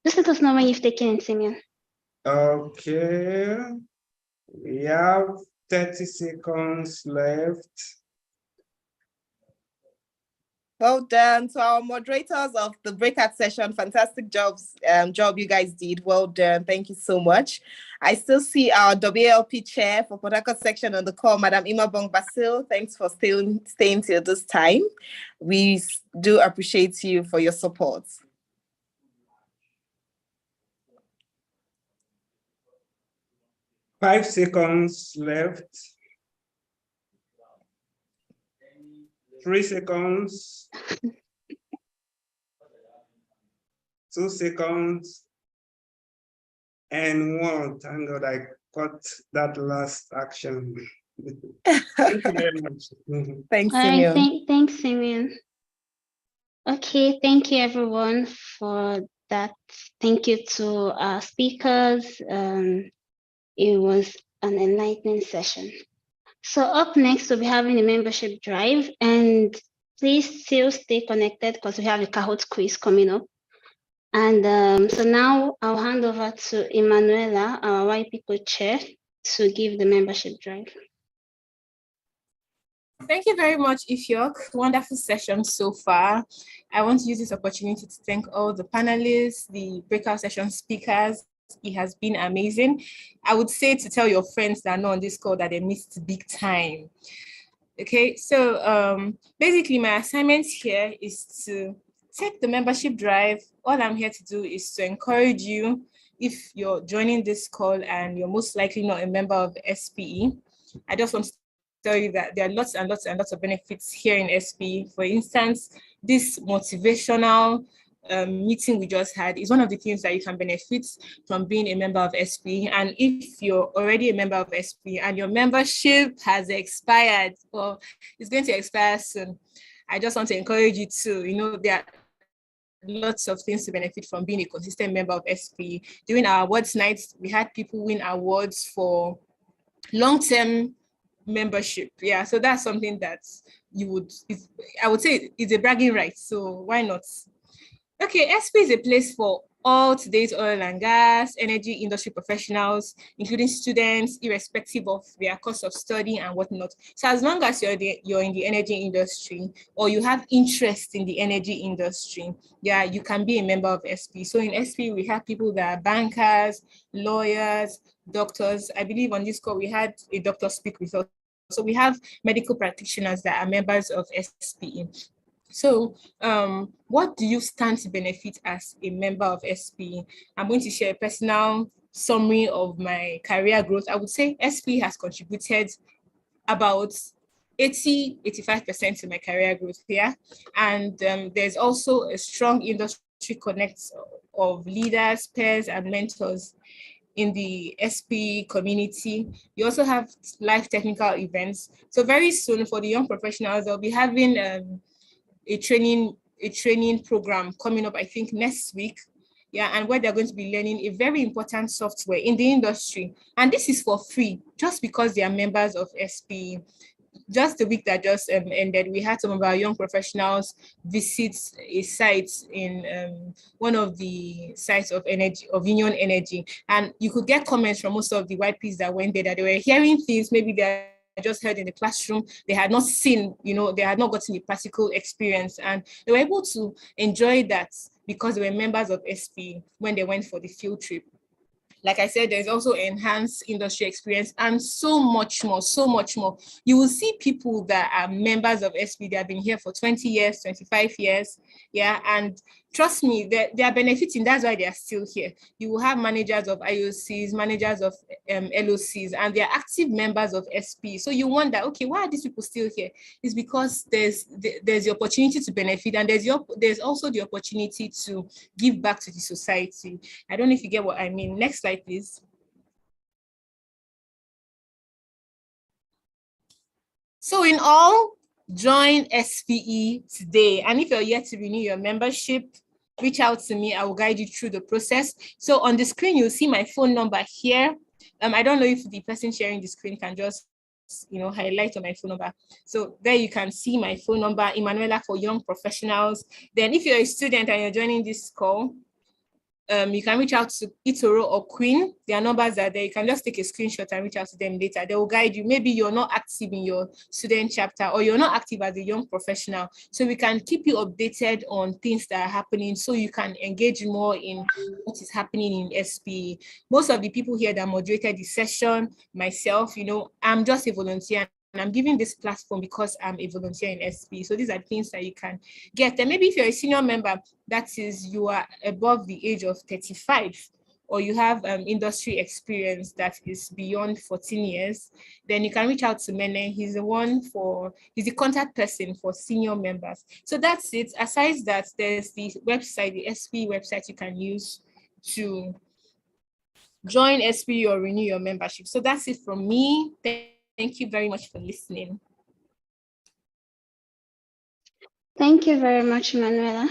Just let us know when you've taken it, Simeon. Okay, we have 30 seconds left. Well done to our moderators of the breakout session. Fantastic job you guys did. Well done. Thank you so much. I still see our WLP chair for Port Harcourt section on the call, Madam Imabong Basil. Thanks for staying till this time. We do appreciate you for your support. Five seconds left. 3 seconds. 2 seconds. And 1. Thank God I cut that last action. Thank you very much. Thanks, All right, Simeon. thanks, Simeon. Okay, thank you everyone for that. Thank you to our speakers. It was an enlightening session. So up next, we'll be having a membership drive, and please still stay connected because we have a Kahoot quiz coming up. And so now I'll hand over to Emanuela, our YP co-chair, to give the membership drive. Thank you very much, Ifyok. Wonderful session so far. I want to use this opportunity to thank all the panelists, the breakout session speakers. It has been amazing. I would say to tell your friends that are not on this call that they missed big time. Okay, so basically my assignment here is to take the membership drive. All I'm here to do is to encourage you, if you're joining this call and you're most likely not a member of SPE, I just want to tell you that there are lots and lots and lots of benefits here in SPE. For instance, this motivational meeting we just had is one of the things that you can benefit from being a member of SPE. And if you're already a member of SPE and your membership has expired or is going to expire soon, I just want to encourage you to, there are lots of things to benefit from being a consistent member of SPE. During our awards nights, we had people win awards for long-term membership. Yeah, so that's something that I would say it's a bragging right. So why not? Okay, SPE is a place for all today's oil and gas, energy industry professionals, including students, irrespective of their course of study and whatnot. So as long as you're in the energy industry or you have interest in the energy industry, yeah, you can be a member of SPE. So in SPE, we have people that are bankers, lawyers, doctors. I believe on this call, we had a doctor speak with us. So we have medical practitioners that are members of SPE. So what do you stand to benefit as a member of SPE? I'm going to share a personal summary of my career growth. I would say SPE has contributed about 80-85% to my career growth here. And there's also a strong industry connect of leaders, peers, and mentors in the SPE community. We also have live technical events. So very soon for the young professionals, they'll be having a training program coming up, I think next week. Yeah, and where they're going to be learning a very important software in the industry. And this is for free, just because they are members of SPE. Just the week that just ended, we had some of our young professionals visit a site in one of the sites of Union Energy. And you could get comments from most of the YPs that went there that they were hearing things, maybe they're just heard in the classroom, they had not seen, they had not gotten the practical experience, and they were able to enjoy that because they were members of SPE when they went for the field trip. Like I said, there's also enhanced industry experience and so much more, so much more. You will see people that are members of SPE, they have been here for 20 years, 25 years, yeah, and trust me, they are benefiting, that's why they are still here. You will have managers of IOCs, managers of LOCs, and they are active members of SPE. So you wonder, okay, why are these people still here? It's because there's the opportunity to benefit, and there's also the opportunity to give back to the society. I don't know if you get what I mean. Next slide, please. So in all, join SPE today. And if you're yet to renew your membership, reach out to me. I will guide you through the process. So on the screen, you'll see my phone number here. I don't know if the person sharing the screen can just highlight on my phone number. So there you can see my phone number, Emanuela for young professionals. Then if you're a student and you're joining this call, you can reach out to Itoro or Queen. Their numbers are there. You can just take a screenshot and reach out to them later. They will guide you. Maybe you're not active in your student chapter or you're not active as a young professional. So we can keep you updated on things that are happening so you can engage more in what is happening in SPE. Most of the people here that moderated the session, myself, I'm just a volunteer. And I'm giving this platform because I'm a volunteer in SPE. So these are things that you can get. And maybe if you're a senior member, that is, you are above the age of 35, or you have industry experience that is beyond 14 years, then you can reach out to Mene. He's the contact person for senior members. So that's it. Aside that, there's the website, the SPE website you can use to join SPU or renew your membership. So that's it from me. Thank you very much for listening. Thank you very much, Manuela.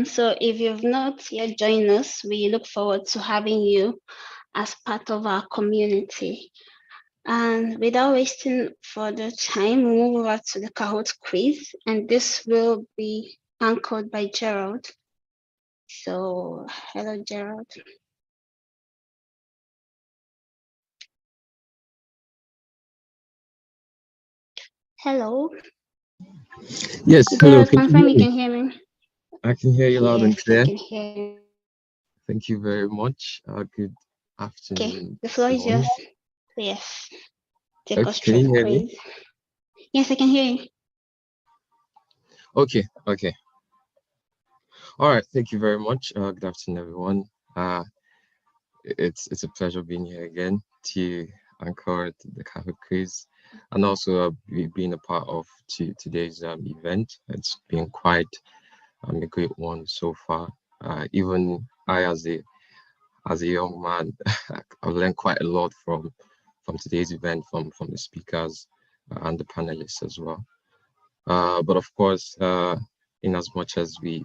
So if you've not yet joined us, we look forward to having you as part of our community. And without wasting further time, we'll move over to the Kahoot quiz, and this will be anchored by Gerald. So, hello, Gerald. Hello. Yes, hello. Gerald, confirm you can hear me. I can hear you loud and Yes, clear. I can hear you. Thank you very much. Good afternoon. Okay, the floor is yours. Yes, take us Can through you the hear quiz. me? Yes, I can hear you. Okay. All right. Thank you very much. Good afternoon, everyone. It's a pleasure being here again to anchor the Kahoot quiz, and also being a part of today's event. It's been quite a great one so far. Even I, as a young man, I've learned quite a lot from today's event, from the speakers and the panelists as well. But of course, in as much as we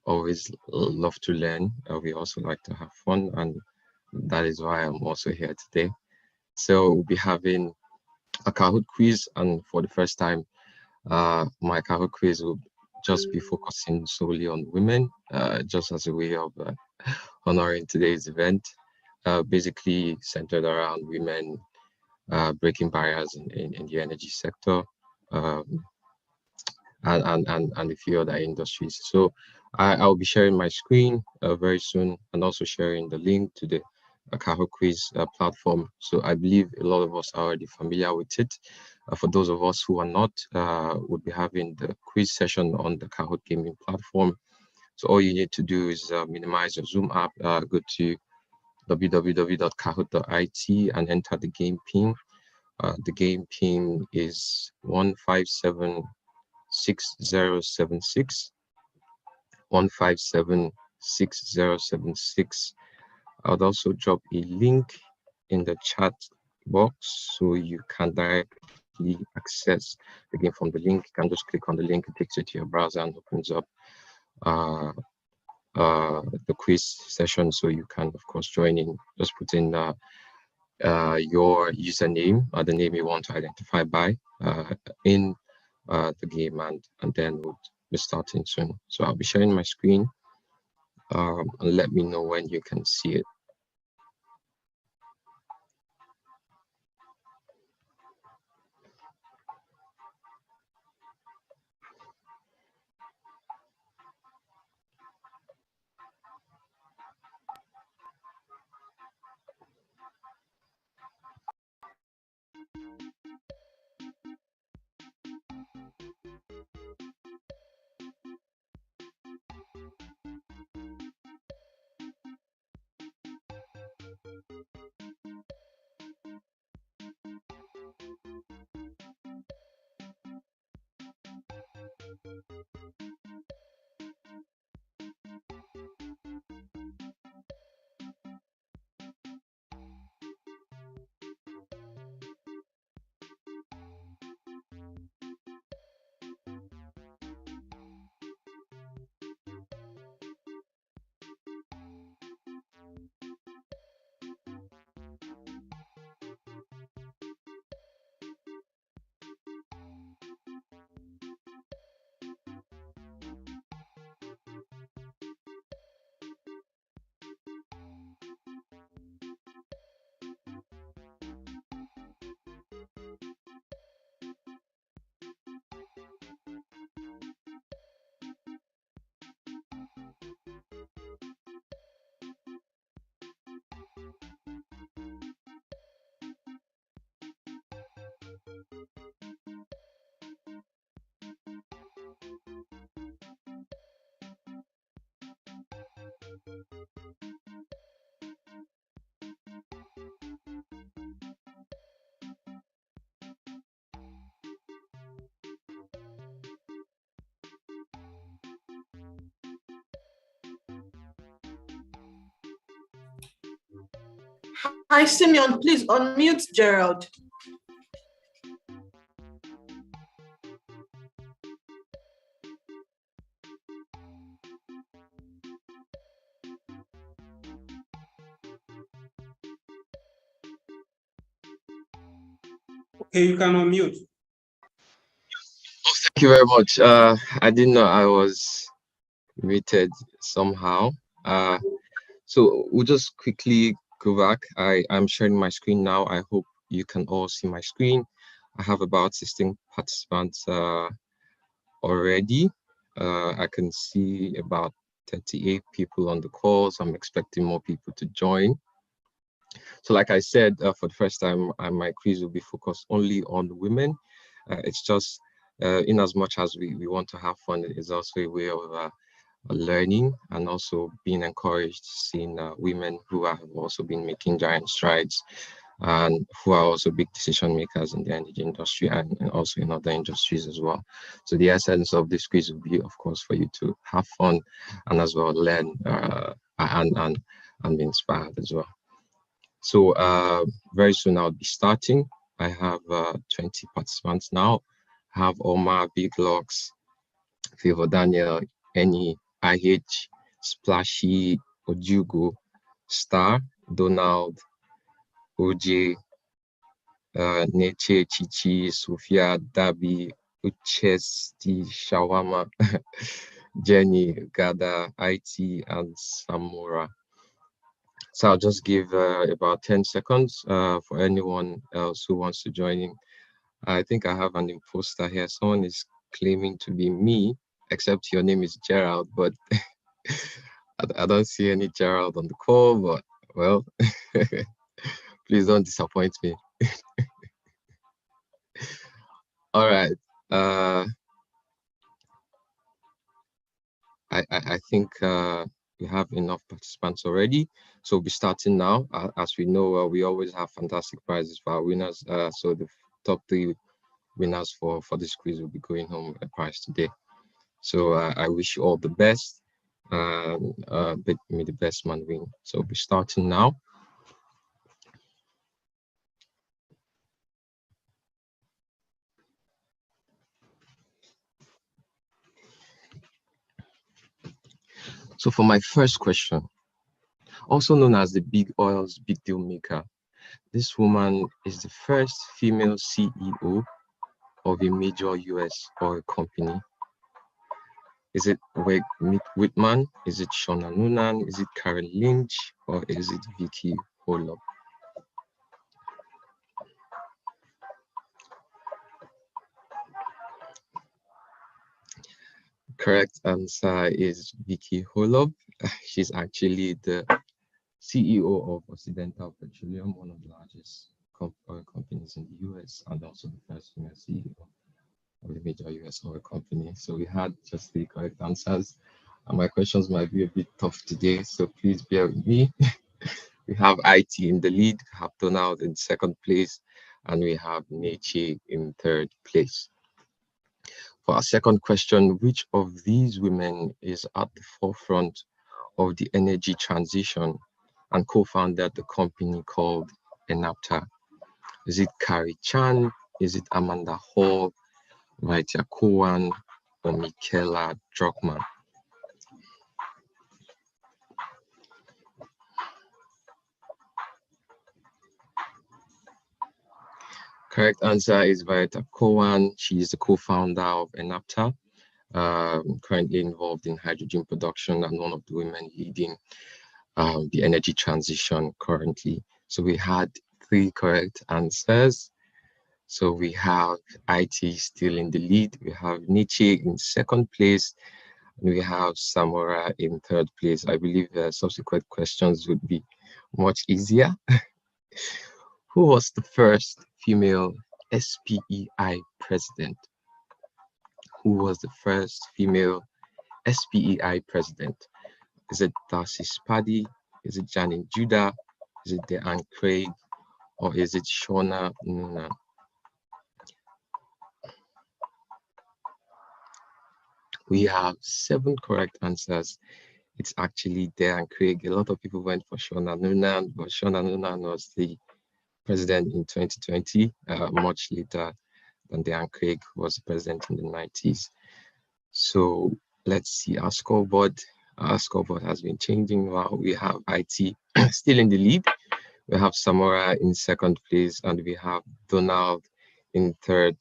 always love to learn, we also like to have fun, and that is why I'm also here today. So we'll be having a Kahoot quiz, and for the first time, my Kahoot quiz will just be focusing solely on women, just as a way of honoring today's event, basically centered around women breaking barriers in the energy sector, and a few other industries. So I'll be sharing my screen very soon, and also sharing the link to the Kahoot quiz platform. So I believe a lot of us are already familiar with it. For those of us who are not, we'll be having the quiz session on the Kahoot gaming platform. So all you need to do is minimize your Zoom app, go to www.kahoot.it and enter the game pin. The game pin is 1576076. 1576076. I'll also drop a link in the chat box so you can directly access the game from the link. You can just click on the link, it takes you to your browser and opens up the quiz session, so you can of course join in. Just put in your username or the name you want to identify by in the game, and then we'll be starting soon. So I'll be sharing my screen, and let me know when you can see it. Hi, Simeon, please unmute Gerald. Okay, you can unmute. Thank you very much. I didn't know I was muted somehow. So we'll just quickly go back. I'm sharing my screen now. I hope you can all see my screen. I have about 16 participants already. I can see about 38 people on the call, so I'm expecting more people to join. So like I said, for the first time, my quiz will be focused only on women. It's just in as much as we want to have fun, it's also a way of learning and also being encouraged, seeing women who have also been making giant strides and who are also big decision makers in the energy industry and also in other industries as well. So the essence of this quiz will be, of course, for you to have fun and as well learn and be inspired as well. So very soon I'll be starting. I have 20 participants now. I have Omar, Big Locks, Favor Daniel, Eni, IH, Splashy, Ojugo, Star, Donald, OJ, Neche, Chichi, Sophia, Dabi, Uchesti, Shawama, Jenny, Gada, IT, and Samura. So I'll just give about 10 seconds for anyone else who wants to join in. I think I have an imposter here. Someone is claiming to be me, except your name is Gerald, but I don't see any Gerald on the call, but well, please don't disappoint me. All right. I think we have enough participants already. So we'll be starting now. As we know, we always have fantastic prizes for our winners. So the top 3 winners for this quiz will be going home with a prize today. So I wish you all the best. But may the best man win. So we'll be starting now. So for my first question, also known as the Big Oil's Big Deal Maker, this woman is the first female CEO of a major US oil company. Is it Wade Whitman? Is it Shauna Noonan? Is it Karen Lynch? Or is it Vicky Holub? Correct answer is Vicky Holub. She's actually the CEO of Occidental Petroleum, one of the largest oil companies in the US, and also the first female CEO of a major US oil company. So we had just the correct answers. And my questions might be a bit tough today, so please bear with me. We have IT in the lead, we have Donald in second place, and we have Neche in third place. For our second question, which of these women is at the forefront of the energy transition and co-founded the company called Enapta? Is it Carrie Chan? Is it Amanda Hall, Vaitya Kowan, or Michaela Druckmann? Correct answer is Vaitya Kowan. She is the co-founder of Enapta, currently involved in hydrogen production and one of the women leading the energy transition currently. So we had 3 correct answers. So we have IT still in the lead. We have Neche in second place. And we have Samura in third place. I believe the subsequent questions would be much easier. Who was the first female SPEI president? Who was the first female SPEI president? Is it Darcy Spaddy? Is it Janine Judah? Is it Deanne Craig? Or is it Shauna Noonan? We have 7 correct answers. it's actually Diane Craig. A lot of people went for Shona Noonan, but Shona Noonan was the president in 2020, much later than Diane Craig was the president in the 90s. So let's see our scoreboard. Our scoreboard has been changing. While we have IT still in the lead. We have Samora in second place, and we have Donald in third.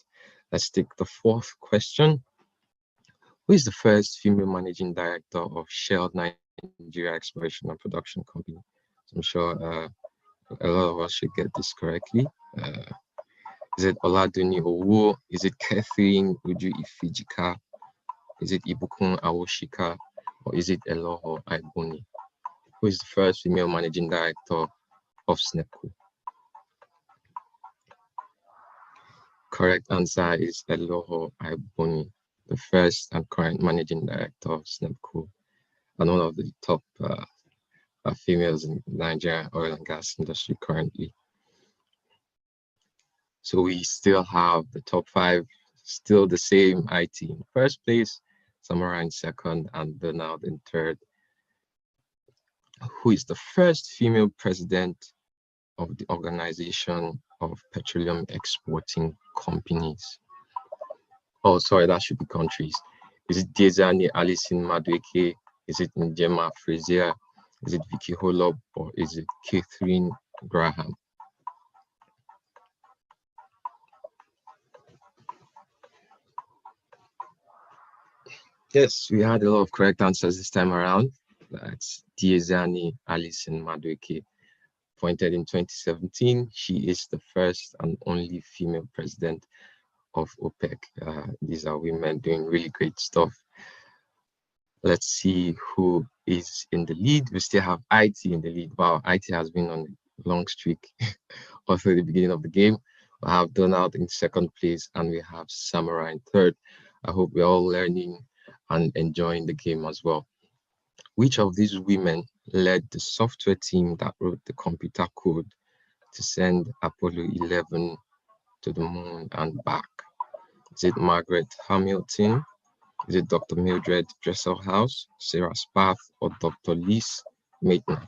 Let's take the fourth question. Who is the first female managing director of Shell Nigeria Exploration and Production Company? So I'm sure a lot of us should get this correctly. Is it Oladuni Owo? Is it Catherine Uju Ifijika? Is it Ibukun Awoshika? Or is it Eloho Aibuni? Who is the first female managing director of SNEPCO? Correct answer is Eloho Aibuni, the first and current managing director of SNEPCO, and one of the top females in Nigeria oil and gas industry currently. So we still have the top 5, still the same: IT in first place, Samara in second, and Donald in third. Who is the first female president of the Organization of Petroleum Exporting Companies? Oh, sorry, that should be countries. Is it Diezani Alison Madueke? Is it Njema Frazier? Is it Vicky Holob? Or is it Catherine Graham? Yes, we had a lot of correct answers this time around. That's Diezani Alison Madueke. Appointed in 2017, she is the first and only female president of OPEC. These are women doing really great stuff. Let's see who is in the lead. We still have IT in the lead. Wow, IT has been on a long streak all through the beginning of the game. We have Donald in second place, and we have Samara in third. I hope we're all learning and enjoying the game as well. Which of these women led the software team that wrote the computer code to send Apollo 11 to the moon and back? Is it Margaret Hamilton? Is it Dr. Mildred Dresselhaus, Sarah Spath, or Dr. Lise Meitner?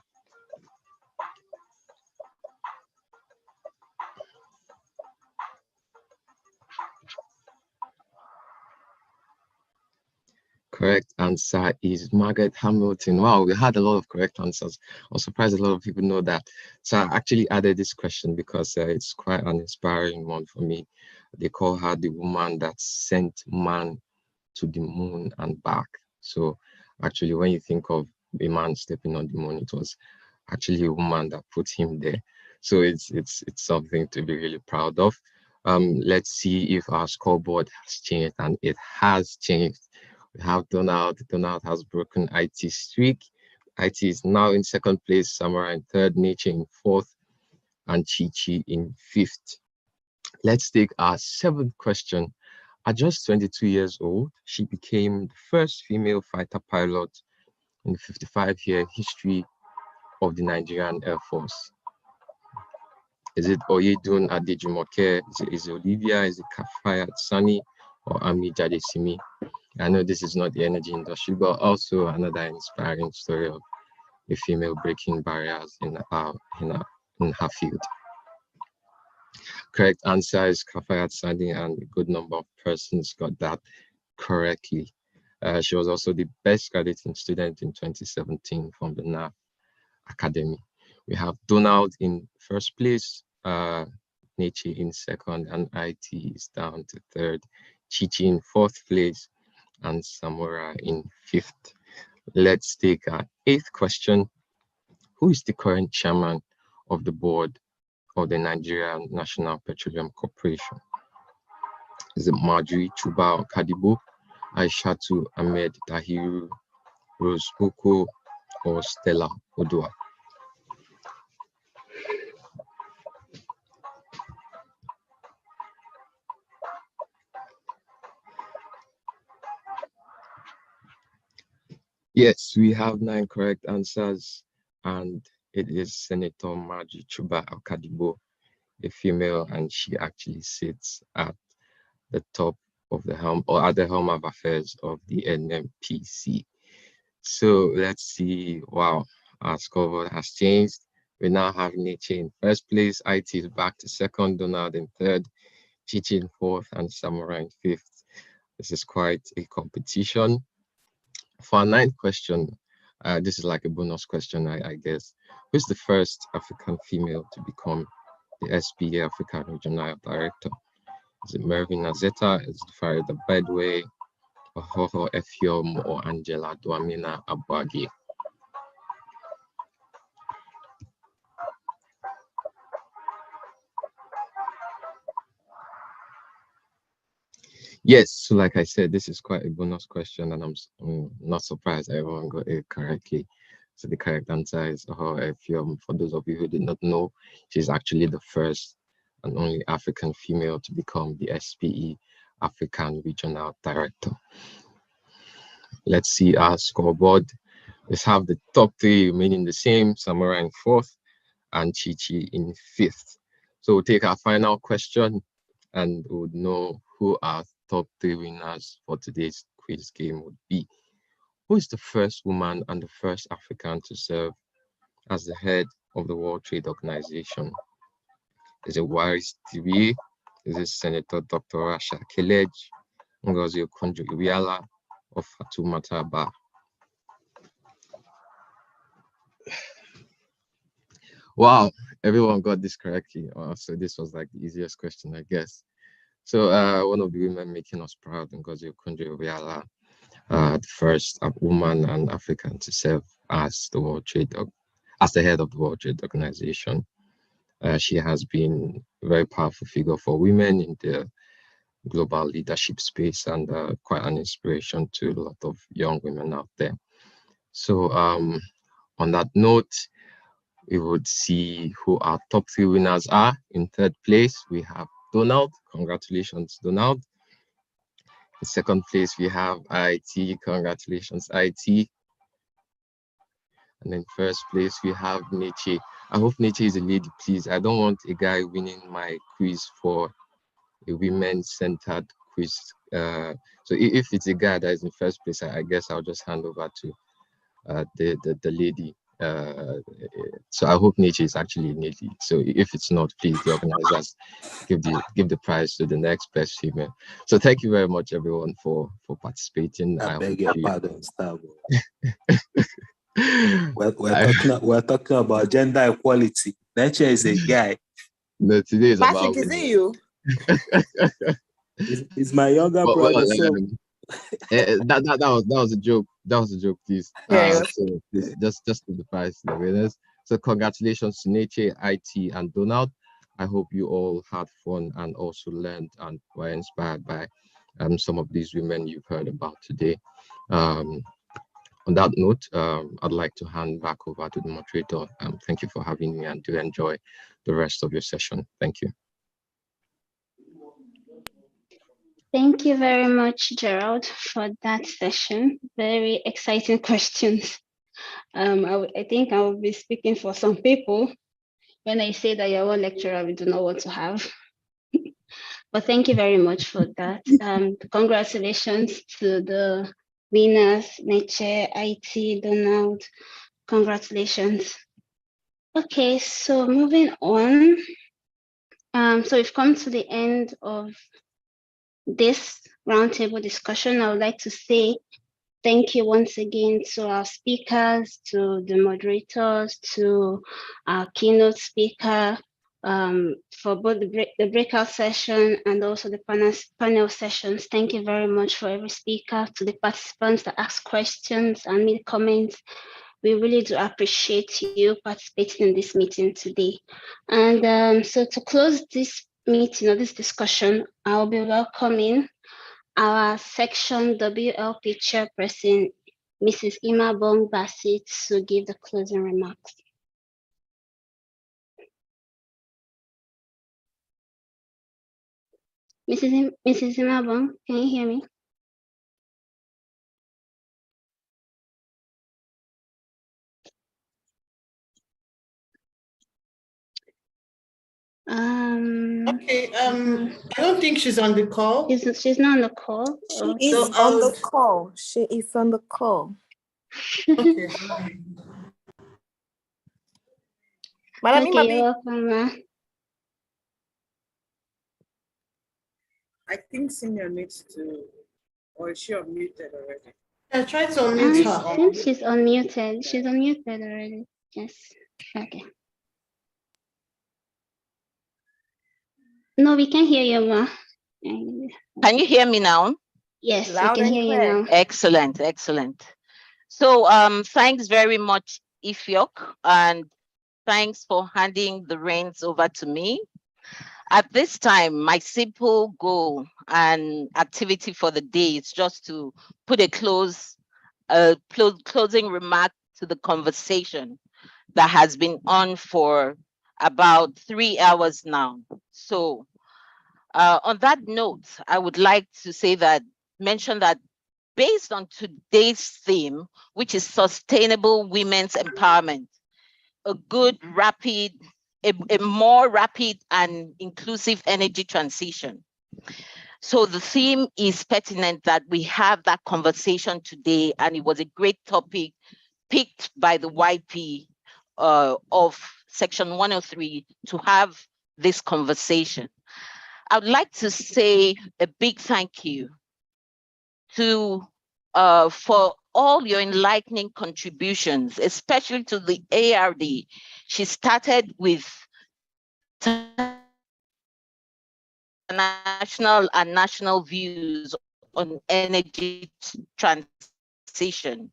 Correct answer is Margaret Hamilton. Wow, we had a lot of correct answers. I'm surprised a lot of people know that. So I actually added this question because it's quite an inspiring one for me. They call her the woman that sent man to the moon and back. So actually, when you think of a man stepping on the moon, it was actually a woman that put him there. So it's something to be really proud of. Let's see if our scoreboard has changed, and it has changed. We have Donald. Donald has broken IT's streak. IT is now in second place, Samara in third, Nature in fourth, and Chi in fifth. Let's take our seventh question. At just 22 years old, she became the first female fighter pilot in the 55-year history of the Nigerian Air Force. Is it Oyedun Adejumoke? Is it Olivia? Is it Kafayat Sani or Ami Jadesimi? I know this is not the energy industry, but also another inspiring story of a female breaking barriers in her field. Correct answer is Kafayat Sani, and a good number of persons got that correctly. She was also the best graduating student in 2017 from the NAF Academy. We have Donald in first place, Nature in second, and IT is down to third, Chichi in fourth place, and Samora in fifth. Let's take our eighth question. Who is the current chairman of the board of the Nigerian National Petroleum Corporation? Is it Marjorie Chuba Kadibo, Aishatu Ahmed Tahiru, Rose Oko, or Stella Odua? Yes, we have 9 correct answers, and it is Senator Marjorie Chuba Kadibo, a female, and she actually sits at the top of the helm, or at the helm of affairs of the NNPC. So let's see. Wow, our scoreboard has changed. We now have Nietzsche in first place, IT is back to second, Donald in third, Chichi in fourth, and Samurai in fifth. This is quite a competition. For our ninth question, this is like a bonus question, I guess. Who's the first African female to become the SPA African Regional Director? Is it Mervyn Azeta? Is it Farida Bedway, Ohoho Effiom, or Angela Dwamina Abwagi? Yes, so like I said, this is quite a bonus question, and I'm not surprised everyone got it correctly. So the correct answer is Effiom. For those of you who did not know, she's actually the first and only African female to become the SPE African Regional Director. Let's see our scoreboard. Let's have the top three remaining the same, Samurai in fourth and Chichi in fifth. So we'll take our final question and we'll know who our top three winners for today's quiz game would be. Who is the first woman and the first African to serve as the head of the World Trade Organization? Is it Waris Tibi? Is it Senator Dr. Rasha Kelej, Ngozi Okonjo-Iweala, or Fatoumata Bah? Wow, everyone got this correctly. So this was like the easiest question, I guess. So one of the women making us proud, Ngozi Okonjo-Iweala, the first woman and African to serve as the head of the World Trade Organization. She has been a very powerful figure for women in the global leadership space and quite an inspiration to a lot of young women out there. So on that note, we would see who our top three winners are. In third place, we have Donald. Congratulations, Donald. In second place, we have IT. Congratulations, IT. And in first place, we have Nietzsche. I hope Nietzsche is a lady, please. I don't want a guy winning my quiz for a women-centered quiz. So if it's a guy that is in first place, I guess I'll just hand over to the lady. So I hope Nietzsche is actually a lady. So if it's not, please, the organizers give the prize to the next best female. So thank you very much, everyone, for participating. I beg your pardon, Starboy. We're talking about gender equality. Nature is a guy. No, today is Patrick, about is it you? He's my younger brother. So that was a joke. That was a joke, please. Yeah, So just give the prize to the winners. So congratulations to Nietzsche, IT, and Donald. I hope you all had fun and also learned and were inspired by some of these women you've heard about today. On that note, I'd like to hand back over to the moderator. Thank you for having me and do enjoy the rest of your session. Thank you. Thank you very much, Gerald, for that session. Very exciting questions. I think I will be speaking for some people when I say that you're a lecturer we do not want to have. But thank you very much for that. Congratulations to the winners, Nietzsche, IT, Donald. Congratulations. Okay, so moving on. So we've come to the end of this roundtable discussion. I would like to say thank you once again to our speakers, to the moderators, to our keynote speaker, for both the breakout session and also the panel sessions. Thank you very much for every speaker, to the participants that asked questions and made comments. We really do appreciate you participating in this meeting today. And so to close this meeting or this discussion, I'll be welcoming our section WLP chairperson, Mrs. Imabong Bassett, to give the closing remarks. Mrs. Imabong, can you hear me? Okay, I don't think she's on the call. She's not on the call. She is on the call. She is on the call. Okay. Okay, you're welcome. I think Senior needs to, or is she unmuted already? I tried to unmute her. I think she's unmuted. She's unmuted already. Yes. Okay. No, we can hear you, Ma. Can you hear me now? Yes, Loud we can and hear you clear. now. Excellent, excellent. So thanks very much, Ifiok, and thanks for handing the reins over to me. At this time, my simple goal and activity for the day is just to put a closing remark to the conversation that has been on for about 3 hours now. So on that note, I would like to mention that based on today's theme, which is sustainable women's empowerment, a more rapid and inclusive energy transition. So the theme is pertinent that we have that conversation today, and it was a great topic picked by the YP of Section 103 to have this conversation. I would like to say a big thank you for all your enlightening contributions, especially to the ARD. She started with national and national views on energy transition.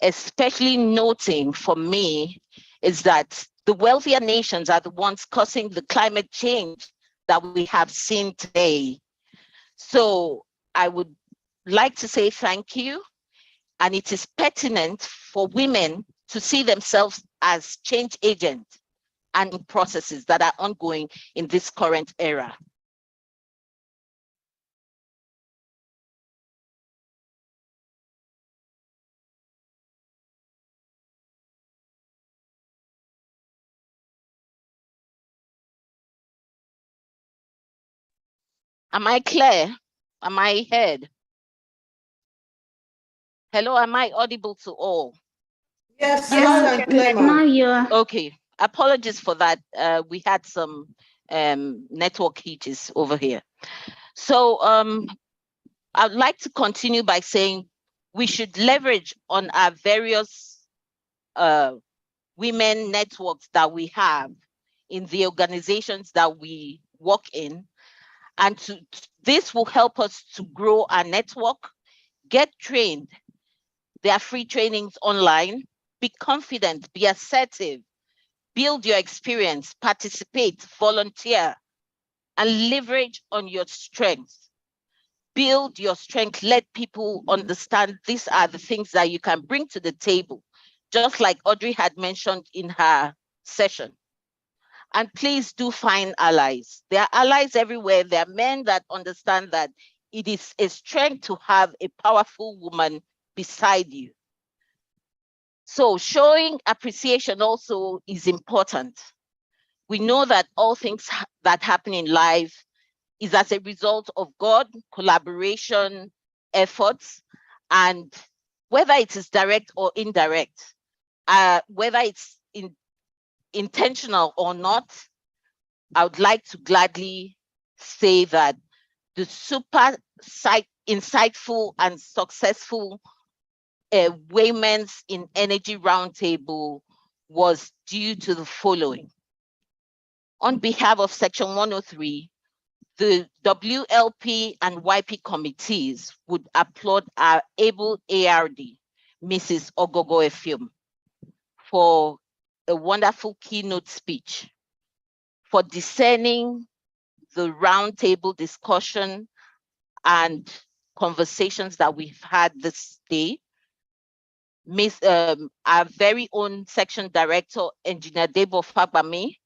Especially noting for me is that the wealthier nations are the ones causing the climate change that we have seen today. So I would like to say thank you. And it is pertinent for women to see themselves as change agents and processes that are ongoing in this current era. Am I clear? Am I heard? Hello, am I audible to all? Yes, loud and clear. Now you are. Okay, apologies for that. We had some network hitches over here. So I'd like to continue by saying we should leverage on our various women networks that we have in the organizations that we work in. And this will help us to grow our network, get trained. There are free trainings online. Be confident, be assertive, build your experience, participate, volunteer, and leverage on your strengths. Build your strength, let people understand these are the things that you can bring to the table, just like Audrey had mentioned in her session. And please do find allies. There are allies everywhere. There are men that understand that it is a strength to have a powerful woman beside you. So showing appreciation also is important. We know that all things that happen in life is as a result of God, collaboration, efforts, and whether it is direct or indirect, whether it's intentional or not, I would like to gladly say that the super insightful and successful Women's in Energy Roundtable was due to the following. On behalf of Section 103, the WLP and YP committees would applaud our able ARD, Mrs. Ogogo Effium, for a wonderful keynote speech, for discerning the roundtable discussion and conversations that we've had this day. Our very own section director, Engineer Debo Fagbami,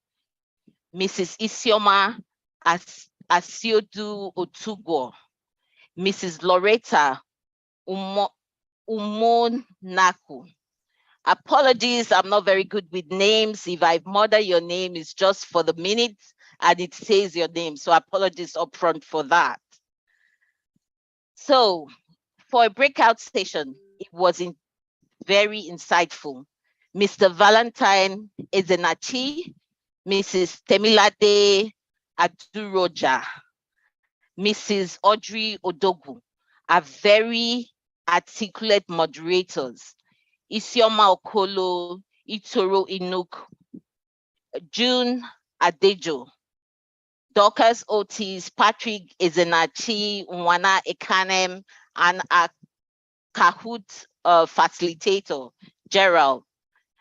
Mrs. Isioma Asiodu Otugo, Mrs. Loretta Umonaku. Apologies, I'm not very good with names. If I murder your name, it's just for the minute and it says your name. So apologies upfront for that. So for a breakout session, it was very insightful. Mr. Valentine Ezenachi, Mrs. Temilade Aduroja, Mrs. Audrey Odogu are very articulate moderators. Isioma Okolo, Itoro Inuk, June Adejo, Dorcas Otis, Patrick Ezenachi, Nwana Ekanem, and our Kahoot facilitator, Gerald.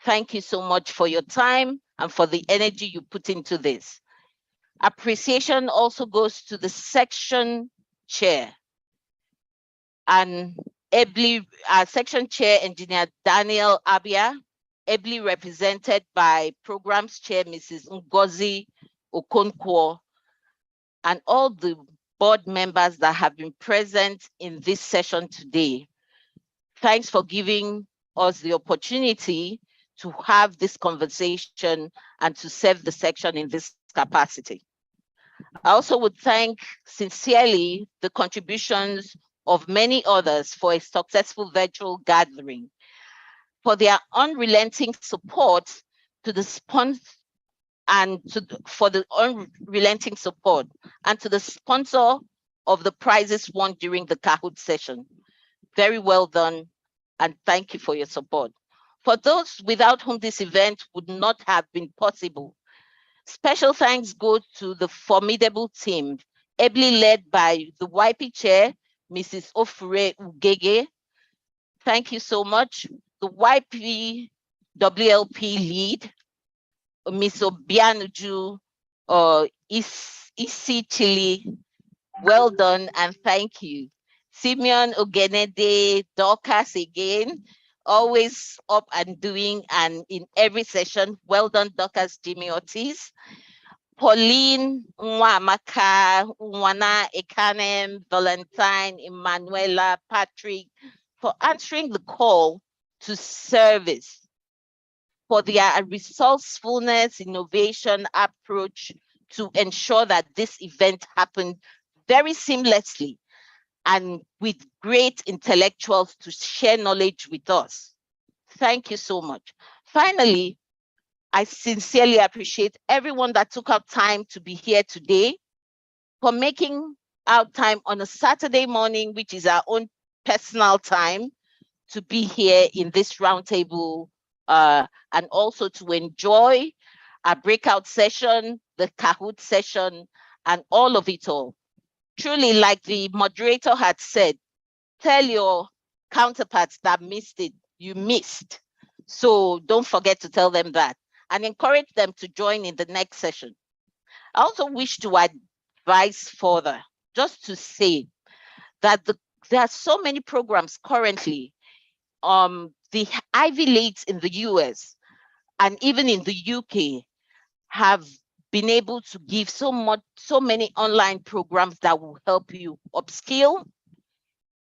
Thank you so much for your time and for the energy you put into this. Appreciation also goes to the section chair and ably, section chair engineer Daniel Abia, ably represented by programs chair Mrs. Ngozi Okonkwo, and all the board members that have been present in this session today. Thanks for giving us the opportunity to have this conversation and to serve the section in this capacity. I also would thank sincerely the contributions of many others for a successful virtual gathering, for their unrelenting support to the sponsor and for the unrelenting support and to the sponsor of the prizes won during the Kahoot session. Very well done, and thank you for your support. For those without whom this event would not have been possible, special thanks go to the formidable team, ably led by the YP chair, Mrs. Ofure Ugege. Thank you so much. The YP WLP lead, Ms. Obianuju Isi Chili. Well done and thank you. Simeon Ogenede, Dorcas again, always up and doing and in every session. Well done, Dorcas Jimmy Ortiz. Pauline Nwamaka, Nwana Ekanem, Valentine, Emanuela, Patrick, for answering the call to service, for their resourcefulness, innovation approach to ensure that this event happened very seamlessly and with great intellectuals to share knowledge with us. Thank you so much. Finally, I sincerely appreciate everyone that took out time to be here today, for making out time on a Saturday morning, which is our own personal time, to be here in this roundtable and also to enjoy our breakout session, the Kahoot session, and all of it all. Truly, like the moderator had said, tell your counterparts that missed it, you missed. So don't forget to tell them that and encourage them to join in the next session. I also wish to advise further, just to say that there are so many programs currently. The Ivy Leagues in the US and even in the UK have been able to give so many online programs that will help you upskill,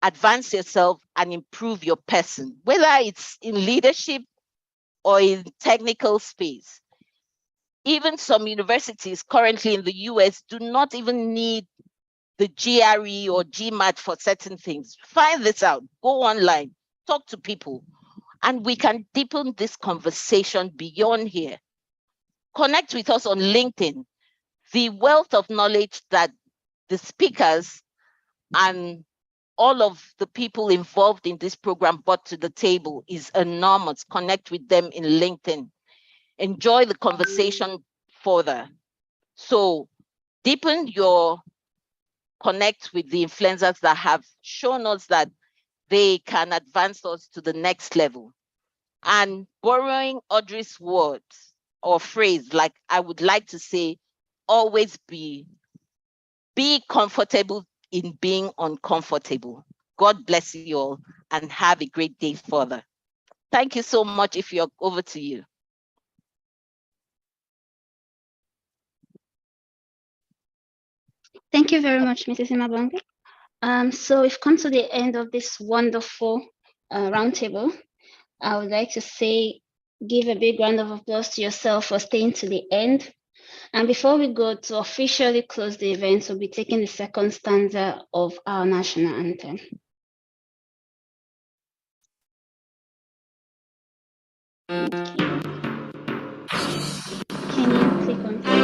advance yourself, and improve your person, whether it's in leadership or in technical space. Even some universities currently in the US do not even need the GRE or GMAT for certain things. Find this out, go online, talk to people, and we can deepen this conversation beyond here. Connect with us on LinkedIn. The wealth of knowledge that the speakers and all of the people involved in this program brought to the table is enormous. Connect with them in LinkedIn. Enjoy the conversation further. So deepen your connect with the influencers that have shown us that they can advance us to the next level. And borrowing Audrey's words or phrase, like I would like to say, always be comfortable in being uncomfortable. God bless you all and have a great day further. Thank you so much. If you're over to you. Thank you very much, Mrs. Imabonge. So we've come to the end of this wonderful roundtable. I would like to say, give a big round of applause to yourself for staying to the end. And before we go to officially close the event, we'll be taking the second stanza of our national anthem. Can you click on?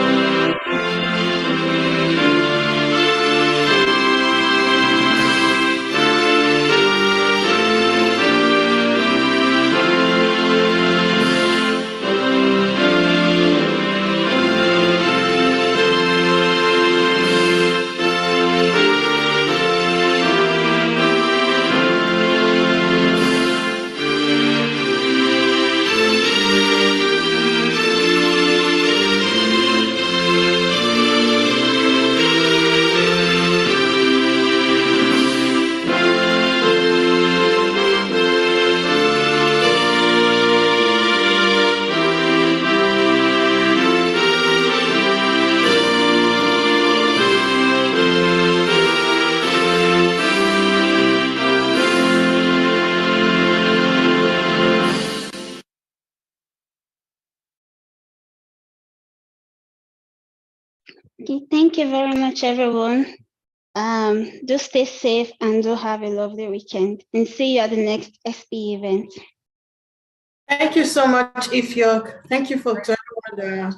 Okay, thank you very much, everyone. Do stay safe and do have a lovely weekend. And see you at the next SP event. Thank you so much, Ifyok. Thank you for joining.